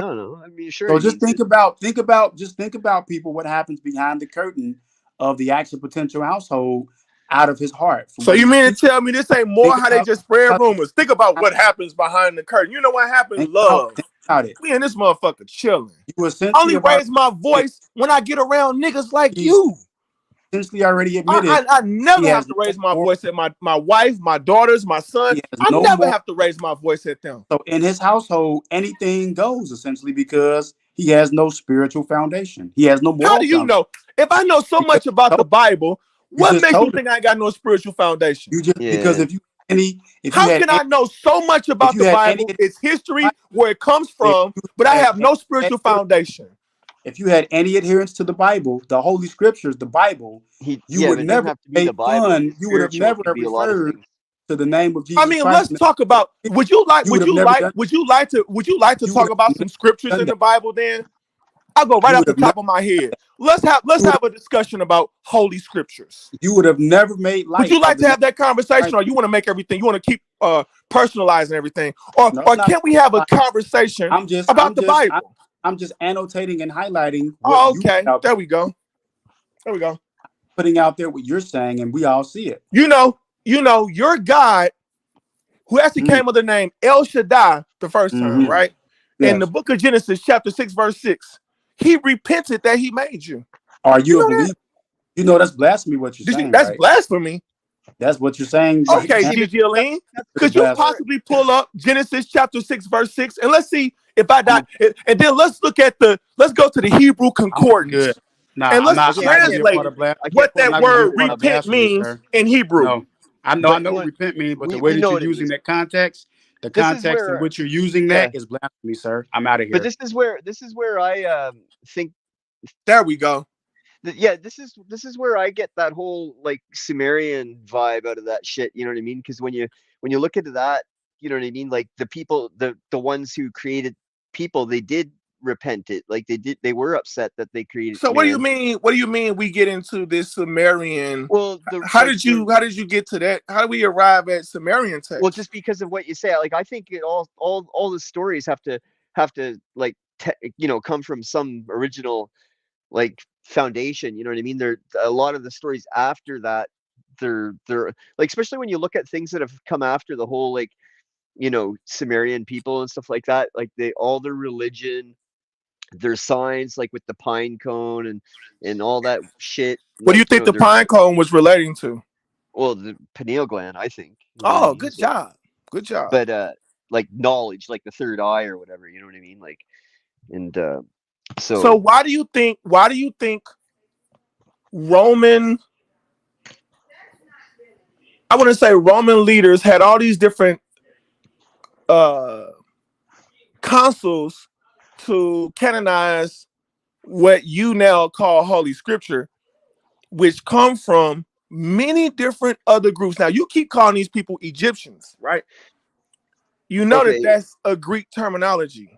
mean, sure. So just think about people. What happens behind the curtain of the Action Potential household out of his heart. So you mean to tell me this ain't more how they just spread about- rumors? Think about what happens behind the curtain. You know what happens? Love. Think about it. Me and this motherfucker chilling. You essentially Only raise my voice when I get around niggas like you. Essentially already admitted. I never he have has to raise my no voice at my wife, my daughters, my son. I no never more- have to raise my voice at them. So in his household, anything goes essentially because he has no spiritual foundation. He has no moral. How do you know? If I know so much about the Bible, what makes you think I ain't got no spiritual foundation? You just because if you how can I know so much about the Bible, its history, where it comes from, but I have no spiritual foundation? If you had any adherence to the Bible, the Holy Scriptures, the Bible, you would never have made fun. You would have never referred to the name of Jesus. I mean, let's talk about. Would you like to talk about some scriptures in the Bible? Then I'll go right off the top of my head. Let's have a discussion about holy scriptures. You would have never made light. Would you like to have that conversation, or you want to make everything? You want to keep personalizing everything, or can we have a conversation about the Bible? I'm just annotating and highlighting. Oh, okay. There we go. Putting out there what you're saying, and we all see it. You know, your God, who actually came with the name El Shaddai the first time, right? Yes. In the book of Genesis, chapter 6, verse 6, he repented that he made you. Are you a believer? You know that's blasphemy what you're saying. That's right? blasphemy. That's what you're saying. Okay, Gigi, could you possibly pull up Genesis chapter 6, verse 6, and let's see if I die, and then let's go to the Hebrew concordance, and let's translate what that word repent means in Hebrew. No, I know what repent means, but the way that you're using that context, the context in which you're using that is blasphemy, sir. I'm out of here. But this is where I think. There we go. This is where I get that whole like Sumerian vibe out of that shit. You know what I mean? Because when you look into that, you know what I mean. Like the people, the ones who created people, they did repent it. Like they were upset that they created. So what do you mean? What do you mean we get into this Sumerian? Well, how did you get to that? How do we arrive at Sumerian text? Well, just because of what you say. Like I think all the stories have to like come from some original like foundation. You know what I mean? There a lot of the stories after that. They're like, especially when you look at things that have come after the whole like Sumerian people and stuff like that. Like all their religion, their signs, like with the pine cone and all that shit. What do you think the pine cone was relating to? Well, the pineal gland, I think. Oh, good job. Good job. But like knowledge, like the third eye or whatever, you know what I mean? Like, and so why do you think Roman leaders had all these different consuls to canonize what you now call Holy Scripture, which come from many different other groups? Now, you keep calling these people Egyptians, right? You know that that's a Greek terminology.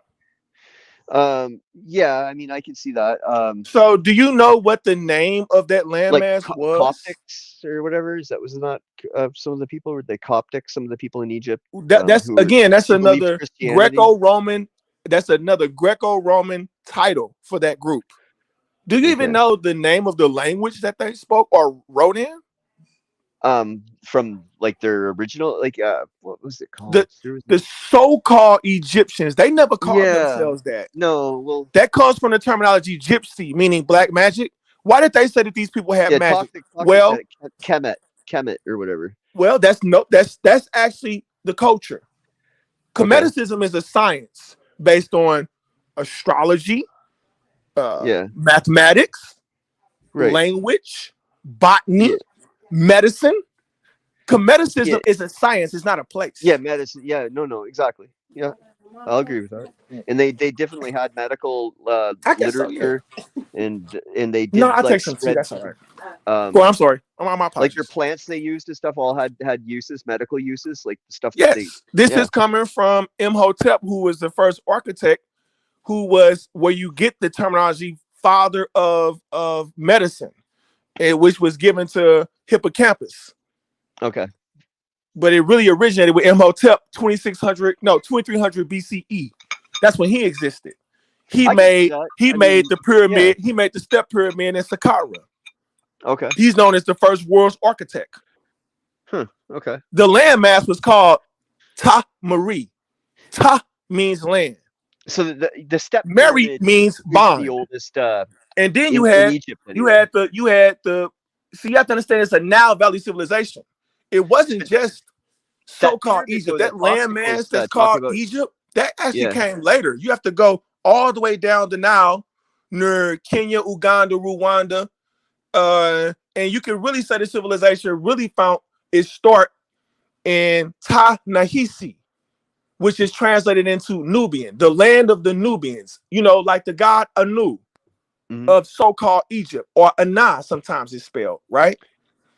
Yeah, I mean, I can see that. So do you know what the name of that landmass was? Coptics or whatever? Was not some of the people? Were they Coptic? Some of the people in Egypt? That's another Greco-Roman. That's another Greco-Roman title for that group. Do you even know the name of the language that they spoke or wrote in? From like their original, like what was it called? The so-called Egyptians. They never called themselves that. No, well, that comes from the terminology gypsy, meaning black magic. Why did they say that these people had magic? Well, Kemet or whatever. Well, that's actually the culture. Kemeticism is a science based on astrology, mathematics, language, botany, medicine. Kemeticism is a science. It's not a place. Yeah, medicine. Yeah, no, exactly. Yeah, I'll agree with that. And they definitely had medical literature, and they did. No, I like, take some tea. That's all right. Well, I'm sorry. I'm my apologies. Like your plants they used and stuff all had uses, medical uses, like stuff. Yes, this is coming from Imhotep, who was the first architect, who was where you get the terminology father of medicine, which was given to Hippocampus. Okay. But it really originated with Imhotep 2300 BCE. That's when he existed. He made the pyramid. He made the step pyramid in Saqqara. Okay. He's known as the first world's architect. Okay. The landmass was called Ta-Mari. Ta means land. So the step Mary pyramid means is the bond. oldest And then in you had Egypt. you Anyway. had the so you have to understand it's a Nile Valley civilization. It wasn't just so-called pyramid, Egypt. though, That that Austin landmass was that's talking called about. Egypt, that actually Yeah. came later. You have to go all the way down the Nile near Kenya, Uganda, Rwanda. And you can really say the civilization really found its start in Ta-Nahisi, which is translated into Nubian, the land of the Nubians, like the god Anu of so-called Egypt, or Ana sometimes it's spelled, right?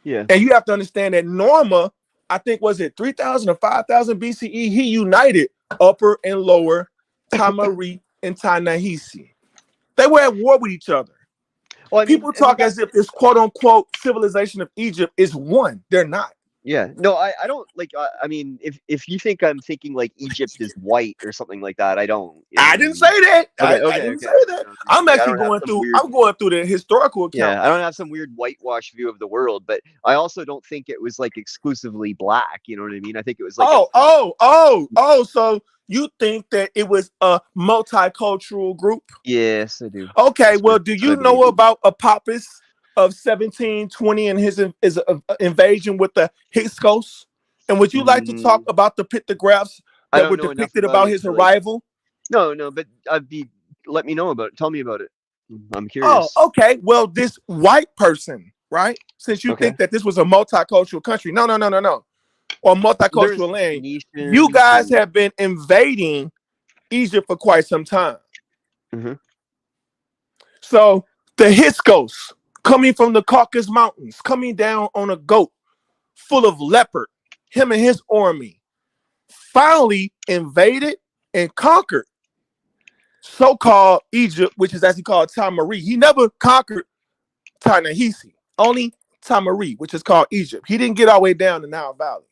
Yeah. And you have to understand that Norma, I think, was it 3000 or 5000 BCE, he united Upper and Lower Ta-Mari and Ta-Nahisi. They were at war with each other. Well, People talk as if this quote-unquote civilization of Egypt is one. They're not. Yeah, no, I don't like. I mean, if you think I'm thinking like Egypt is white or something like that, I don't. I didn't say that. Okay, I didn't say that. I'm actually going through. I'm going through the historical account. Yeah, I don't have some weird whitewash view of the world, but I also don't think it was like exclusively black. You know what I mean? I think it was like. So you think that it was a multicultural group? Yes, I do. Okay, well, do you know about Apophis of 1720 and his invasion with the Hyksos? And would you like to talk about the pictographs that were depicted about his arrival? No, but let me know about it. Tell me about it. I'm curious. Oh, okay. Well, this white person, right? Since you think that this was a multicultural country, no, or multicultural land, you guys have been invading Egypt for quite some time. So the Hyksos, coming from the Caucasus Mountains, coming down on a goat full of leopard, him and his army, finally invaded and conquered so-called Egypt, which is actually called Ta-Mari. He never conquered Ta-Nahisi, only Ta-Mari, which is called Egypt. He didn't get all the way down the Nile Valley.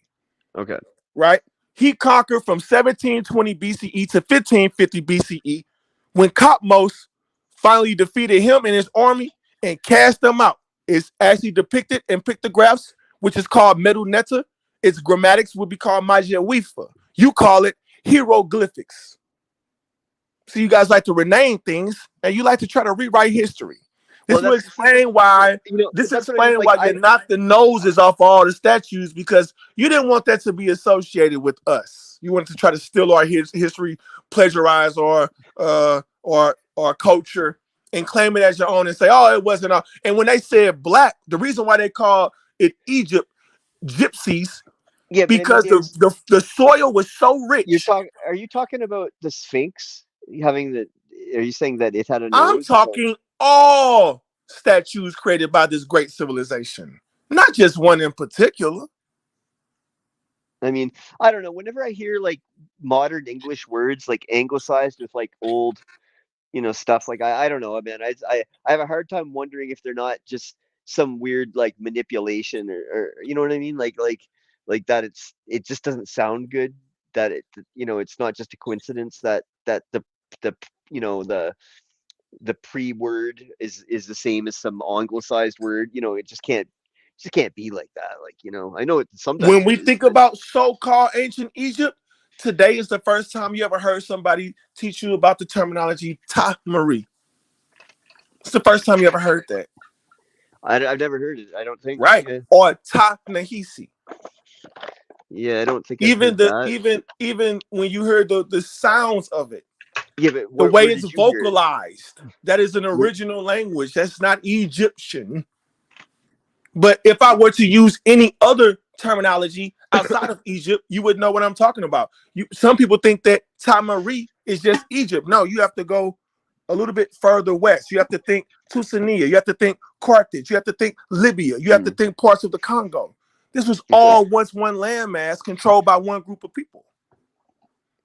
Okay. Right? He conquered from 1720 BCE to 1550 BCE when Koptos finally defeated him and his army and cast them out. It's actually depicted in pictographs, which is called Meduneta. Its grammatics would be called Majiawifa. You call it hieroglyphics. So you guys like to rename things, and you like to try to rewrite history. This will explain why. This explains why you knocked the noses off all the statues, because you didn't want that to be associated with us. You wanted to try to steal our history, plagiarize our culture, and claim it as your own, and say, "Oh, it wasn't." And when they said black, the reason why they call it Egypt gypsies, because the soil was so rich. Are you talking about the Sphinx having the? Are you saying that it had a nose? I'm talking all statues created by this great civilization, not just one in particular. I mean, I don't know. Whenever I hear like modern English words like anglicized with like old, stuff, like I don't know, man. I have a hard time wondering if they're not just some weird like manipulation or you know what I mean? Like that it just doesn't sound good. That it's not just a coincidence that the pre-word is the same as some anglicized word. It just can't be like that. Like, I know it sometimes. When we think about so-called ancient Egypt, today is the first time you ever heard somebody teach you about the terminology Ta-Mari. It's the first time you ever heard that. I've never heard it. I don't think. Right. Yeah. Or Ta-Nahisi. Yeah, I don't think even when you heard the sounds of it. Yeah, but the way it's vocalized, that is an original language. That's not Egyptian. But if I were to use any other terminology outside of Egypt, you would know what I'm talking about. Some people think that Ta-Mari is just Egypt. No, you have to go a little bit further west. You have to think Tuscania. You have to think Carthage. You have to think Libya. You have to think parts of the Congo. This was all once one landmass controlled by one group of people.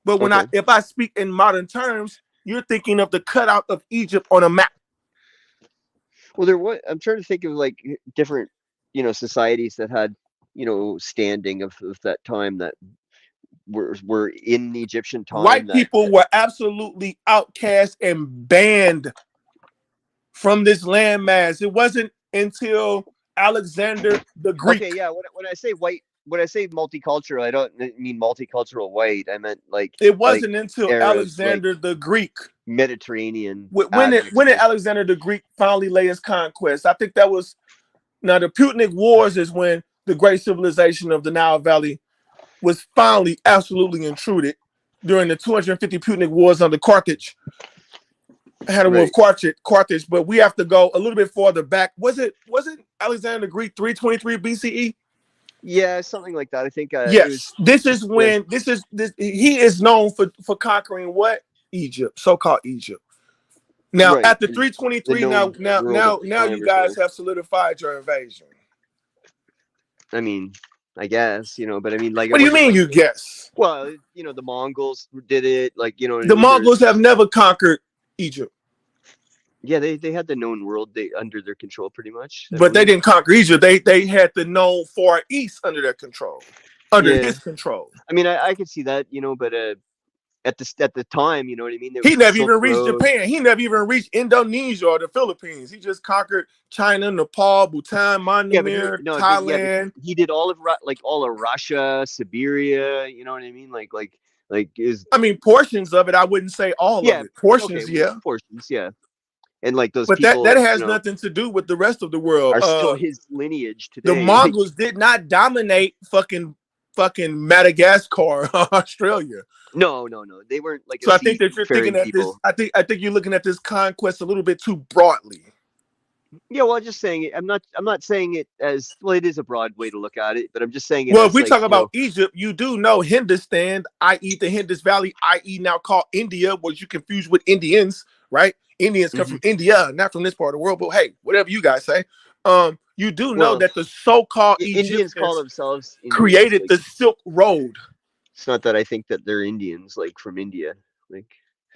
But if I speak in modern terms, you're thinking of the cutout of Egypt on a map. Well, I'm trying to think of like different, societies that had, standing of that time that were in the Egyptian time. White people were absolutely outcast and banned from this landmass. It wasn't until Alexander the Greek. Okay, yeah. When I say white, when I say multicultural, I don't mean multicultural white. I meant like It wasn't until Arab, Alexander the Greek. Mediterranean. When did Alexander the Greek finally lay his conquest? I think that was now the Punic Wars is when the great civilization of the Nile Valley was finally absolutely intruded during the 250 Punic Wars under Carthage. I had a war with Carthage, but we have to go a little bit farther back. Was it Alexander the Greek 323 BCE? Yeah, something like that. I think. Yes, this is when he is known for conquering what? Egypt, so-called Egypt. Now at the 323, now you guys have solidified your invasion. I mean, I guess, but I mean, like, what do you mean you guess? Well, the Mongols did it, like, the Mongols have never conquered Egypt. Yeah, they had the known world under their control pretty much. But they didn't conquer Egypt. They had the known Far East under their control, his control. I mean, I could see that, but at the time, you know what I mean? He never even reached Japan. He never even reached Indonesia or the Philippines. He just conquered China, Nepal, Bhutan, Myanmar, Thailand. He did all of Russia, Siberia. You know what I mean? I mean, portions of it. I wouldn't say all of it. Portions, portions, yeah. And like those, but people, that has nothing to do with the rest of the world. Are still his lineage today. The Mongols did not dominate fucking Madagascar, Australia. No. They weren't like. So I think that you're thinking at this. I think you're looking at this conquest a little bit too broadly. Yeah, well, I'm just saying it. I'm not saying it as well. It is a broad way to look at it, but I'm just saying it. Well, if we talk about Egypt, you do know Hindustan, i.e., the Indus Valley, i.e., now called India, was you confused with Indians, right? Indians come from India, not from this part of the world. But hey, whatever you guys say, you do know that the so-called Indians call themselves Indians, created the Silk Road. It's not that I think that they're Indians, like from India, like.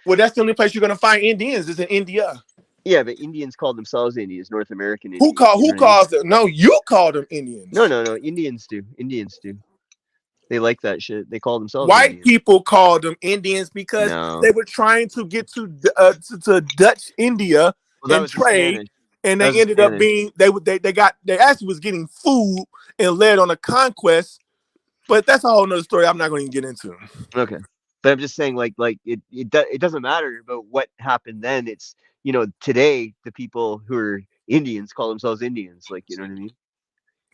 Well, that's the only place you're gonna find Indians is in India. Yeah, but Indians call themselves Indians, North American Indians. Who calls them? No, you call them Indians. No. Indians do. They like that shit. They call themselves white Indians. people call them Indians because they were trying to get to Dutch India and trade, and they ended up being they actually was getting food and led on a conquest. But that's a whole nother story. I'm not going to get into. Okay, but I'm just saying, like it doesn't matter about what happened then. It's today the people who are Indians call themselves Indians. Like, you know what I mean?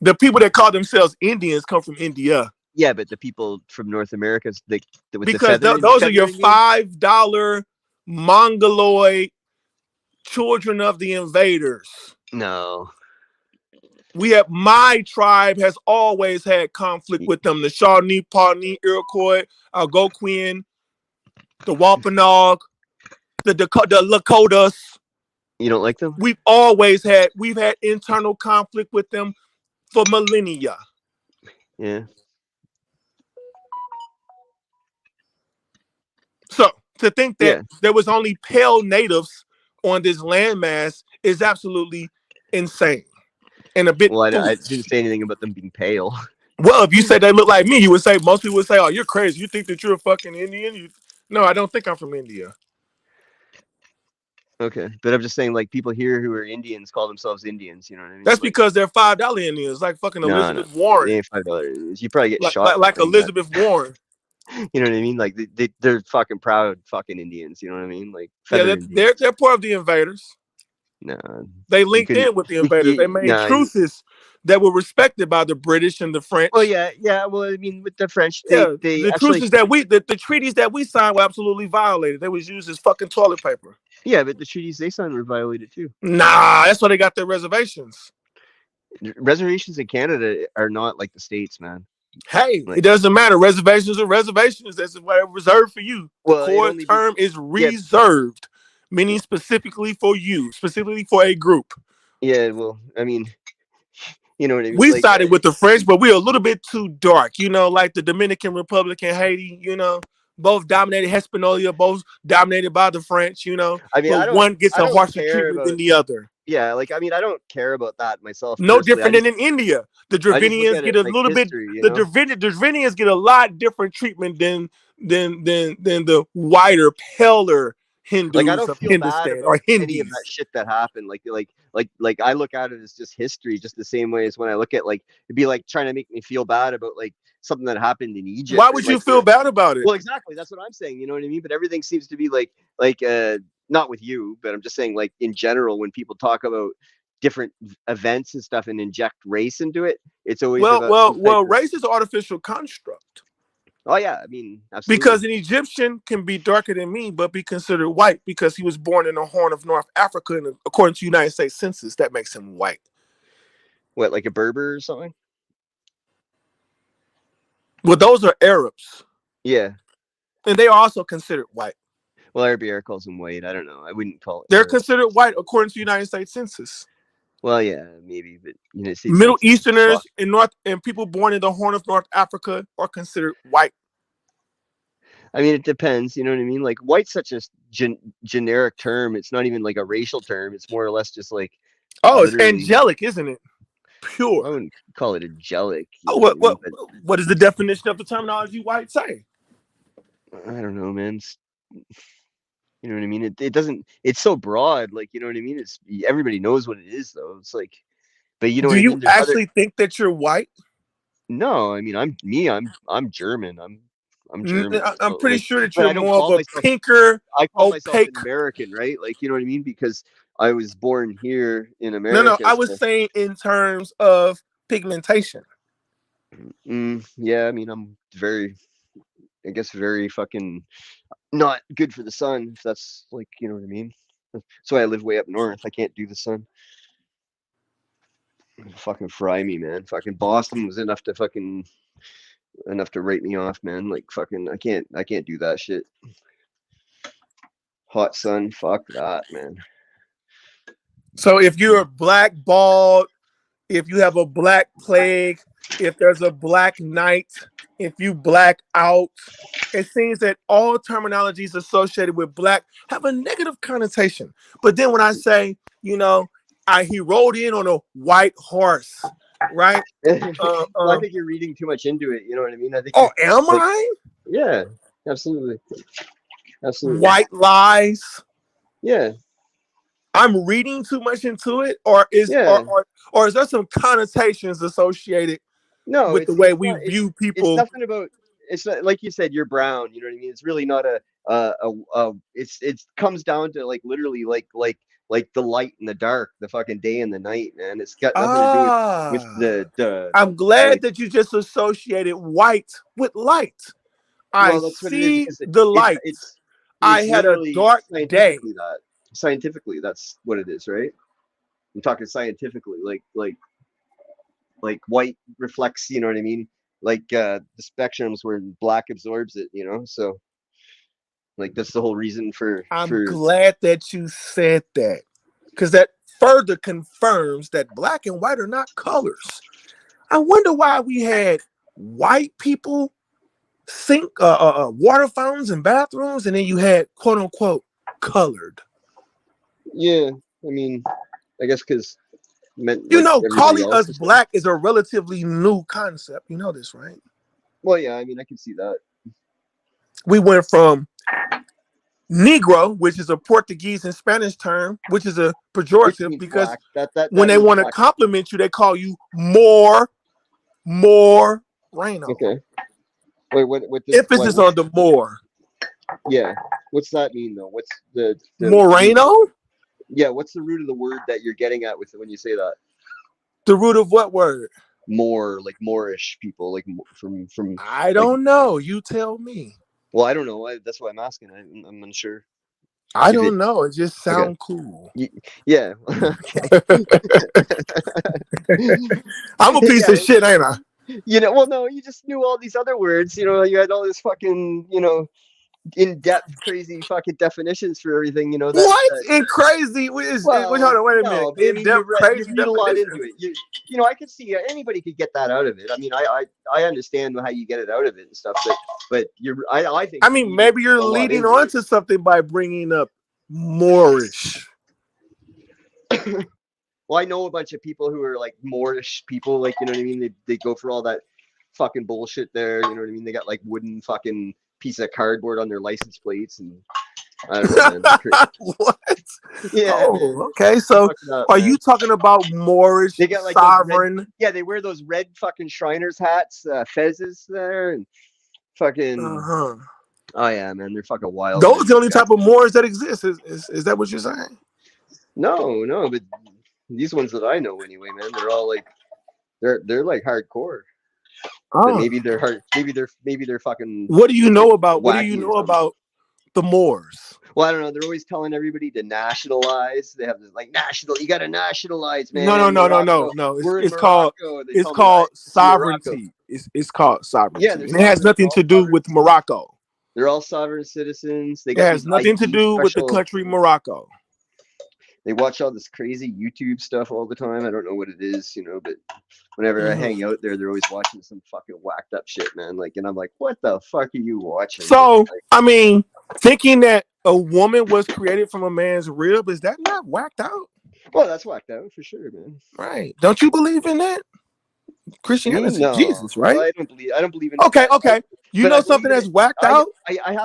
The people that call themselves Indians come from India. Yeah, but the people from North America, because those are your $5 Mongoloid children of the invaders. No. My tribe has always had conflict with them. The Shawnee, Pawnee, Iroquois, Algonquin, the Wampanoag, the Lakotas. You don't like them? We've had internal conflict with them for millennia. Yeah. So to think that there was only pale natives on this landmass is absolutely insane and a bit. Well, I didn't say anything about them being pale. Well, if you said they look like me, most people would say, "Oh, you're crazy. You think that you're a fucking Indian?" No, I don't think I'm from India. Okay, but I'm just saying, like, people here who are Indians call themselves Indians. You know what I mean? That's because they're $5 Indians, like fucking Elizabeth Warren. They ain't $5. You probably get shot. Like Elizabeth Warren. You know what I mean? Like they're fucking proud fucking Indians. You know what I mean? Like they're part of the invaders. No, they linked in with the invaders. They made truces that were respected by the British and the French. Oh yeah. Well, I mean, with the French, the truces that the treaties that we signed were absolutely violated. They was used as fucking toilet paper. Yeah, but the treaties they signed were violated too. Nah, that's why they got their reservations. Reservations in Canada are not like the States, man. Hey, it doesn't matter. Reservations are reservations. That's what reserved for you. The core term is reserved, meaning specifically for you, specifically for a group. Yeah, well, I mean, you know what I mean? We sided with the French, but we're a little bit too dark. Like the Dominican Republic and Haiti, both dominated Hispaniola, both dominated by the French, I mean, but one gets a harsher treatment than the other. Yeah, like, I mean, I don't care about that myself. No different than in India. The Dravinians get a little bit. The Dravinians get a lot different treatment than the whiter, paler Like I Hindus don't of feel bad Hindustan about or any of that Hindis. shit that happened. Like I look at it as just history, just the same way as when I look at like it'd be like trying to make me feel bad about like something that happened in Egypt. Why Or, would you like, feel bad about it? well, exactly. That's what I'm saying. You know what I mean? But everything seems to be like not with you, but I'm just saying like in general when people talk about different events and stuff and inject race into it, it's always Well, about well, some type well, of. race is an artificial construct. Oh yeah, I mean Because absolutely. an Egyptian can be darker than me, but be considered white because he was born in the Horn of North Africa, and according to United States Census, that makes him white. What, like a Berber or something? Well, those are Arabs, Yeah. and they are also considered white. Well, RBR calls them white. I don't know. I wouldn't call it. They're Arab. considered white according to United States Census. Well, yeah, maybe, but United States Middle Census. Easterners and people born in the Horn of North Africa are considered white. I mean, it depends. You know what I mean? Like, white's such a generic term. It's not even like a racial term. It's more or less just like. Oh, it's literally, angelic, isn't it? Pure. I wouldn't call it angelic. Oh, what is the definition of the terminology white say? I don't know, man. You know what I mean? It doesn't. It's so broad. Like, you know what I mean? It's everybody knows what it is, though. It's like, but you know Do what I you mean? There's actually think that you're white? No, I mean, I'm German. I'm German. I'm So, pretty like, sure that but you're I don't more of call a myself. pinker, I call myself opaque. an American, right? Like, you know what I mean? Because I was born here in No, America. I was So. saying in terms of pigmentation. Yeah, I mean, I'm very, I guess, very fucking not good for the sun. If that's like, you know what I mean? That's why I live way up north. I can't do the sun. It'll fucking fry me, man. Fucking Boston was enough to write me off, man. Like fucking, I can't do that shit. Hot sun, fuck that, man. So if you're blackballed, if you have a black plague, if there's a black night, if you black out, it seems that all terminologies associated with black have a negative connotation. But then when I say, he rode in on a white horse, right? Well, I think you're reading too much into it. You know what I mean? I think. Oh, am I? Yeah, absolutely. Absolutely. White lies. Yeah. I'm reading too much into it, or is there some connotations associated with the way we view people? It's nothing about. It's not, like you said, you're brown. You know what I mean? It's really not it comes down to like literally like the light and the dark, the fucking day and the night, man. It's got nothing to do with the. I'm glad that you just associated white with light. I see the light. I had a dark day. Scientifically, that's what it is, right? I'm talking scientifically, like white reflects, you know what I mean? Like the spectrums where black absorbs it, so like that's the whole reason for. I'm glad that you said that, because that further confirms that black and white are not colors. I wonder why we had white people sink water fountains and bathrooms, and then you had quote unquote colored. Yeah, I mean, I guess because calling us black is a relatively new concept. You know this, right? Well, yeah, I mean, I can see that. We went from Negro, which is a Portuguese and Spanish term, which is a pejorative because when they want to compliment you, they call you more Reno. Okay. Wait, what emphasis on the more? Yeah. What's that mean though? What's the Moreno? Yeah. What's the root of the word that you're getting at with when you say that? The root of what word? More, like Moorish people, like from. I don't know. You tell me. Well, I don't know. That's why I'm asking. I'm unsure. I don't know. It just sounds cool. Yeah. Okay. I'm a piece of shit, ain't I? Well, no, you just knew all these other words. You had all this fucking, in-depth, crazy fucking definitions for everything. In crazy? Hold on, wait a minute. In-depth, crazy you read a lot into it. I could see anybody could get that out of it. I mean, I understand how you get it out of it and stuff, but I think. I mean, maybe you're leading on to something by bringing up Moorish. Well, I know a bunch of people who are like Moorish people, like, you know what I mean? They go for all that fucking bullshit there, you know what I mean? They got like wooden fucking piece of cardboard on their license plates and I don't know, man. What? Yeah. Oh, Man. okay. So, Up, are man. you talking about Moorish They got like sovereign? Those red, yeah, they wear those red fucking Shriners hats, fezzes there, and fucking. Uh-huh. Oh yeah, man, they're fucking wild. Those Man. are the only type of Moors that exist. Is that what you're saying? No, but these ones that I know anyway, man, they're all like, they're like hardcore. Oh. But maybe they're hard. Maybe they're fucking. What do you know about? What do you know about the Moors? Well, I don't know. They're always telling everybody to nationalize. They have this like national. You got to nationalize, man. No. It's called sovereignty. It's called sovereignty. Yeah, and it has nothing to do with Morocco. They're all sovereign citizens. It has nothing to do with the country Morocco. They watch all this crazy YouTube stuff all the time. I don't know what it is, but whenever I hang out there, they're always watching some fucking whacked up shit, man. Like, and I'm like, what the fuck are you watching? So, I mean, thinking that a woman was created from a man's rib, is that not whacked out? Well, that's whacked out for sure, man. Right. Don't you believe in that? Christianity, no. Jesus, right? Well, I don't believe in Okay. You know something that's whacked out?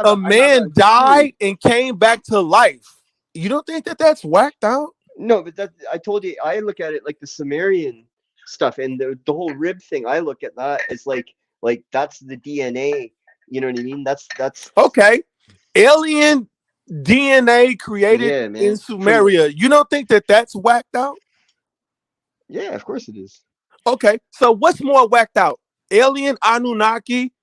A man died and came back to life. You don't think that that's whacked out? No, but I told you, I look at it like the Sumerian stuff and the whole rib thing. I look at that as like that's the DNA. You know what I mean? That's okay. Alien DNA created in Sumeria. You don't think that that's whacked out? Yeah, of course it is. Okay, so what's more whacked out? Alien Anunnaki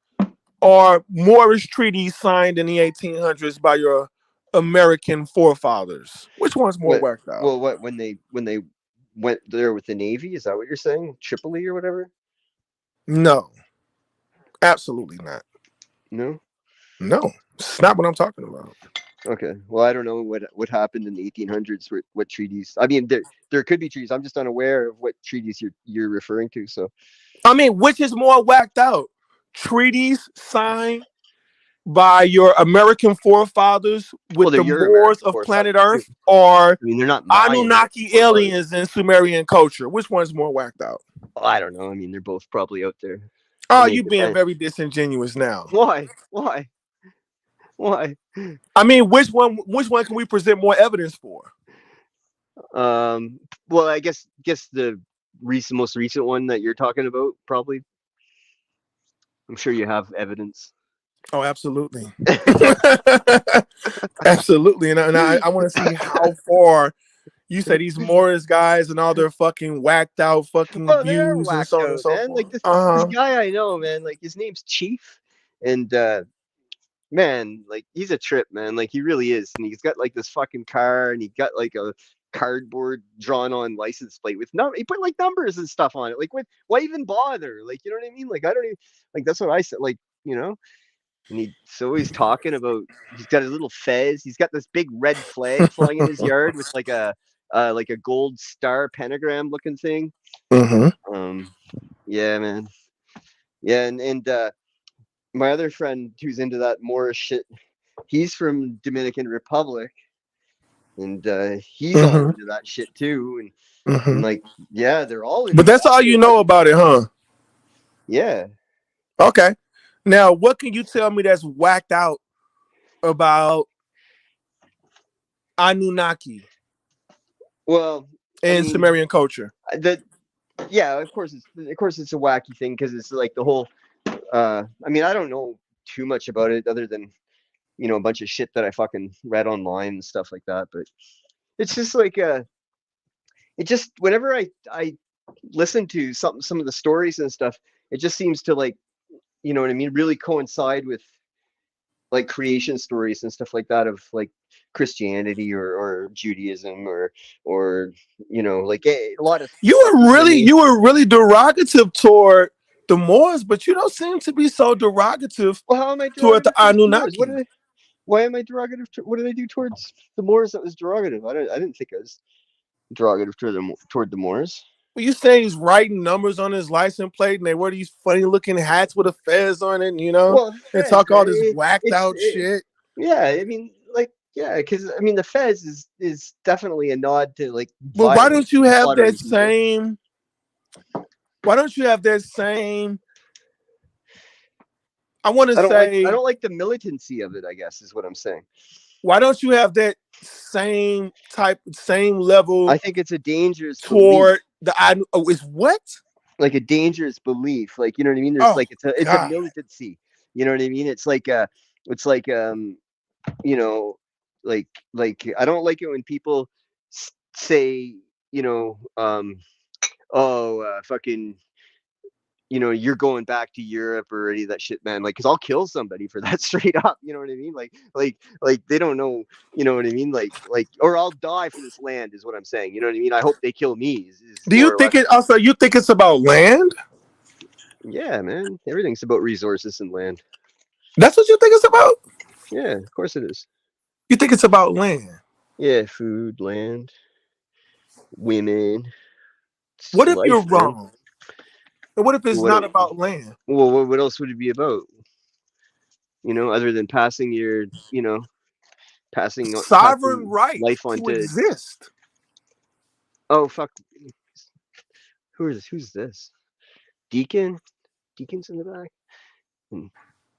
or Moorish treaties signed in the 1800s by your American forefathers? Which one's more whacked out? Well, when they went there with the Navy, is that what you're saying? Tripoli or whatever? No, absolutely not. No, it's not what I'm talking about. Okay, well, I don't know what happened in the 1800s. What treaties? I mean, there could be treaties. I'm just unaware of what treaties you're referring to. So, I mean, which is more whacked out? Treaties signed by your American forefathers with the Moors of planet Earth, or they're not Anunnaki aliens in Sumerian culture? Which one's more whacked out? Well, I don't know. I mean, they're both probably out there. Oh, you're being very disingenuous now. Why? I mean, which one can we present more evidence for? Well, I guess the most recent one that you're talking about, probably. I'm sure you have evidence. Oh, absolutely. Absolutely. And I want to see how far you say these Morris guys and all their fucking whacked out fucking views and so on and so forth. Like this guy I know, man, like his name's Chief. And man, like he's a trip, man. Like he really is. And he's got like this fucking car and he got like a cardboard drawn on license plate with he put like numbers and stuff on it. Like why even bother? Like, you know what I mean? Like I don't even like that's what I said, like, and he's always talking about he's got his little fez, he's got this big red flag flying in his yard with like a gold star pentagram looking thing. Yeah, man. Yeah, and my other friend who's into that Moorish shit, he's from Dominican Republic. And he's all into that shit too, and like, yeah, they're all. But that's all you know about it, huh? Yeah. Okay. Now, what can you tell me that's whacked out about Anunnaki? Well, in Sumerian culture. Yeah, of course it's a wacky thing because it's like the whole. I mean, I don't know too much about it other than, a bunch of shit that I fucking read online and stuff like that. But it's just like it just whenever I listen to some of the stories and stuff, it just seems to like, you know what I mean, really coincide with like creation stories and stuff like that of like Christianity or Judaism or like a lot of. You were really derogative toward the Moors, but you don't seem to be so derogative toward the Anunnaki. Why am I derogative? What did I do towards the Moors that was derogative? I didn't think I was derogative toward the Moors. Well, you saying he's writing numbers on his license plate and they wear these funny looking hats with a fez on it, and talk all this whacked out shit. Yeah, I mean, like, yeah, because I mean, the fez is definitely a nod to like. But why don't you have that same? Why don't you have that same? I want to say I don't like the militancy of it, I guess is what I'm saying. Why don't you have that same level? I think it's a dangerous toward belief. Is what? Like a dangerous belief. Like, you know what I mean? There's it's a militancy. You know what I mean? It's like you know, like I don't like it when people say, you know, fucking, you know, you're going back to Europe or any of that shit, man. Like, cause I'll kill somebody for that straight up. You know what I mean? Like they don't know, you know what I mean? Like, or I'll die for this land is what I'm saying. You know what I mean? I hope they kill me. Do you think you think it's about land? Yeah, man. Everything's about resources and land. That's what you think it's about? Yeah, of course it is. You think it's about land? Yeah, food, land, women. What if you're man. wrong? And what if it's not about land? Well, what else would it be about? You know, other than passing your, you know, sovereign right life on to exist. Oh fuck! Who's this? Deacon? Deacon's in the back.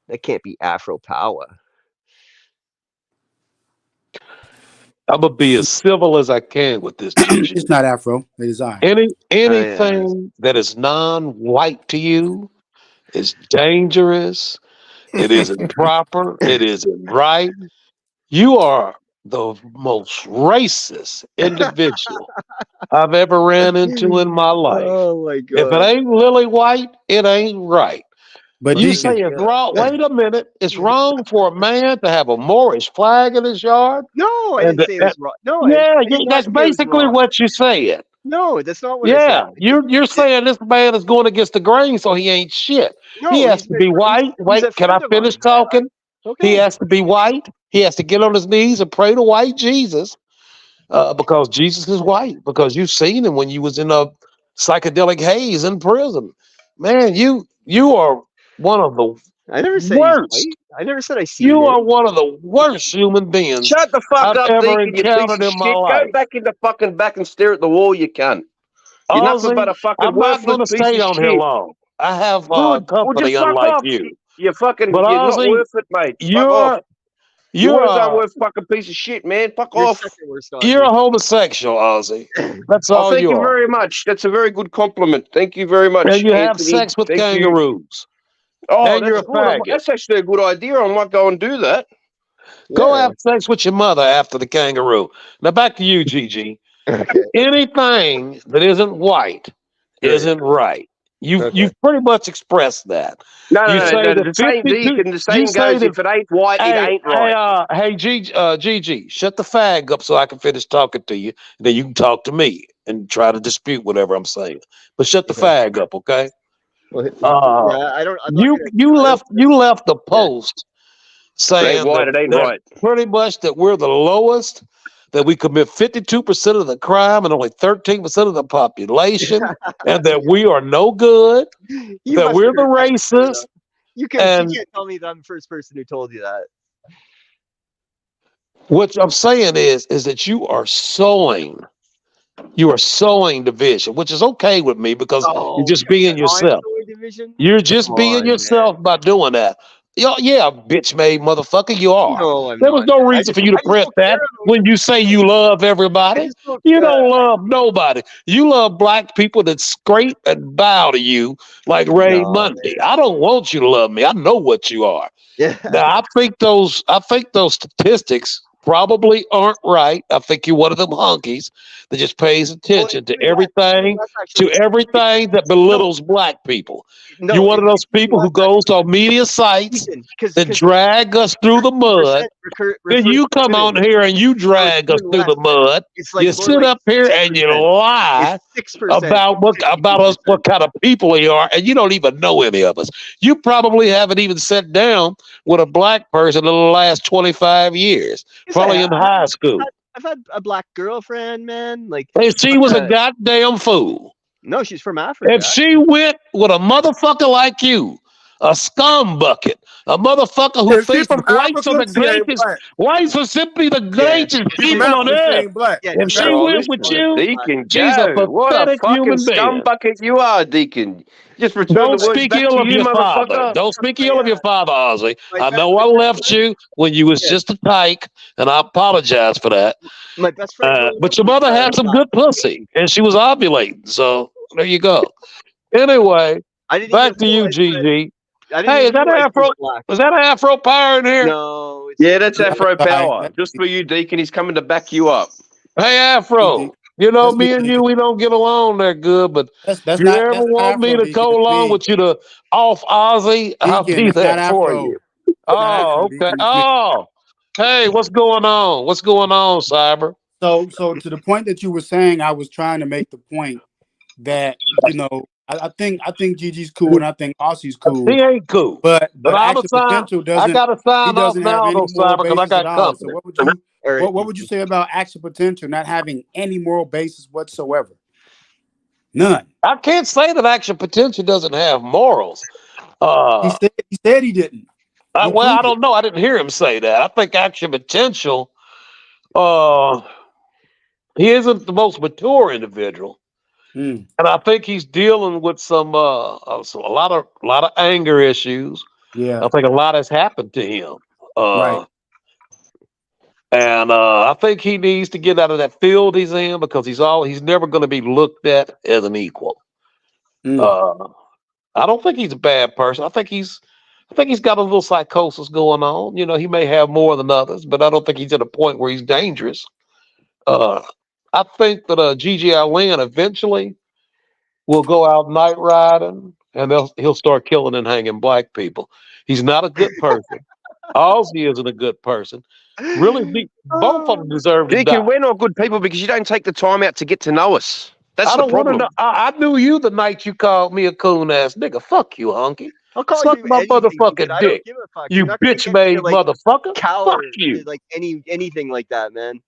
That can't be Afro Power. I'm gonna be as civil as I can with this. It's not Afro. It is I. Anything that is non-white to you is dangerous. It isn't proper. It isn't right. You are the most racist individual I've ever ran into in my life. Oh my God. If it ain't Lily White, it ain't right. But you say it's wrong. Wait a minute. It's wrong for a man to have a Moorish flag in his yard? No, I didn't say it was wrong. No, that's basically what you said. No, that's not what I said. You're saying this man is going against the grain, so he ain't shit. No, he has to be white. Wait, can I finish talking? Okay. He has to be white. He has to get on his knees and pray to white Jesus, because Jesus is white. Because you've seen him when you was in a psychedelic haze in prison. Man, you are one of the I never said worst. He's white. I never said I see You him. are one of the worst human beings. Shut the fuck I've up, ever Deacon, you piece encountered of in my shit. life. Go back in the fucking back and stare at the wall, you cunt. You're nothing but a fucking I'm not going to worthless piece stay of on shit. here long. I have Good. Well, company just fuck unlike off. you. You're fucking, But you're not Ozzy, worth it, mate. Fuck off. You're You're a worth fucking piece of shit, man. Fuck off. You're a homosexual, Ozzy. That's Oh, all thank you you are. very much. That's a very good compliment. Thank you very much, And you have Anthony. sex with Thank you. kangaroos. Oh, And you're that's a good. faggot. That's actually a good idea. I might go and do that. Go have sex with your mother after the kangaroo. Now back to you, Gigi. Anything that isn't white isn't right. You've pretty much expressed that. No, You say that the saying, 52 Deacon, the saying you say goes, that- if it ain't white, it ain't right. Hey, Gigi, shut the fag up so I can finish talking to you. Then you can talk to me and try to dispute whatever I'm saying. But shut the fag up, okay? You left the post saying white, it ain't that right. pretty much that we're the lowest, that we commit 52% of the crime and only 13% of the population, and that we are no good, that we're the racist. You can't tell me that I'm the first person who told you that. What I'm saying is that you are sowing division, which is okay with me because you're just being yourself. You're just being yourself by doing that. Yeah, bitch made motherfucker, you are. No, there was no reason for you to print that when you say you love everybody. You don't love nobody. You love black people that scrape and bow to you like Ray Monday. I don't want you to love me. I know what you are. Yeah. Now I think those statistics probably aren't right. I think you're one of them honkies that just pays attention to everything that belittles black people. You're one of those people who goes on media sites that drag us through the mud. Then you come on here and you drag us through the mud. You sit up here and you lie about what kind of people we are, and you don't even know any of us. You probably haven't even sat down with a black person in the last 25 years. Probably in high school. I've had a black girlfriend, man. Like, and she was a goddamn fool. No, she's from Africa. If she went with a motherfucker like you, a scum bucket, a motherfucker who If she's thinks from whites are the Africa, she ain't greatest, black. whites are simply the Yeah. greatest She's from people on Africa, she earth. ain't black. Yeah, If she's she not Oh, went African, with listen, but you, Deacon she's a Joe, what a pathetic fucking human being. scumbucket you are, Deacon. Just return the Don't words speak back ill to of you, your father. motherfucker. Don't speak ill of your father, Ozzy. my I best, know my I best left friend, you when you was yeah, just a tyke, and I apologize for that. my best friend growing But up your was mother had some black. good pussy, and she was ovulating. So there you go. Anyway, I didn't even back to you, realize that. GG. I didn't Hey, even realize he was black. is that Afro Power in here? No, it's Yeah, that's Afro Sorry, Power. Just for you, Deacon. He's coming to back you up. Hey, Afro. You know, that's me, me and you, Deacon. we don't get along that good, but That's if you ever not want me Afro, to Deacon. go That's along me. with you to off Ozzy, I'll Deacon, be that's not there for you. Afro. It's not Afro, Oh, okay. Deacon. It's me. Oh, hey, what's going on? What's going on, Cyber? So to the point that you were saying, I was trying to make the point that I think Gigi's cool and I think Aussie's cool, He ain't cool. but But I'm a Action sign. Potential I doesn't. got to He sign off doesn't have now, any though, moral Cyber, because I basis at got all. So company. what would you say about Action Potential not having any moral basis whatsoever? None. I can't say that Action Potential doesn't have morals. He said he didn't. Well, I don't know. I didn't hear him say that. I think Action Potential, he isn't the most mature individual, and I think he's dealing with a lot of anger issues. Yeah. I think a lot has happened to him. Right. And I think he needs to get out of that field he's in because he's never going to be looked at as an equal. I don't think he's a bad person. I think he's got a little psychosis going on. You know, he may have more than others, but I don't think he's at a point where he's dangerous. I think that Gigi Allen eventually will go out night riding and he'll start killing and hanging black people. He's not a good person. Ozzy isn't a good person. Really, both of them deserve to die. Deacon, we're not good people because you don't take the time out to get to know us. That's I the don't want to problem. know. I knew you the night you called me a coon ass nigga. Fuck you, hunky. I'll call Suck you my anything, motherfucking Deacon. I dick. don't give a fuck. You You're not gonna bitch get made me to, like, motherfucker. coward, Fuck you. like anything like that, man.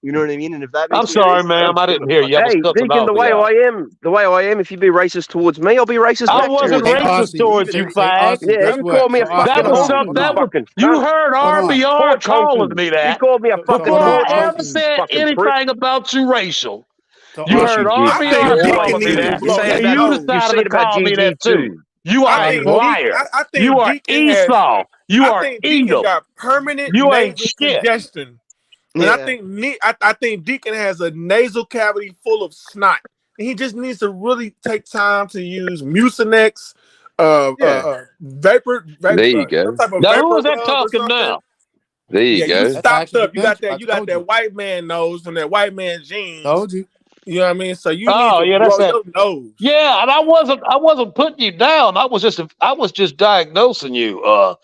You know what I mean? And if that makes I'm me sorry, racist, ma'am. I didn't hear you. I was Hey, cussing Deacon, the way I am, if you be racist towards me, I'll be racist I back wasn't towards you. racist towards you, fag. Yeah, he called me a fucking honky, you fucking You cunt. heard RBR Pork calling hunky. me He that called me a fucking before pork I ever hunky, you said fucking prick. anything about you racial. So You Yes, heard you did. I think RBR All Deacon of calling me needs you to did. that, You blow say it his and about you nose. you decided say to it about call me that GG too. too. You are I a think liar. You are Esau. You I are think Deacon Edom. got permanent You ain't nasal shit. congestion. And I think Deacon has a nasal cavity full of snot. And he just needs to really take time to use Mucinex, vapor, There you some go. type of Now who vapor is that rub or talking something. now? There you Yeah, you go. stopped up. You got Told you. that white man nose from that white man genes. Told you. You know what I mean? So you need Oh to yeah, that's blow that. your nose. Yeah, and I wasn't putting you down. I was just diagnosing you.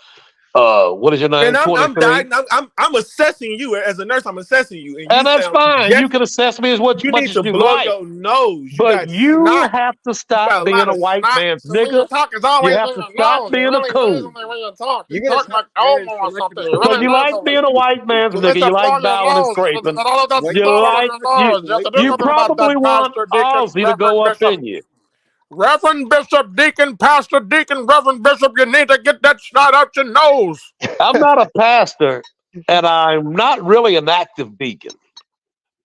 What is your name? And I'm 23. I'm assessing you as a nurse. I'm assessing you, and you And that's sound fine. You can congested. assess me as much You need as to you blow like. your nose. You But got you snot. have to You stop got a being lot a of white snot. man's So when you nigga. talk, it's You always have in to your stop nose. being You a really coon. when you talk. you're You gonna talk stop like Elmo or selective something. You Because really you know like something. being a white man's You need nigga. to You like blow your bowing and nose. scraping. All of that You snot on like your nose. You have to do you something about probably that, want Pastor Deacon, Ozzy to Reverend go up Bishop. in you. Reverend Bishop, Deacon, Pastor Deacon, Reverend Bishop, you need to get that snot out your nose. I'm not a pastor, and I'm not really an active deacon.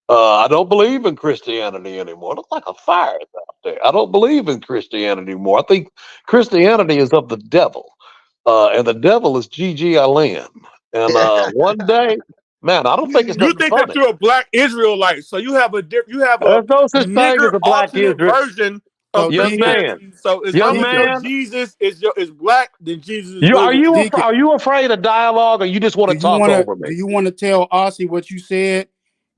I don't believe in Christianity anymore. It looks like a fire is out there. I don't believe in Christianity anymore. I think Christianity is of the devil, and the devil is Gigi Allen. And one day, man, I don't think it's You nothing think that funny. you're a black Israelite, so you have a There's no such thing nigger as a black alternate Israel. version of Young man, Christianity. So as young long as your man, Jesus is black, then Jesus is good are with you. are you afraid of dialogue, or you just want to talk over me? Do you want to tell Aussie what you said?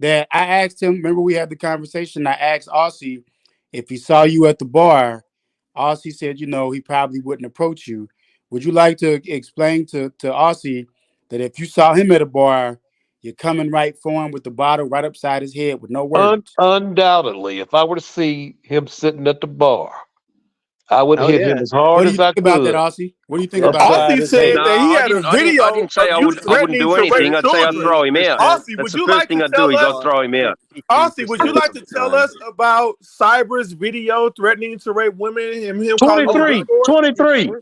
That I asked him. Remember, we had the conversation. I asked Aussie if he saw you at the bar. Aussie said, he probably wouldn't approach you. Would you like to explain to Aussie that if you saw him at a bar, you're coming right for him with the bottle right upside his head with no words? Undoubtedly, if I were to see him sitting at the bar, I would hit him as hard What do you as I think about that, could. Aussie? What do you think about Upside Aussie his said head. that he No, had a I video didn't say of I you wouldn't threatening do to rape anything. I'd say I'd children. throw him out. Aussie, That's would the you first like thing to I'd do tell is us? I'd throw him out. Aussie, would you like to tell us about Cyber's video threatening to rape women and him calling you a 23. escort? 23.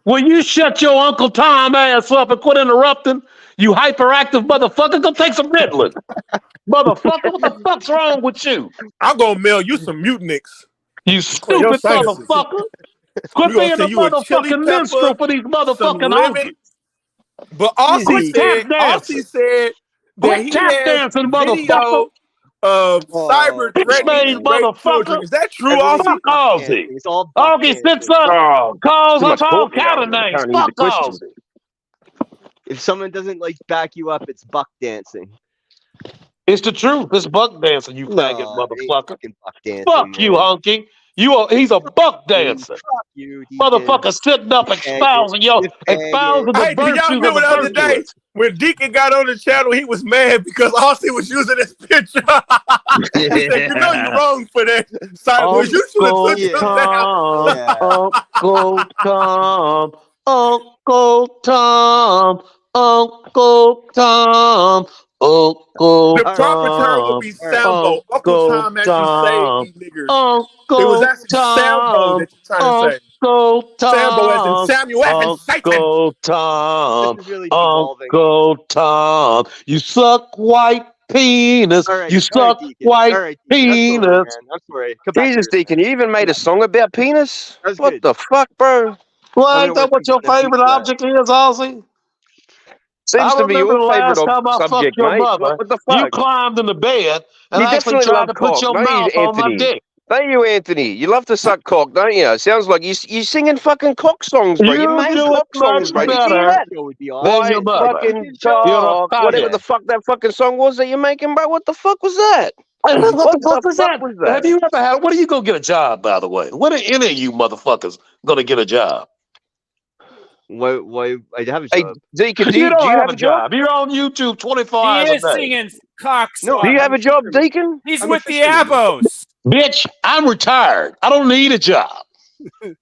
Will you shut your Uncle Tom ass up and quit interrupting? You hyperactive motherfucker. Go take some Ritalin. Motherfucker, what the fuck's wrong with you? I'm gonna mail you some Mutinix. You stupid motherfucker. Quit being a motherfucking minstrel for these motherfucking honkies. But Aussie said that he tap has dancing, video motherfucker. of cyber threatening rape children. Is that true, Aussie? Aussie. It's all Aussie sits up, calls us all kind of names. Fuck Aussie. If someone doesn't like back you up, it's buck dancing. It's the truth. It's buck dancing, you faggot motherfucker. Buck dancing, Fuck you, honky. He's a buck dancer. Fuck you, Deacon. Motherfucker sitting up espousing the Hey, do y'all remember the other day when Deacon got on the channel? He was mad because Austin was using his picture. He said, "You know you're wrong for that. Sideways, you should have took him down." Uncle Tom, Uncle Tom, Uncle Tom, Uncle Tom. The proper term would be Sambo. Uncle Tom actually saved these niggers. It was actually Sambo that you're trying to say. Uncle Tom, Sambo as in Samuel F. and Satan. Uncle Tom, This is really devolving. Uncle Tom, you suck white penis. You suck white penis. I'm sorry. Jesus, Deacon, you even made a song about penis? What the fuck, bro? Well, ain't that what your favorite object is, Aussie? Seems to be your favorite subject, your mate. Mother, What the fuck? You climbed in the bed and You actually definitely tried love to put cock, your don't mouth you, on my Anthony? dick. Don't you, Anthony? You love to suck cock, don't you? It sounds like you singing fucking cock songs, bro. You made do cock it songs, bro. much Did you hear better that? than your mother. Fucking cock, whatever the fuck that fucking song was that you're making, bro. What the fuck was that? What the fuck was that? was that? Have you ever had? When are you gonna get a job? By the way, when are any of you motherfuckers gonna get a job? Why? I have a job. Hey, Deacon, do You you don't have a job? You're on YouTube 24 He hours is a day. singing cock No, songs. do you have a job, Deacon? He's I'm with the interested. Abos. Bitch, I'm retired. I don't need a job.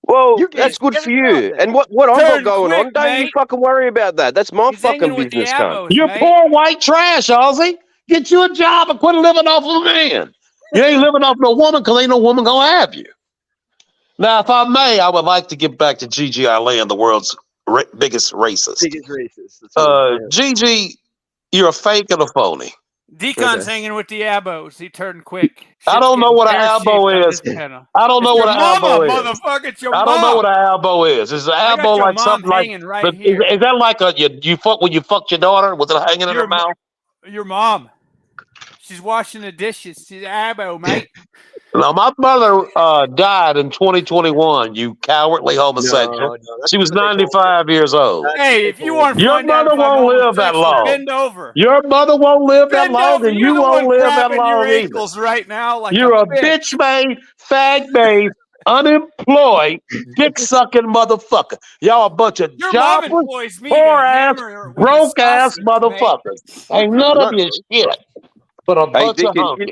Well, that's good for you. And what I've got going on, don't you fucking worry about that. That's my fucking business, cunt. You're poor white trash, Aussie. Get you a job and quit living off of a man. You ain't living off no woman because ain't no woman gonna have you. Now, if I may, I would like to get back to GG Land, the world's biggest racist. Biggest racist. That's right. GG, you're a fake and a phony. Deacon's hanging with the Abos. He turned quick. I don't know what an abo is. I don't know what an abo is. Motherfucker, it's your I don't know mom. what an abo is. Is an I got abo your like mom something like? hanging right here. Is that like a you fuck when you fucked your daughter with it hanging in her mouth? Your mom. She's washing the dishes. She's an abo, mate. No, my mother died in 2021. You cowardly homosexual. She was 95 years old. Hey, if you want to Your find out mother if I'm won't live that homosexual, long. bend over. Your mother won't live that Bend long, over. and You're you the won't one live that grabbing long your either. ankles right now like You're a bitch. bitch-made, fag-made, unemployed, dick-sucking motherfucker. Y'all a bunch of Your mom jobless, employs me to poor-ass, hammer her with broke-ass sausage, mate. motherfuckers. Ain't none of you shit but a Hey, bunch of Deacon, honkies.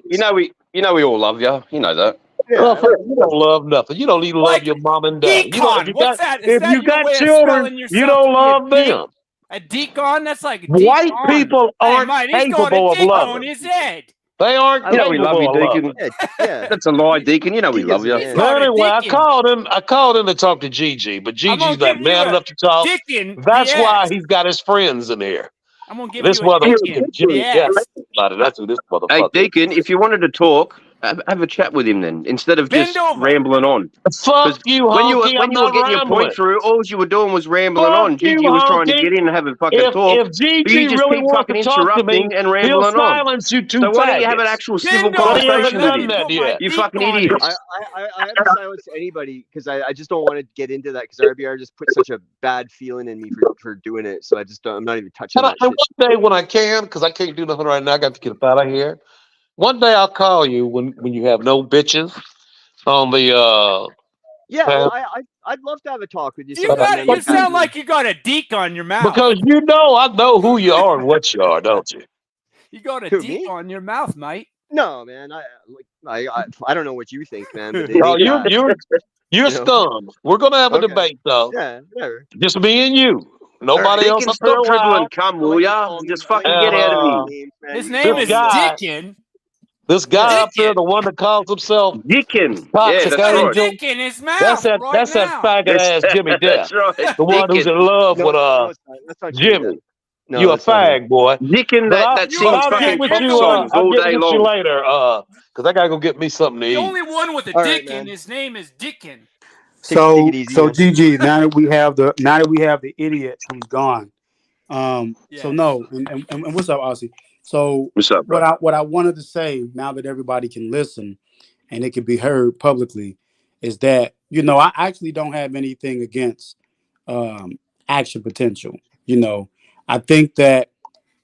you know we all love you. You know that. Well, you don't love nothing. You don't even love your mom and dad. You don't, Deacon, what's that? Is if that you your got way of children, spelling you yourself don't to be love a them. A deacon? That's like a White deacon. people aren't hey, mate, he's got capable a of deacon loving. on his head. They aren't You know we love you, capable of Deacon. loving. Yeah. That's a lie, Deacon. You know we love you. But anyway, I called him to talk to Gigi, but Gigi's not man enough to talk. Deacon, That's yes. why he's got his friends in here. I'm gonna give This you a motherfucker, Deacon. Yes. that's who this motherfucker. Hey, Deacon, if you wanted to talk, have a chat with him then, instead of Bend just over. rambling on. Fuck you, when you were honky, I'm getting not your rambling. point through, all you were doing was rambling Fuck on. Gigi you, was trying to honky. get in and have a fucking If talk. Gigi but you just really keep wants fucking to talk to me, interrupting and he'll rambling on. silence you two So why don't you have faggots. an actual civil But he hasn't conversation done with that him? yet. You fucking idiot. I haven't silenced anybody because I just don't want to get into that because RBR just put such a bad feeling in me for doing it. So I just don't, I'm not even touching that And shit. one day when I can, because I can't do nothing right now, I got to get up out of here. One day I'll call you when you have no bitches on the Yeah, well, I'd love to have a talk with you. You sound like you got a deek on your mouth. because I know who you are and what you are, don't you? You got a Who, deek me? on your mouth, mate. No, man. I don't know what you think, man. But No, you're scum. We're gonna have a debate though. Yeah, whatever. Just me and you. Nobody else Deacon, up there stop dribbling allowed. cum, will ya? Just fucking get out of here. His name is guy- Deacon. This guy up there, the one that calls himself Deacon. Yeah, Toxic that's right. Angel. Dick in his mouth That's that. right That's that now. faggot ass Jimmy Death, That's right. the one who's Deacon. in love with No, that's not Jimmy Jimmy. Death. No, You a that's not him. fag, boy. Deacon But that You but sings a I'll get fucking fag, with pop you. songs I'll all get day with you long. later. Cause I gotta go get me something to The eat. only one with a All dick right, in man. his name is Deacon. Take it easy, So man. GG, now that we have the idiot who's gone. So Yes. no, and what's up, Aussie? So What's up, bro? what I wanted to say, now that everybody can listen and it can be heard publicly, is that I actually don't have anything against action potential. I think that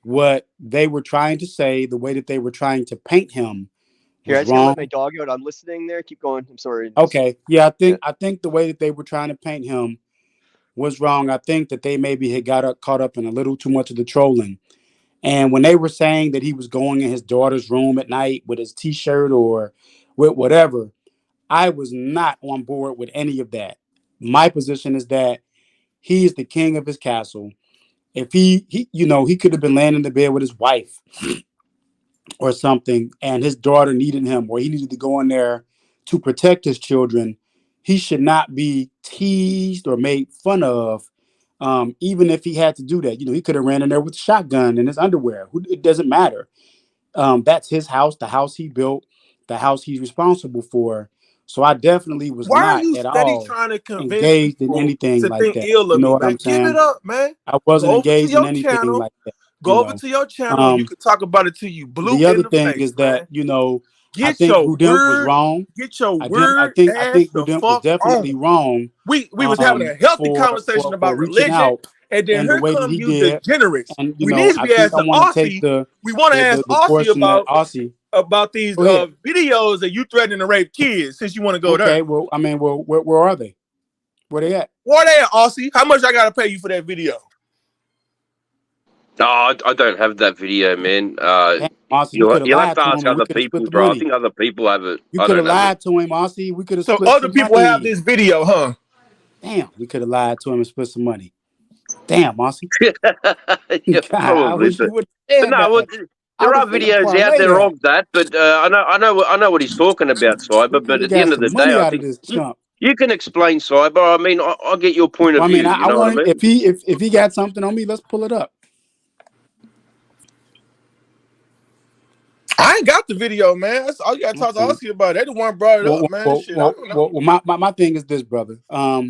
what they were trying to say, the way that they were trying to paint him, Here, I was just gotta let wrong. my dog out. I'm listening there. Keep going. I'm sorry. Okay, yeah, I think the way that they were trying to paint him was wrong. I think that they maybe had caught up in a little too much of the trolling. And when they were saying that he was going in his daughter's room at night with his t-shirt or with whatever, I was not on board with any of that. My position is that he is the king of his castle. If he could have been laying in the bed with his wife or something, and his daughter needed him, or he needed to go in there to protect his children, he should not be teased or made fun of. Even if he had to do that, he could have ran in there with a shotgun in his underwear. It doesn't matter. That's his house, the house he built, the house he's responsible for. So I definitely was Why are not you at steady all trying to convince engaged in people anything to like think that. ill You of know me, what man? I'm Give saying? it up, man. I wasn't Go over to engaged in your anything channel. like that. Go over to your channel and you can talk about it till you blue The in other the thing face, is that, man. I Get think your Whodemp was word, wrong. get your I word ass think the Whodemp was fuck definitely on. wrong We was having a healthy conversation for about reaching religion, out and then and the here way that come he you did. degenerates. And We need to I be think I asking want to take Aussie. We want to ask the Aussie portion that Aussie. about these Go ahead. videos that you threatening to rape kids. Since you want to go Okay, there, well, I mean, well, where are they? Where they at? where they at, Aussie? How much I gotta pay you for that video? No, I don't have that video, man. Damn, Aussie, you could have You'll have lied to to him ask and we other could have split people, the bro. I money. think other people have it. You I could have don't have it. lied to him, Aussie. We could have So split other some people have money. this video, huh? Damn, we could have lied to him and split some money. Damn, Aussie. Yeah, God, I probably. wish you would But have said no, that. there are videos out there of that. But I know what he's talking about, Cyber. But We at the got end of some the day, money I out of think this chump. you can explain, Cyber. I mean, I get your point of Well, I view. mean, You I know what I want him, mean? if he got something on me, let's pull it up. I ain't got the video, man. That's all you gotta talk to Aussie about. They the one brought it up, man. Shit, I don't know. My thing is this, brother. I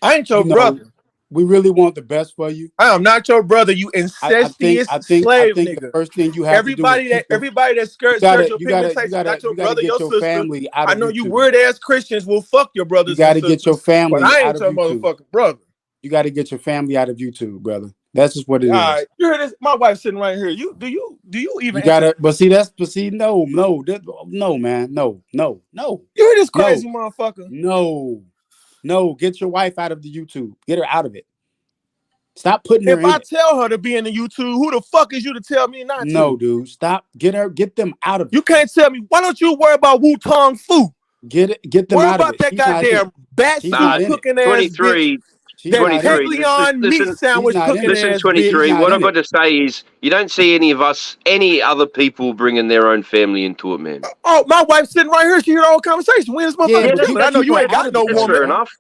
ain't your brother. We really want the best for you. I am not your brother, you incestuous slave the nigga. first thing you have to do is Everybody that shares your pigmentation, not your brother, your sister. family out I of know you YouTube. weird ass Christians will fuck your brothers. You got to and get your sisters, family but I out ain't of your YouTube. motherfucking brother. You got to get your family out of YouTube, brother. That's just what it is. All right, you hear this? My wife's sitting right here. Do you even? You gotta, but see, no, man, no. You hear this crazy motherfucker? No, get your wife out of the YouTube. Get her out of it. Stop putting her in. If I tell her to be in the YouTube, who the fuck is you to tell me not to? No, dude, stop. Get them out of it. You can't tell me. Why don't you worry about Wu Tong Fu? Get them worry out of about it. that goddamn batsuit cooking ass 23. bitch. That Peglion meat sandwich cooking Listen, ass 23. bitch. What I've got to say is, you don't see any other people bringing their own family into it, man. Oh, my wife's sitting right here. She heard our whole conversation. We in this motherfucker chilling. I know you ain't got no That's woman. fair enough.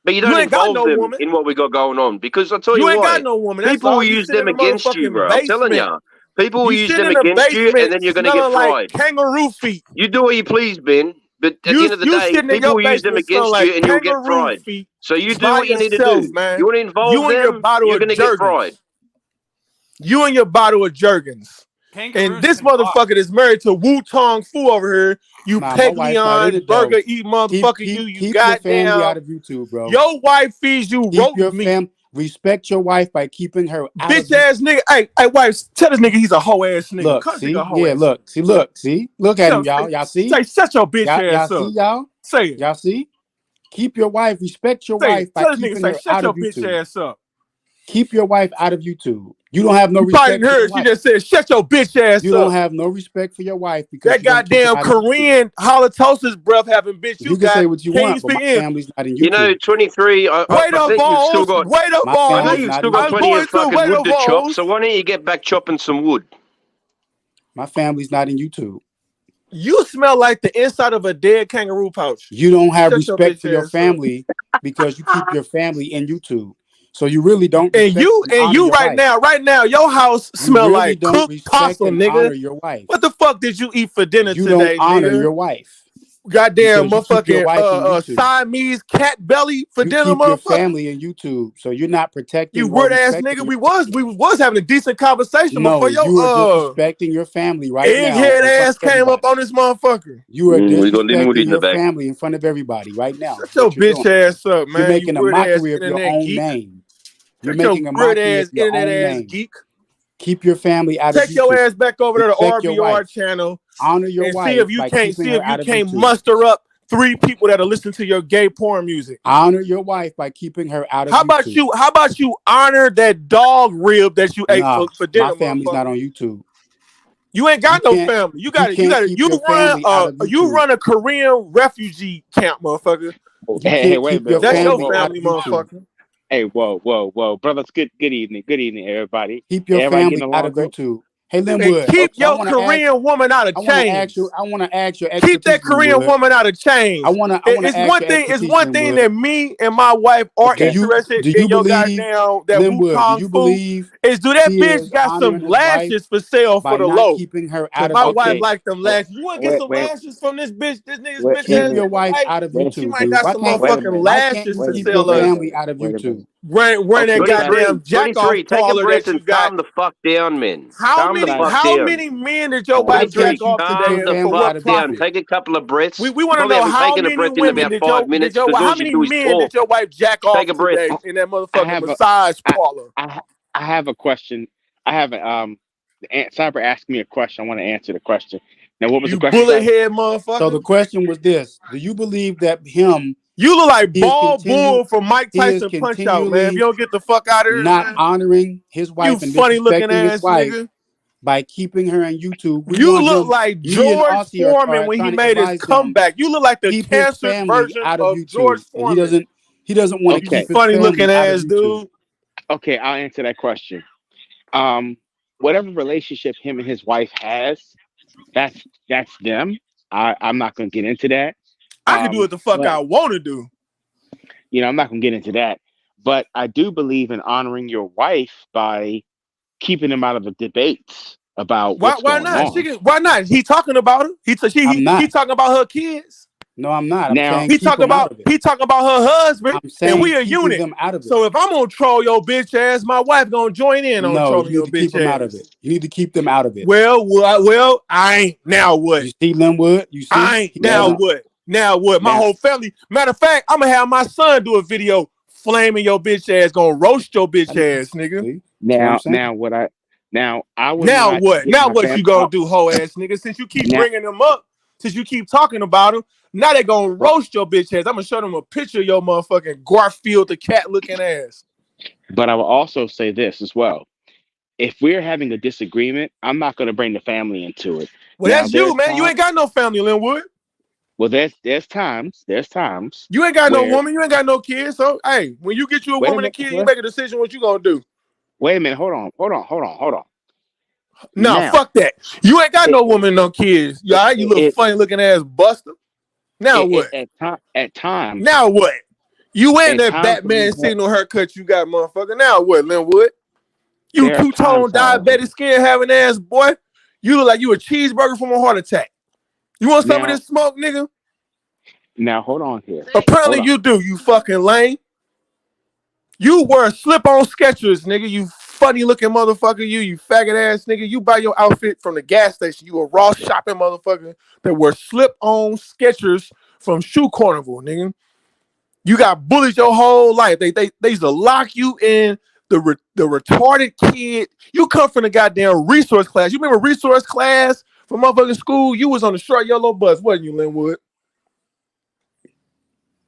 But you don't involve them in what we got going on. Because I'll tell you ain't why. got no woman. That's People all. will You use sit in them the against you, motherfucking bro. I'm telling you. basement. People will You use sit them in the against you, and then you're going to get smelling fried. like kangaroo feet. You do what you please, Ben. But at the end of the day, sitting in people your will use them basement smelling against like you, and you'll get kangaroo fried. feet So you do by what you need to yourself, do. man. You want to involve You and your them, bottle you're of going to get Jergens. fried. You and your bottle of Jergens. And this motherfucker is married to Wu Tong Fu over here. You Peglion burger eat motherfucker. You keep your family goddamn out of YouTube, bro. Your wife feeds you roast meat. Respect your wife by keeping her out bitch of ass nigga. Hey, wife, tell this nigga he's a hoe ass nigga. Look, Cut see, nigga a hoe yeah, ass. look at him, y'all. Y'all see? Say, shut your bitch y'all ass up. See, y'all? Say it. Y'all see? Keep your wife, respect your Say wife it. by Tell this keeping nigga, her shut out your of bitch YouTube. ass up. Keep your wife out of YouTube. You don't have no you respect. Probably didn't hear. She just said, "Shut your bitch ass up." You don't have no respect for your wife because that goddamn Korean halitosis breath having bitch. You can say what you want, but my family's not in YouTube. You know, 23. I think you've still got. Wait up, I know you've still got plenty of fucking wood to chop. So why don't you get back chopping some wood? My family's not in YouTube. You smell like the inside of a dead kangaroo pouch. You don't have Shut your respect bitch for your ass up. family because you keep your family in YouTube. So you really don't And respect you your right wife. now, your house You smell really like don't cooked respect possum, and honor nigga. your wife. What the fuck did you eat for dinner You don't today, honor nigga? your wife. Goddamn Because you keep your motherfucking wife in YouTube. Siamese cat belly for You dinner, keep your motherfucker. family in YouTube. So you're not You protecting or weird ass respecting nigga. your We was having a decent conversation before No, you are your disrespecting your family right now egghead in front ass of came everybody. up on this motherfucker. You are We're gonna leave him with disrespecting in the your back. family in front of everybody right now. Shut Is your what you're doing. bitch ass up, You're man. You making a weird ass mockery of your internet own geek. name. You're Shut your making a weird mockery ass of your internet own ass name. geek. Keep your family out of Take your YouTube. ass back over to the Respect your RBR wife. channel Honor your and wife by keeping her out of YouTube. muster up 3 people that'll listen to your gay porn music. Honor your wife by keeping her out of How YouTube. about you honor that dog rib that you ate Nah, for dinner, my family's not motherfucker? on YouTube. You ain't got no family. You can't keep your family out of you YouTube. run a Korean refugee camp, motherfucker. You Hey, can't wait a keep your minute. That's your family out family, of YouTube. motherfucker. Hey, whoa, brothers. Good evening, everybody. Keep your Everybody family getting out along of good? YouTube. Hey, And Linwood. keep Okay, I your want to ask. Korean woman out of I want to ask chains. you. I want to ask your Keep expertise. that Korean Linwood. woman out of chains. I want to It's ask one your thing. expertise. It's one thing Linwood. that me and my wife are Do you interested in your believe, goddamn that Linwood? Do Wukong you food. believe Is do that he bitch is got some honoring his wife lashes for sale for by the not low? keeping her Cause out of my YouTube? wife like them lashes. You want to get Wait, some wait, lashes from this bitch? This nigga's wait, bitch wait a Keep ass your minute. wife wife. out of Wait, She YouTube, might dude. got Why some can't wait a motherfucking minute. why can't lashes you to Wait, keep your sell wait, us. family out of wait a minute. YouTube? Run that Okay, 23, goddamn jack off 23. Take a parlor breath that and you got. calm the fuck down, man. How Calm the many but fuck how down. many men did your Why wife jack can't 23, you off keep your today calm and the for family fuck out what of down. YouTube? profit? Take a couple of breaths. We You want to probably know haven't how taken a many breath in women about did 5 minutes because how all you many do is men talk. did your wife jack off Take a breath. today in that I motherfucking have a, massage I, parlor? I have a question. I have a Cyber asked me a question. I want to answer the question. Now, what was the You question, bullet Cyber? head So the motherfucker. question was this: do you believe that You look like he is Ball Bull from Mike he is Tyson Punch Out, man. If you continually don't get the fuck out of here, not man. honoring his You wife and funny looking disrespecting his ass wife nigga. by keeping her on YouTube? We You want look him. like Me and George Aussie Foreman are when he trying to made his advise him comeback. You look like the keep his cancer family version out of of George YouTube, and he Foreman. doesn't want to You Okay. keep his funny looking family out of ass YouTube. dude. Okay, I'll answer that question. Whatever relationship him and his wife has, that's them. I'm not gonna get into that. I can do what the fuck But I want to do. I'm not gonna get into that. But I do believe in honoring your wife by keeping them out of the debates about Why what's why going not? on. Why not? He talking about her. I'm He not. talking about her kids. No, I'm not. I'm Now, saying He keep talking them out of it. about her husband, I'm and saying we a keeping unit. them out of it. So if I'm gonna troll your bitch ass, my wife gonna join in on No, you trolling need your to keep bitch them out of ass. it. You need to keep them out of it. Well, I ain't. Now what? You see, Linwood? You see? I ain't. He Now doesn't. what? Now what? My now, whole family. Matter of fact, I'm gonna have my son do a video flaming your bitch ass, gonna roast your bitch ass, nigga. See? That's what I'm saying. now I would Now not what? get Now my what you family gonna out. do, hoe ass nigga? Since you keep Now, bringing them up, since you keep talking about them, now they gonna roast your bitch ass. I'm gonna show them a picture of your motherfucking Garfield the cat looking ass. but I will also say this as well. If we're having a disagreement, I'm not going to bring the family into it. Well, Now, that's you, there's man. You times. ain't got no family, Linwood. Well, there's times. You ain't got no Where woman. You ain't got no kids. So, hey, when you get you a wait a woman and minute. kid, you make a decision what you gonna do. Wait a minute. Hold on. Nah, Now, fuck that. You ain't got no woman, no kids. You all right? You little funny looking ass buster. Now what? At times. Now what? You and At that times when Batman we have, signal haircut you got, motherfucker. Now what, Linwood? You there are two-tone times, however. diabetic skin having ass, boy. You look like you a cheeseburger from a heart attack. You want some of Now, this smoke, nigga? now hold on here. Apparently Hold on. you do, you fucking lame. You wear slip-on Skechers, nigga. You funny-looking motherfucker. You faggot ass nigga. You buy your outfit from the gas station. You a raw shopping motherfucker that wear slip-on Skechers from Shoe Carnival, nigga. You got bullied your whole life. They used to lock you in the retarded kid. You come from the goddamn resource class. You remember resource class from motherfucking school? You was on the short yellow bus, wasn't you, Linwood?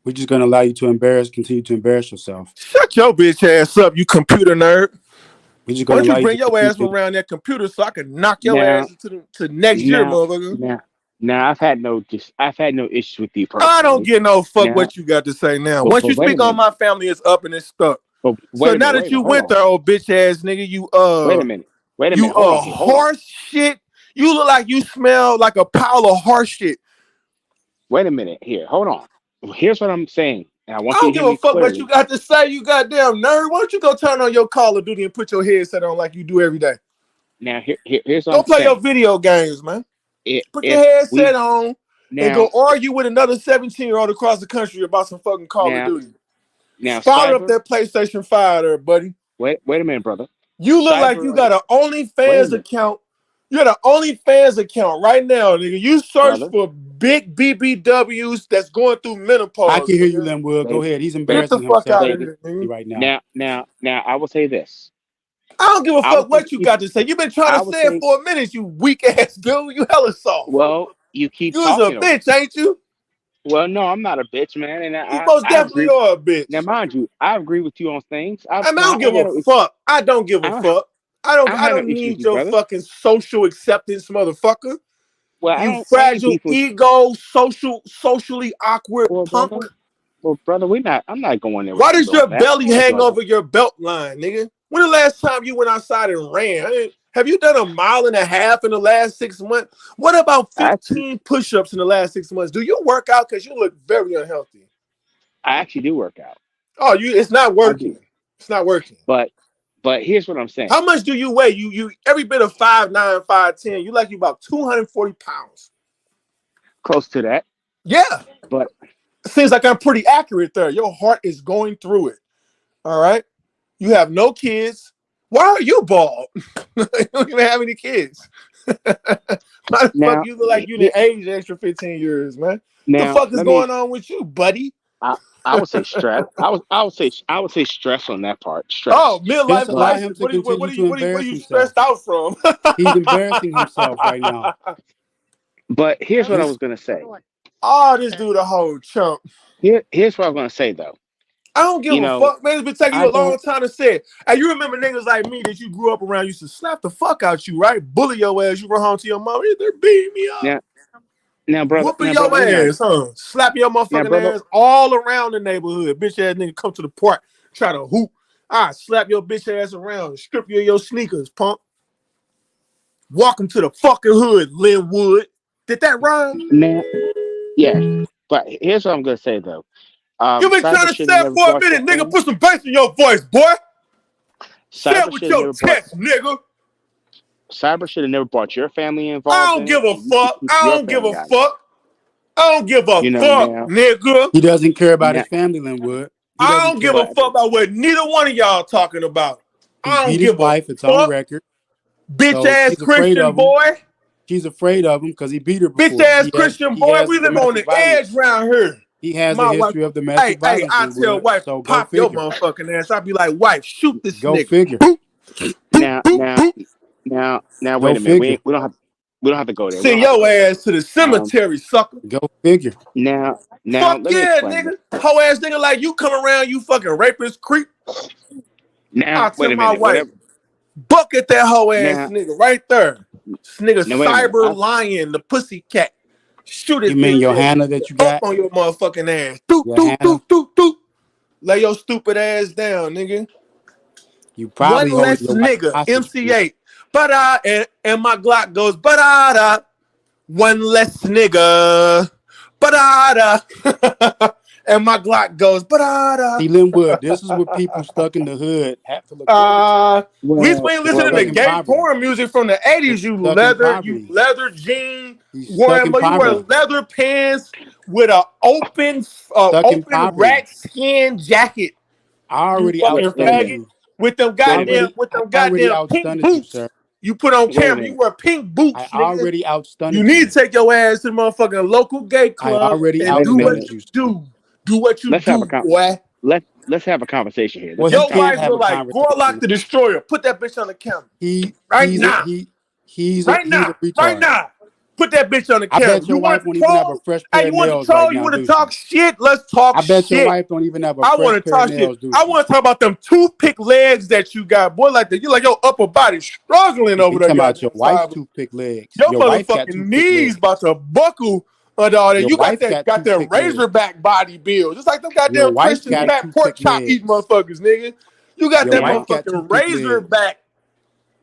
We're just gonna allow you to continue to embarrass yourself. Shut your bitch ass up, you computer nerd. We're just Why gonna don't allow you you bring to your ass continue from around that computer so I can knock your ass to next year, motherfucker? Now I've had no issues with you personally. I don't get no fuck Now, what you got to say now. but Once you wait a speak on minute. my family, it's up and it's stuck. But So now that you went there, old bitch ass nigga, you Wait a minute. Hold on here. Hold on. horse shit. You look like you smell like a pile of horse shit. Wait a minute. Here, hold on. Here's what I'm saying. And I I want you don't to give hear a me fuck clearly. what you got to say, you goddamn nerd. Why don't you go turn on your Call of Duty and put your headset on like you do every day? Now, here's what Go I'm play your saying. video games, man. Put your If headset we on and now go argue with another 17-year-old across the country about some fucking Call of now Duty. now Fire up cyber. that PlayStation 5 there, buddy. Wait a minute, brother. You look like you Cyber. got an Wait a OnlyFans minute, account. You got an OnlyFans account right now, nigga. You search brother. for big BBWs that's going through I menopause. can hear you, Nigga. Linwood. Go Baby, ahead. He's Get the embarrassing fuck himself out of baby. here, nigga. right now. Now, I will say this. I don't give a I will fuck say what you keep. got to say. You've been trying I to will say it say. for a minute, you weak ass dude. You hella soft. Well, you keep You was a talking over. bitch, ain't you? Well, no, I'm not a bitch, man, and You most I definitely agree. are a bitch. Now, mind you, I agree with you on things. I mean, I don't give a fuck. I don't give a fuck. I I don't have no don't issue with need you, your brother. fucking social acceptance, motherfucker. Well, You I ain't fragile beef with. ego, socially awkward Well, punk. brother. Well, brother, I'm not going there with Why you does your doing that. belly Well, hang brother. over your belt line, nigga? When the last time you went outside and ran? Have you done a mile and a half in the last 6 months? What about 15 push-ups in the last 6 months? Do you work out? Because you look very unhealthy. I actually do work out. Oh, it's not working. It's not working. But here's what I'm saying. How much do you weigh? You every bit of 5'9", 5'10". You like you about 240 pounds. Close to that. Yeah. But seems like I'm pretty accurate there. Your heart is going through it. All right. You have no kids. Why are you bald? You don't even have any kids. Why the fuck you look like you done aged extra 15 years, man? What the fuck is going on with you, buddy? I would say stress. I would say stress on that part. Stress. Oh, midlife Just allow him crisis. to What continue to are embarrass you himself. stressed out from? He's embarrassing himself right now. But here's what I was gonna say. Oh, this dude a whole chump. Here's what I was gonna say though. I don't give a fuck, man. It's been taking you a long time to say it. Hey, you remember niggas like me that you grew up around used to slap the fuck out you, right? Bully your ass. You run home to your mom. They're beating me up. Now, brother. Whooping your ass, huh? Slapping your motherfucking ass all around the neighborhood. Bitch ass nigga come to the park, try to hoop. I slap your bitch ass around, strip you of your sneakers, punk. Welcome to the fucking hood, Linwood. Did that rhyme? Now, yeah. But here's what I'm gonna say though. You been trying to say it for a minute, nigga. Put some bass in your voice, boy. Say it with your chest, nigga. Cyber should have never brought your family involved. I don't give a fuck. I don't give a fuck. I don't give a fuck, nigga. He doesn't care about his family, Linwood. I don't give a fuck about what neither one of y'all talking about. He I don't beat give his wife. It's on record. Bitch ass Christian boy. She's afraid of him because he beat her before. Bitch ass Christian boy. We live on the edge around here. He has a history of domestic violence. I tell wife, so pop your motherfucking ass. I'll be like, wife, shoot this go nigga. Figure. Now, wait a minute. We don't have to go there. Send your ass to the cemetery, sucker. Go figure. Now, fuck let me yeah, explain nigga. Hoe ass nigga like you come around, you fucking rapist creep. Now, I'll tell wait a my minute. wife, Whatever. bucket that hoe ass nigga right there. This nigga Now, wait a minute. cyber lion, the pussy cat. Shoot it. You mean Johanna that you got? on your motherfucking ass. Doot. Lay your stupid ass down, nigga. You probably one less nigga. MC8. And my Glock goes ba-da-da. One less nigga. Ba-da-da. And my Glock goes ba-da-da. See, Linwood, this is what people stuck in the hood have to look we ain't listening to gay porn music from the 80s, you leather jean wearing, but you wear leather pants with an open rat skin jacket. I already outstudied you. With them goddamn pink boots. You put on camera, you wear pink boots. I already outstudied you. You need to take your ass to the motherfucking local gay club. I already and do what you do. Do what you do, boy. Let's have a conversation here. Well, your wife was like, Gorlock the Destroyer. Put that bitch on the camera. Right now. Put that bitch on the camera. I bet your wife won't even have a fresh pair of nails right now. You want to talk shit? Let's talk shit. I bet your wife don't even have a fresh pair of nails, dude. I want to talk about them toothpick legs that you got. Boy, like that. You like your upper body struggling over there. Talking about your wife's toothpick legs. Your motherfucking knees about to buckle under all that. You got that Razorback body build. Just like them goddamn Christian fat pork chop eating motherfuckers, nigga. You got that motherfucking Razorback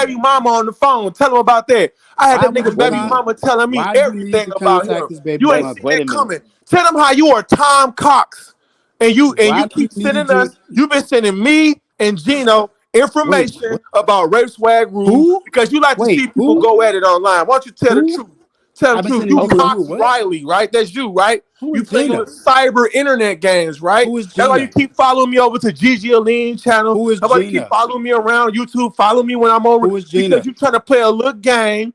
baby mama on the phone. Tell him about that. I had Why that would nigga you baby mama telling me why you need everything to about him. contact his baby You ain't mama? see that coming. Tell him how you are Tom Cox, and you Why do you keep need sending your us. You've been sending me and Gino wait? information What? about Rape Swag Rule Who? because you like to Wait, see people who? go at it online. Why don't you tell the Who? truth? Tell the I've been truth. sending You you who? Cox What? Riley, right? That's you, right? Who You is play little Gina? cyber internet games, right? Who is That's why you Gina? keep following me over to Gigi Aline channel. Who is That's why you keep Gina? following me around YouTube. Follow me when I'm over Who is because Gina? you trying to play a little game.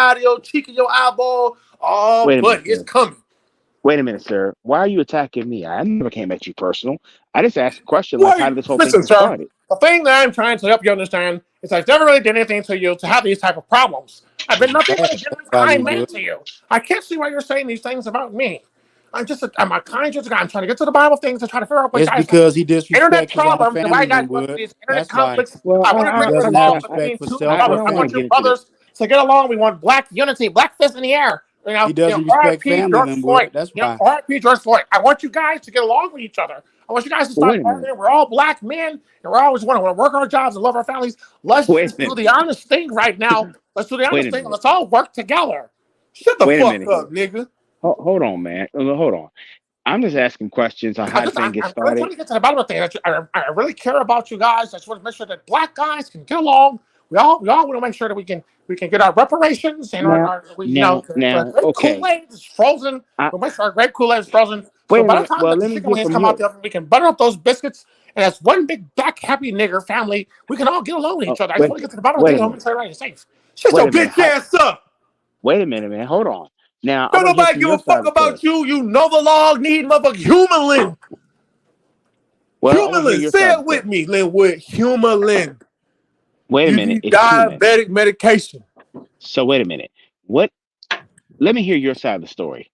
side of your cheek and your eyeball. Oh, Wait a minute, buddy, it's sir. coming. Wait a minute, sir. Why are you attacking me? I never came at you personal. I just asked a question like, Why? how did this whole thing Listen, get sir. started? The thing that I'm trying to help you understand is I've never really did anything to you to have these type of problems. I've been nothing but a genuine kind man to you. I can't see why you're saying these things about me. I'm a kind guy. I'm trying to get to the bottom of things and try to figure out what It's guys because he internet disrespects his own problems and why family, you guys went through Linwood. these internet That's why. conflicts. Well, I want to He bring doesn't have resolve respect between for two self. I brothers. don't I want want to you get into this. brothers to get along. We want black unity, black fist in the air. He doesn't respect R.I.P. family, George Linwood. Floyd. That's why. R.I.P. George Floyd. I want you guys to get along with each other. I want you guys to But stop wait a minute. arguing. We're all black men, and we're always want to work our jobs and love our families. Let's Wait a just do minute. the honest thing right now. Let's do the Wait honest a thing, and minute. let's all work together. Shut the Wait a fuck minute. up, nigga. Hold on, man. Hold on. I'm just asking questions on how the thing gets I'm really trying started. to get to the bottom of things. I really care about you guys. I just want to make sure that black guys can get along. We all want to make sure that we can get our reparations and the grape Okay. Kool-Aid is frozen. We'll make sure our grape Kool-Aid is frozen. Wait So a by the minute. time Well, the let me chicken hear wings from come out you. the oven, we can butter up those biscuits, and as one big black happy nigger family, we can all get along with each other. I just want to get to the bottom of Wait things. a I want minute. to say right, you're safe. Shut Wait your a minute. bitch ass up. Wait a minute, man. Hold on. Now, I Don't want to hear nobody from give your a fuck side of the story. about you. You know the law need motherfucking human link. Well, I want to hear Humalin, your say side it of the with story. me, Linwood. Humalin. Wait a You minute. need It's human. diabetic medication. So wait a minute. What? Let me hear your side of the story.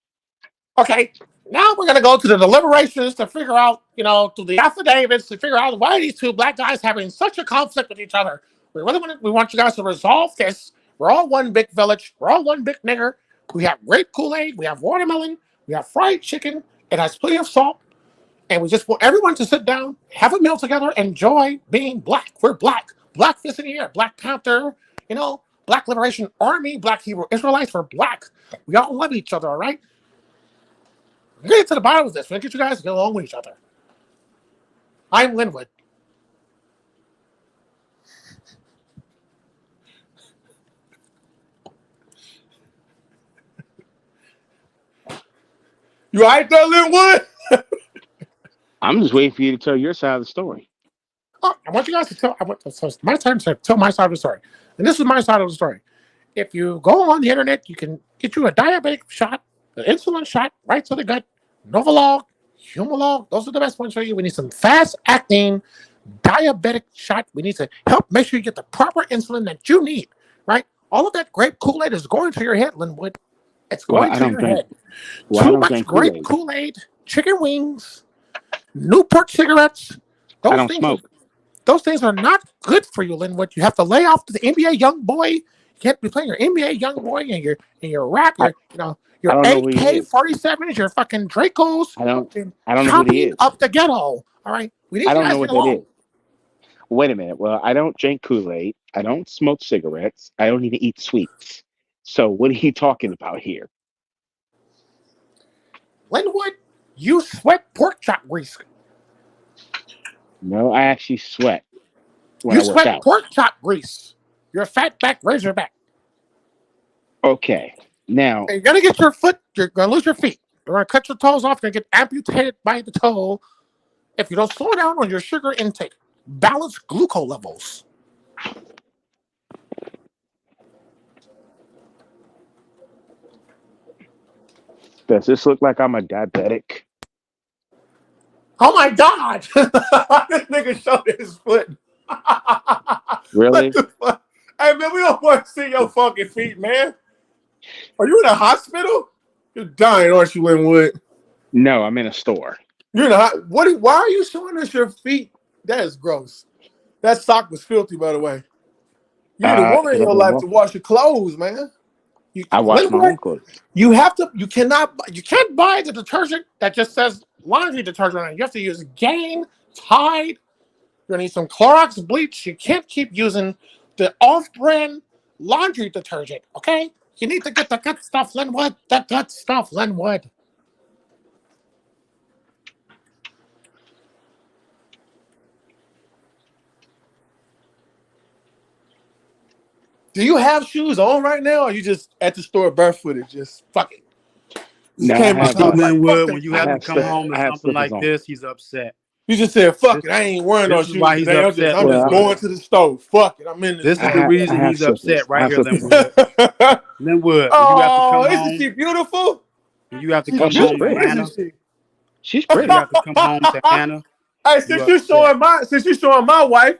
Okay, now we're gonna go to the deliberations to figure out, through the affidavits to figure out why are these two black guys having such a conflict with each other. We want you guys to resolve this. We're all one big village. We're all one big nigger. We have grape Kool-Aid. We have watermelon. We have fried chicken. It has plenty of salt. And we just want everyone to sit down, have a meal together, enjoy being black. We're black. Black fist in the air. Black Panther, Black Liberation Army, Black Hebrew Israelites. We're black. We all love each other, all right? We're going to get to the bottom of this. We're going to get you guys to get along with each other. I'm Linwood. You all right there, Linwood? I'm just waiting for you to tell your side of the story. Oh, I want you guys to tell. So it's my time to tell my side of the story, and this is my side of the story. If you go on the internet, you can get you a diabetic shot, an insulin shot, right to the gut, Novolog, Humalog. Those are the best ones for you. We need some fast-acting diabetic shot. We need to help make sure you get the proper insulin that you need. Right? All of that grape Kool-Aid is going to your head, Linwood. It's going to your head. Too much grape Kool-Aid, chicken wings, Newport cigarettes. I don't smoke. Those things are not good for you, Linwood. You have to lay off the NBA young boy. You can't be playing your NBA young boy and your rap, your AK-47s, your fucking Dracos. I don't know who he is. Up the ghetto. All right, we need I you don't guys know to what get that along. is. Wait a minute. Well, I don't drink Kool-Aid. I don't smoke cigarettes. I don't even eat sweets. So what are you talking about here? Linwood, you sweat pork chop grease. No, I actually sweat when You I work sweat out. pork chop grease. You're a fat back razorback. Okay. Now And you're gonna get your foot. You're gonna lose your feet. You're gonna cut your toes off. You're gonna get amputated by the toe if you don't slow down on your sugar intake. Balance glucose levels. does this look like I'm a diabetic? Oh my God! This nigga showed his foot. Really? Hey man, we don't want to see your fucking feet, man. Are you in a hospital? You're dying, aren't you, Linwood? No, I'm in a store. You're not. Why are you showing us your feet? That is gross. That sock was filthy, by the way. You need a woman in your life to wash your clothes, man. I wash my own clothes. You can't buy the detergent that just says laundry detergent on it. You have to use Gain, Tide. You're gonna need some Clorox bleach. You can't keep using the off-brand laundry detergent, okay? You need to get the good stuff, Linwood. The good stuff, Linwood. Do you have shoes on right now, or are you just at the store barefooted? Just fuck it. No, Linwood, when you have to come home to something like this, he's upset. You just said, fuck it, I ain't wearing no This is shoes why he's today. I'm upset. just going to the store. Fuck it, I'm in This is the reason he's upset right here, Linwood. Linwood, Oh, you have to come isn't home. she beautiful? You have to come home to Hannah. She's You pretty. have to come home to Hannah. Hey, since you're showing my wife,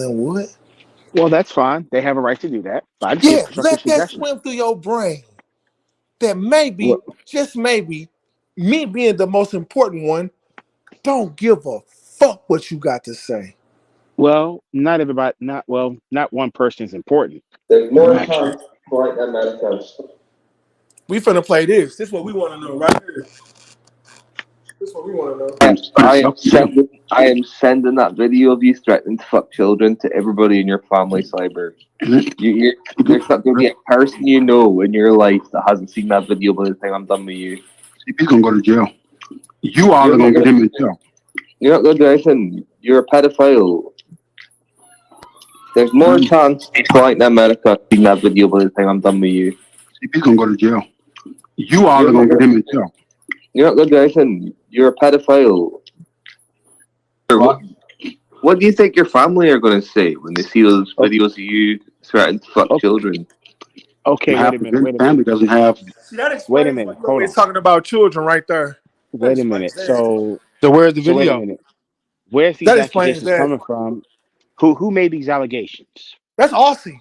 Lynn would. Well, that's fine. They have a right to do that. But I just Yeah, gave constructive let that suggestions. swim through your brain. that maybe, just maybe, me being the most important one, don't give a fuck what you got to say. Well, not everybody. Not one person is important. There's more Not true. times right than Americans. We finna play this. This is what we want to know right here. This is what we want to know. I am sending that video of you threatening to fuck children to everybody in your family cyber. There's not going to be a person you know in your life that hasn't seen that video by the time I'm done with you. He's going to go to jail. You all are going to get him in jail. You're not going to do anything. You're a pedophile. There's more chance right in America seeing that video by the time I'm done with you. He's going to go to jail. You all are going to get him in jail. You're not going to do anything. You're a pedophile. What do you think your family are going to say when they see those videos of you threatening to fuck children? Okay, wait a minute. Family doesn't have. See, that explains Wait a minute. what we're talking about children right there. Wait a minute. So where's the wait a video? minute. Where's these That explains accusations that. coming from? Who made these allegations? That's Aussie.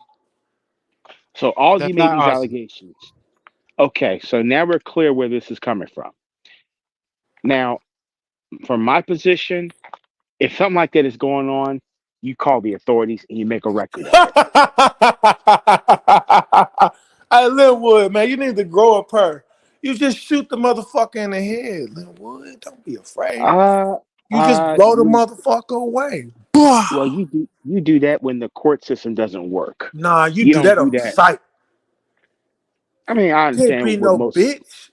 So Aussie That's made not these Aussie. allegations. Okay, so now we're clear where this is coming from. Now, from my position, if something like that is going on, you call the authorities and you make a record. Hey, Linwood, man, you need to grow a pair. You just shoot the motherfucker in the head, Linwood. Don't be afraid. You just blow the motherfucker away. Well, you do that when the court system doesn't work. Nah, you do that on sight. I mean, I understand Can't be what no most bitch.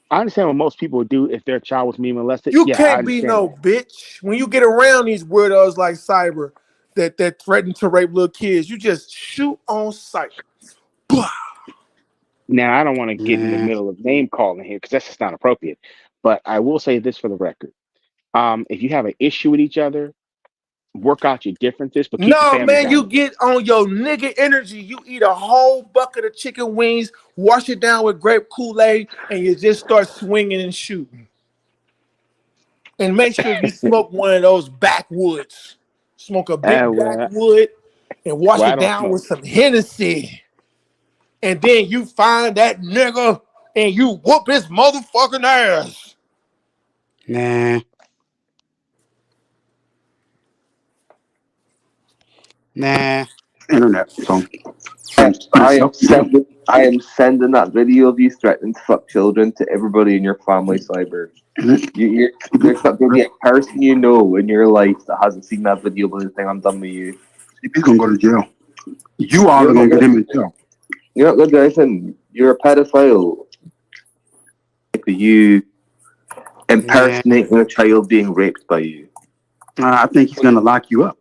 I understand what most people do if their child was being molested. You Yeah, I can't be understand no that. bitch. When you get around these weirdos like Cyber that threaten to rape little kids, you just shoot on sight. Now, I don't want to get in the middle of name calling here because that's just not appropriate. But I will say this for the record: if you have an issue with each other, work out your differences. But keep the No, family man, down. you get on your nigga energy. You eat a whole bucket of chicken wings, wash it down with grape Kool-Aid, and you just start swinging and shooting. And make sure you smoke one of those backwoods. Smoke a big backwood and wash I it don't down smoke. with some Hennessy. And then you find that nigga and you whoop his motherfucking ass. Nah. Internet. So I am sending that video of you threatening to fuck children to everybody in your family cyber. There's not going to be a person you know in your life that hasn't seen that video by the time I'm done with you. he's going to go to jail. You all are going to get him in jail. You're not going to do anything. You're a pedophile. You impersonating a child being raped by you. I think he's going to lock you up.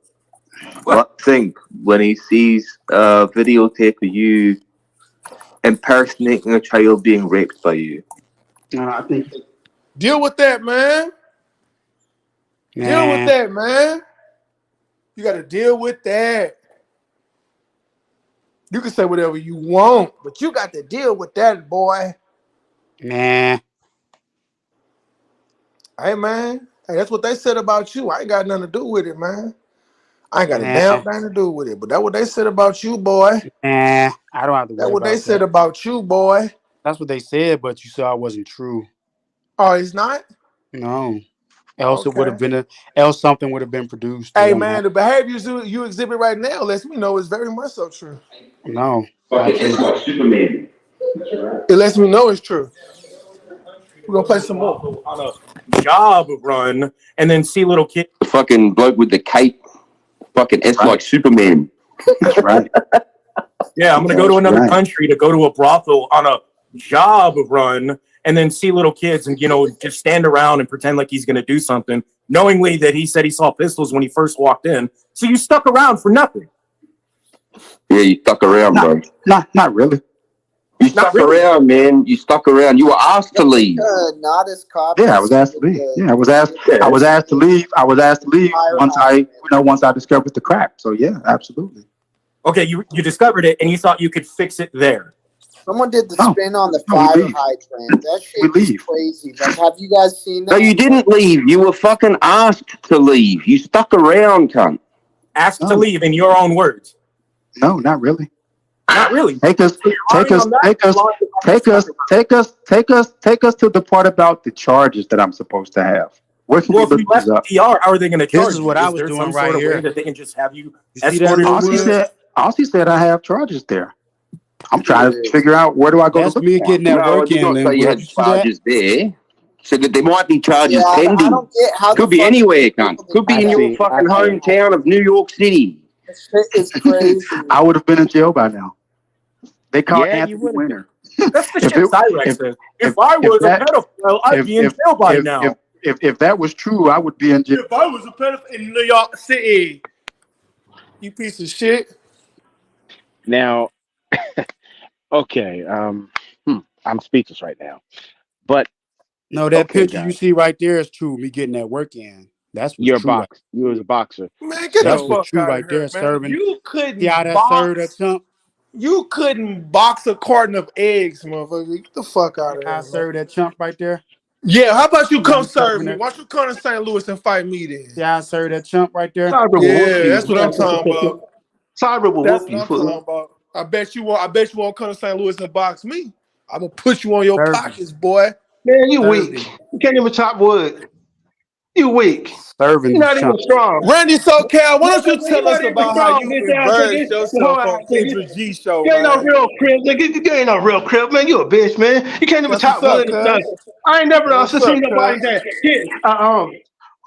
What I think when he sees a videotape of you impersonating a child being raped by you? I think. Deal with that, man. Deal with that, man. You got to deal with that. You can say whatever you want, but you got to deal with that, boy. Nah. Hey, man. Hey, that's what they said about you. I ain't got nothing to do with it, man. I ain't got a damn thing to do with it. But that's what they said about you, boy. Nah, I don't have to worry That's what about they said that. about you, boy. That's what they said, but you saw it wasn't true. Oh, it's not? No. Else it Okay. would have been else something would have been produced. Hey, man, the behaviors you exhibit right now lets me know it's very much so true. No. Superman. It lets me know it's true. We're going to play some more. On a job run and then see little kids. The fucking bloke with the cape. Fucking, it's like Superman. That's right. Yeah, I'm going to go to another country to go to a brothel on a job run and then see little kids and, just stand around and pretend like he's going to do something, knowingly that he said he saw pistols when he first walked in. So you stuck around for nothing. Yeah, you stuck around, bro. Not really. You stuck around, man. You stuck around. You were asked to leave. Not as cop. Yeah, I was asked to leave. Yeah, I was asked to leave. I was asked to leave once I discovered the crack. So yeah, absolutely. Okay, you discovered it and you thought you could fix it there. Someone did the spin on the fire hydrant. That shit is crazy. Like, have you guys seen that? No, you didn't leave. You were fucking asked to leave. You stuck around, cunt. Asked to leave in your own words. No, not really. Not really. Take us to the part about the charges that I'm supposed to have. Where can we Well, if look you these left up? the DR, how are they going to This charge is you? what I Is was there doing some right sort of way here. that they can just have you You see that, escorted? Lil Aussie said I have charges there. I'm trying to Yeah. figure out where do I go That's to look me for getting them. that No, work you in, don't say you Linwood. had You see that? charges there. So that there might be charges Yeah, I pending. don't get how the Could be fuck anywhere, people cunt. Could be do in your that. fucking hometown of New York City. That shit is crazy. I would have been in jail by now. They caught Yeah, you Anthony would have. Winter. That's the If shit it, Cyrex if, says. If I was a that pedophile, I'd be in jail by now. if that was true, I would be in jail. If I was a pedophile in New York City, you piece of shit. Now, okay, I'm speechless right now. But No, that okay, picture you guys, see right there is true. Me getting that work in. That's what's you're a true. Right. box. You was a boxer. Man, get That's the what's fuck true out right of there. here, man. Serving. You See how couldn't that served that box. chump? You couldn't box a carton of eggs, motherfucker. Get the fuck out of How I here, man. served that chump right there? Yeah, how about you See how come he served serve me me? that? Why don't you come to St. Louis and fight me then? See how I served that chump right there? Cyber will whoop Yeah, you. that's what I'm talking about. Cyber will That's whoop what you. I'm talking about. I bet you won't come to St. Louis and box me. I'm gonna put you on your Served him. pockets, boy. Man, you Served weak. him. You can't even chop wood. You weak. Serving You're the not even chump. strong. Randy SoCal, why don't you You're tell us not even about how strong, you bitch ass embarrassed nigga. Hold yourself on, on nigga. Kendra G show, You ain't no man? real crib, nigga. You ain't no real crib, man. You a bitch, man. You can't even That's what's chop up, wood and cuz. nothing. I ain't never What's seen up, nobody cuz? that hit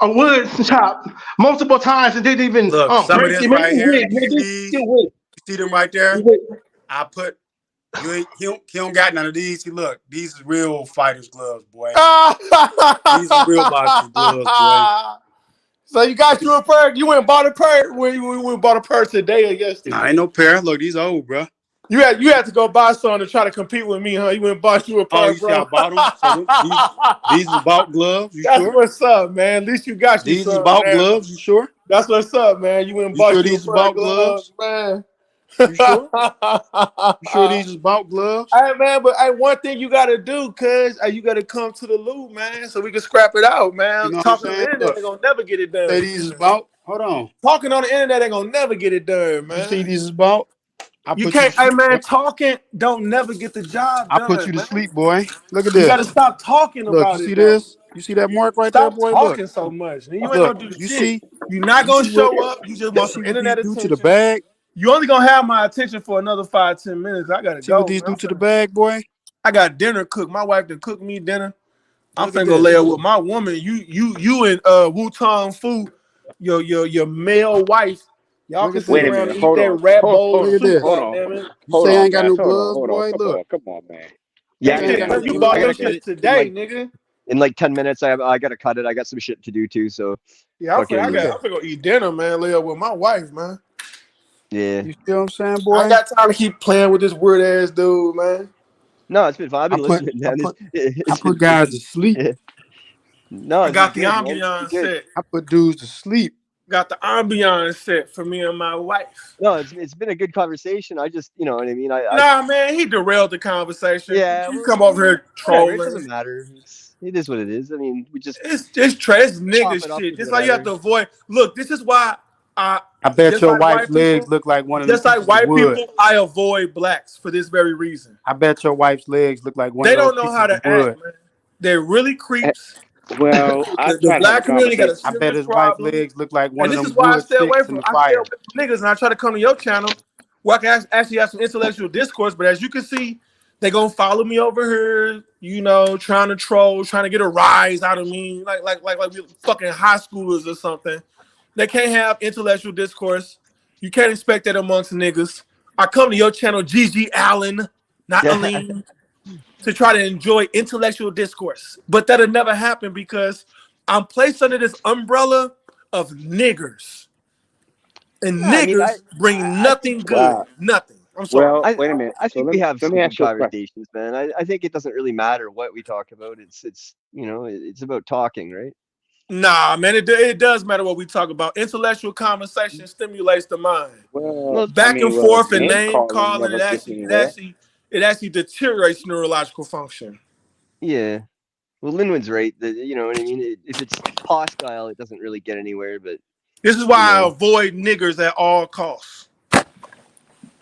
a wood chop multiple times and didn't even Look, some of break this it. Man, right you here. weak, You see nigga. these? You weak. You see them right You there? weak. I put you ain't he don't got none of these. See, look, these is real fighters gloves, boy. These are real boxers gloves, boy. So you got you a pair? You went and bought a pair? When you went and bought a pair today or yesterday? Nah, ain't no pair. Look, these old, bro. You had to go buy some to try to compete with me, huh? You went and bought you a Oh, pair, you see I bro. bought them? So these is about gloves. You That's sure? what's up, man. At least you got you These is some, about man. gloves. You sure? That's what's up, man. You went and You sure bought you a these is pair of about gloves, gloves? man. You sure? You sure these is about gloves? Hey man, but hey, one thing you gotta do, cuz you gotta come to the loop, man, so we can scrap it out, man. You know what I'm Talking on the saying? internet Look, ain't gonna never get it done. say these is about. Hold on. Talking on the internet ain't gonna never get it done, You see man. these is about? I You put you can't, to hey sleep, boy. man, talking don't never get the job I put done, you to man. sleep, boy. Look at You gotta this. stop talking Look, you about see it now. this? You see that mark right there, Stop boy? Look. talking so much. And you ain't Look. gonna do You shit. see? You're not You gonna see what show up. You just you want see some what these internet do to the attention. bag? You only gonna have my attention for another 5-10 minutes. I gotta See what go, these man. do to the bag, boy? I got dinner cooked. My wife done cooked me dinner. I'm Look at finna go lay this. up with my woman. You and Wu Tong Fu, your male wife. Y'all Look can at sit Wait a this. around minute. and eat Hold that on. rat bowl Look at soup. this. Hold on. Goddamn it! You Hold say I on, ain't got guys. no Hold on. gloves, Hold on. boy? Come Look. on. Come on, man. Yeah, That Say I ain't shit, got I no man, gotta you I bought gotta them gloves. cut shits it in today, nigga. like 10 minutes. I gotta cut it. I got some shit to do too. So Yeah, I'm fucking finna go eat dinner, man. Lay up with my wife, man. yeah. You see what I'm saying, I ain't boy? got time to keep playing with this weird ass dude, man. No, it's been fun. I've I been put listening, I man. put I It's been put guys to sleep. yeah. No, I this is got the good, man. This is ambiance good. set. I put dudes to sleep. Got the ambiance set for me and my wife. No, it's been a good conversation. I just, you know what I mean. I Nah, man, he derailed the conversation. yeah. You Well, come over here whatever. It trolling. doesn't matter. It is what it is. I mean, we just It's trash nigga chop it up shit. with Just like you have whatever. to avoid. Look, this is why I bet just your like wife's white legs people, look like one of them just like pieces of white wood. people, I avoid blacks for this very reason. I bet your wife's legs look like one They of those don't know pieces how of to act, wood. man. They're really creeps. Well, I The try to have a black community got a conversation. I bet serious his wife's problem. legs look like one And of this is them why I wood stay away sticks in from the fire. niggas, and I try to come to your channel where I can actually have some intellectual discourse. But as you can see, they gonna follow me over here, you know, trying to troll, trying to get a rise out of me, like we fucking high schoolers or something. They can't have intellectual discourse. You can't expect that amongst niggas. I come to your channel, GG Allen, not Aline, to try to enjoy intellectual discourse. But that'll never happen because I'm placed under this umbrella of niggers. And No, I mean, niggers bring I think nothing good. Nothing. I'm sorry. Well, I wait a minute. I So think we have let some me good ask you a question. conversations, man. I think it doesn't really matter what we talk about. It's you know it's about talking, right? Nah, man, it does matter what we talk about. Intellectual conversation stimulates the mind. Well, Well, I Back mean, and forth and name name calling calling, never it gets actually it anywhere. actually it actually deteriorates neurological function. yeah. Well, Linwood's right. You know what I mean. If it's hostile, it doesn't really get anywhere. But This is you why I know, avoid niggers at all costs.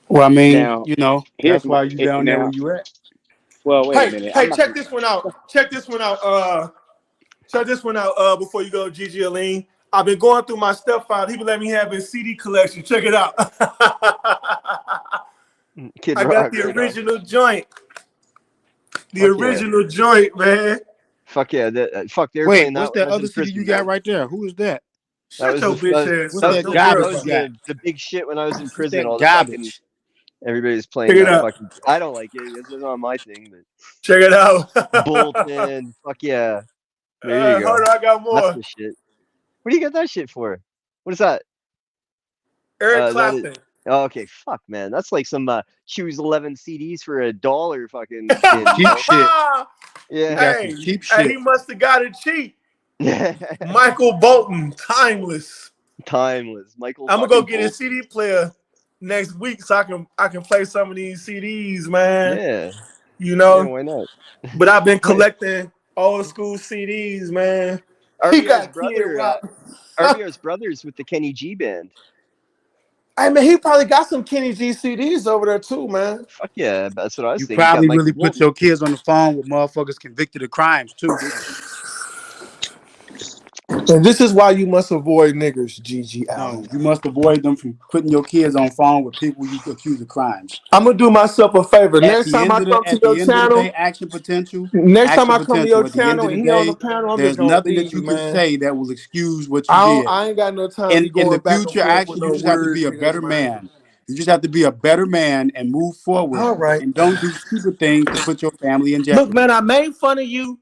Well, I mean, Now, you know, here's that's my why you down there where now. you at. Well, wait a Hey, minute. I'm hey, not check gonna. this one out. Check this one out. Check this one out. Before you go, Gigi Aline. I've been going through my stepfather. He would let me have his CD collection. Check it out. Kid I got Rock, the right on. original joint. The Fuck yeah. original joint, man. Fuck yeah. Fuck, they were Wait, playing what's that when I that was other in CD you prison, got man. right there? Who is that? That Shut was your the bitch ass What's up. that Don't worry garbage that you was about it. got? the big shit when I was in What's prison. that All the fucking garbage? everybody's Check playing it that out. fucking. I don't like it. It's not my thing, but Check it out. Bolton. Fuck yeah. There you Hold go. on, I got That's more. the shit. What do you get that shit for? What is that? Eric That is. Clapton. Oh, okay, fuck, man. That's like some choose 11 CDs for $1 fucking bin. You Cheap know? shit. Yeah. You got some Hey, cheap hey, shit. he must have got it cheap. Michael Bolton, timeless. Timeless. Michael I'm gonna go fucking get a Bolton. CD player next week so I can play some of these CDs, man. Yeah. You Yeah, know, why not? but I've been collecting old school CDs, man. He RBR's got Kid brother, Rock. RBR's brothers with the Kenny G band. Hey man, he probably got some Kenny G CDs over there too, man. Fuck yeah, that's what I was You thinking. He got probably Michael really put Bolton. your kids on the phone with motherfuckers convicted of crimes too, didn't you? And this is why you must avoid niggers, Gigi No, Allen. you must avoid them from putting your kids on phone with people you accuse of crimes. I'm gonna do myself a favor. At Next the time end I of come the to at your the end of the day, channel, action potential. next time Action I come to your potential. At the end channel of the and he on the day, panel, I'm just there's gonna nothing that leave, you can man. say that will excuse what you did. I ain't got no time to be In the going back and future, forth with actually, you no just have to word be a niggas, better man. man. You just have to be a better man and move forward, All right. and don't do stupid things to put your family in Look, man, jeopardy. I made fun of you.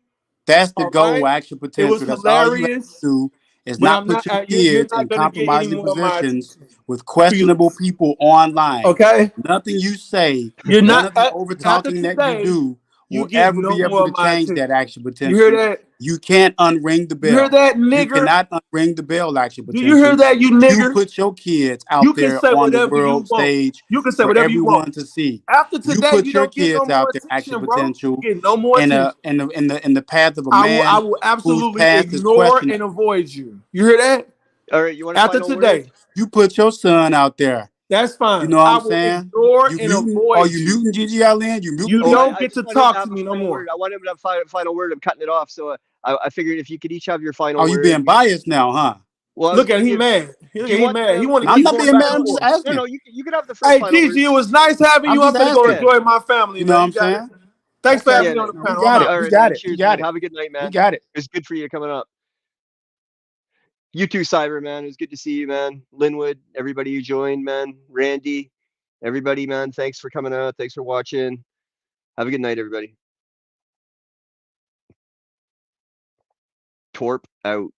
That's the All goal, right. action It was potential. That's all you have hilarious, to do is but not I'm put not. your You're kids not in gonna get any compromising more of my positions attention. with questionable people online. Okay. Nothing you say, You're none not of the over after talking that you today. do You will get ever no be able more to of my change attention. that action You hear potential. that? You can't unring the You hear bell. that, You nigger? cannot unring the bell, action Do you hear potential. that, you You nigger? put your kids You out can there say on the whatever you world want. stage You can say for whatever you want. everyone to see. After You today, put you your don't get no kids more out there, action attention, bro. potential, You get no more in attention. the path of a I man will whose absolutely past is ignore and questionable. avoid you. You hear that? All right, you want a After final word? today, You put your son out there. that's You fine. know what I I'm will saying? ignore You and muting? Are avoid you you. muting Gigi Allen? You muting You Oh, him? don't I get to just want him to talk have to a me no final more. word. I want him to have a final word. I'm cutting it off. So I figured if you could each have your final Oh, you word. being biased now, huh? Well, I was Look at gonna him, he give. mad. Do you He want? mad. He want to I'm keep not going being back mad. and I'm just forth. asking. You could have the first Hey, final word. Gigi, it was nice having I'm you. I'm just finna go asking. Yeah. enjoy my family, You know man. what You I'm got it. saying? Thanks for Okay. having Yeah. me on the No, we panel. I'm got it. out. All We right, got man. it. We Cheers, got man. it. Have a good night, We man. got it. It was good for you coming up. You too, Cyber, man. It was good to see you, man. Linwood, everybody who joined, man. Randy, everybody, man. Thanks for coming out. Thanks for watching. Have a good night, everybody. Torp out.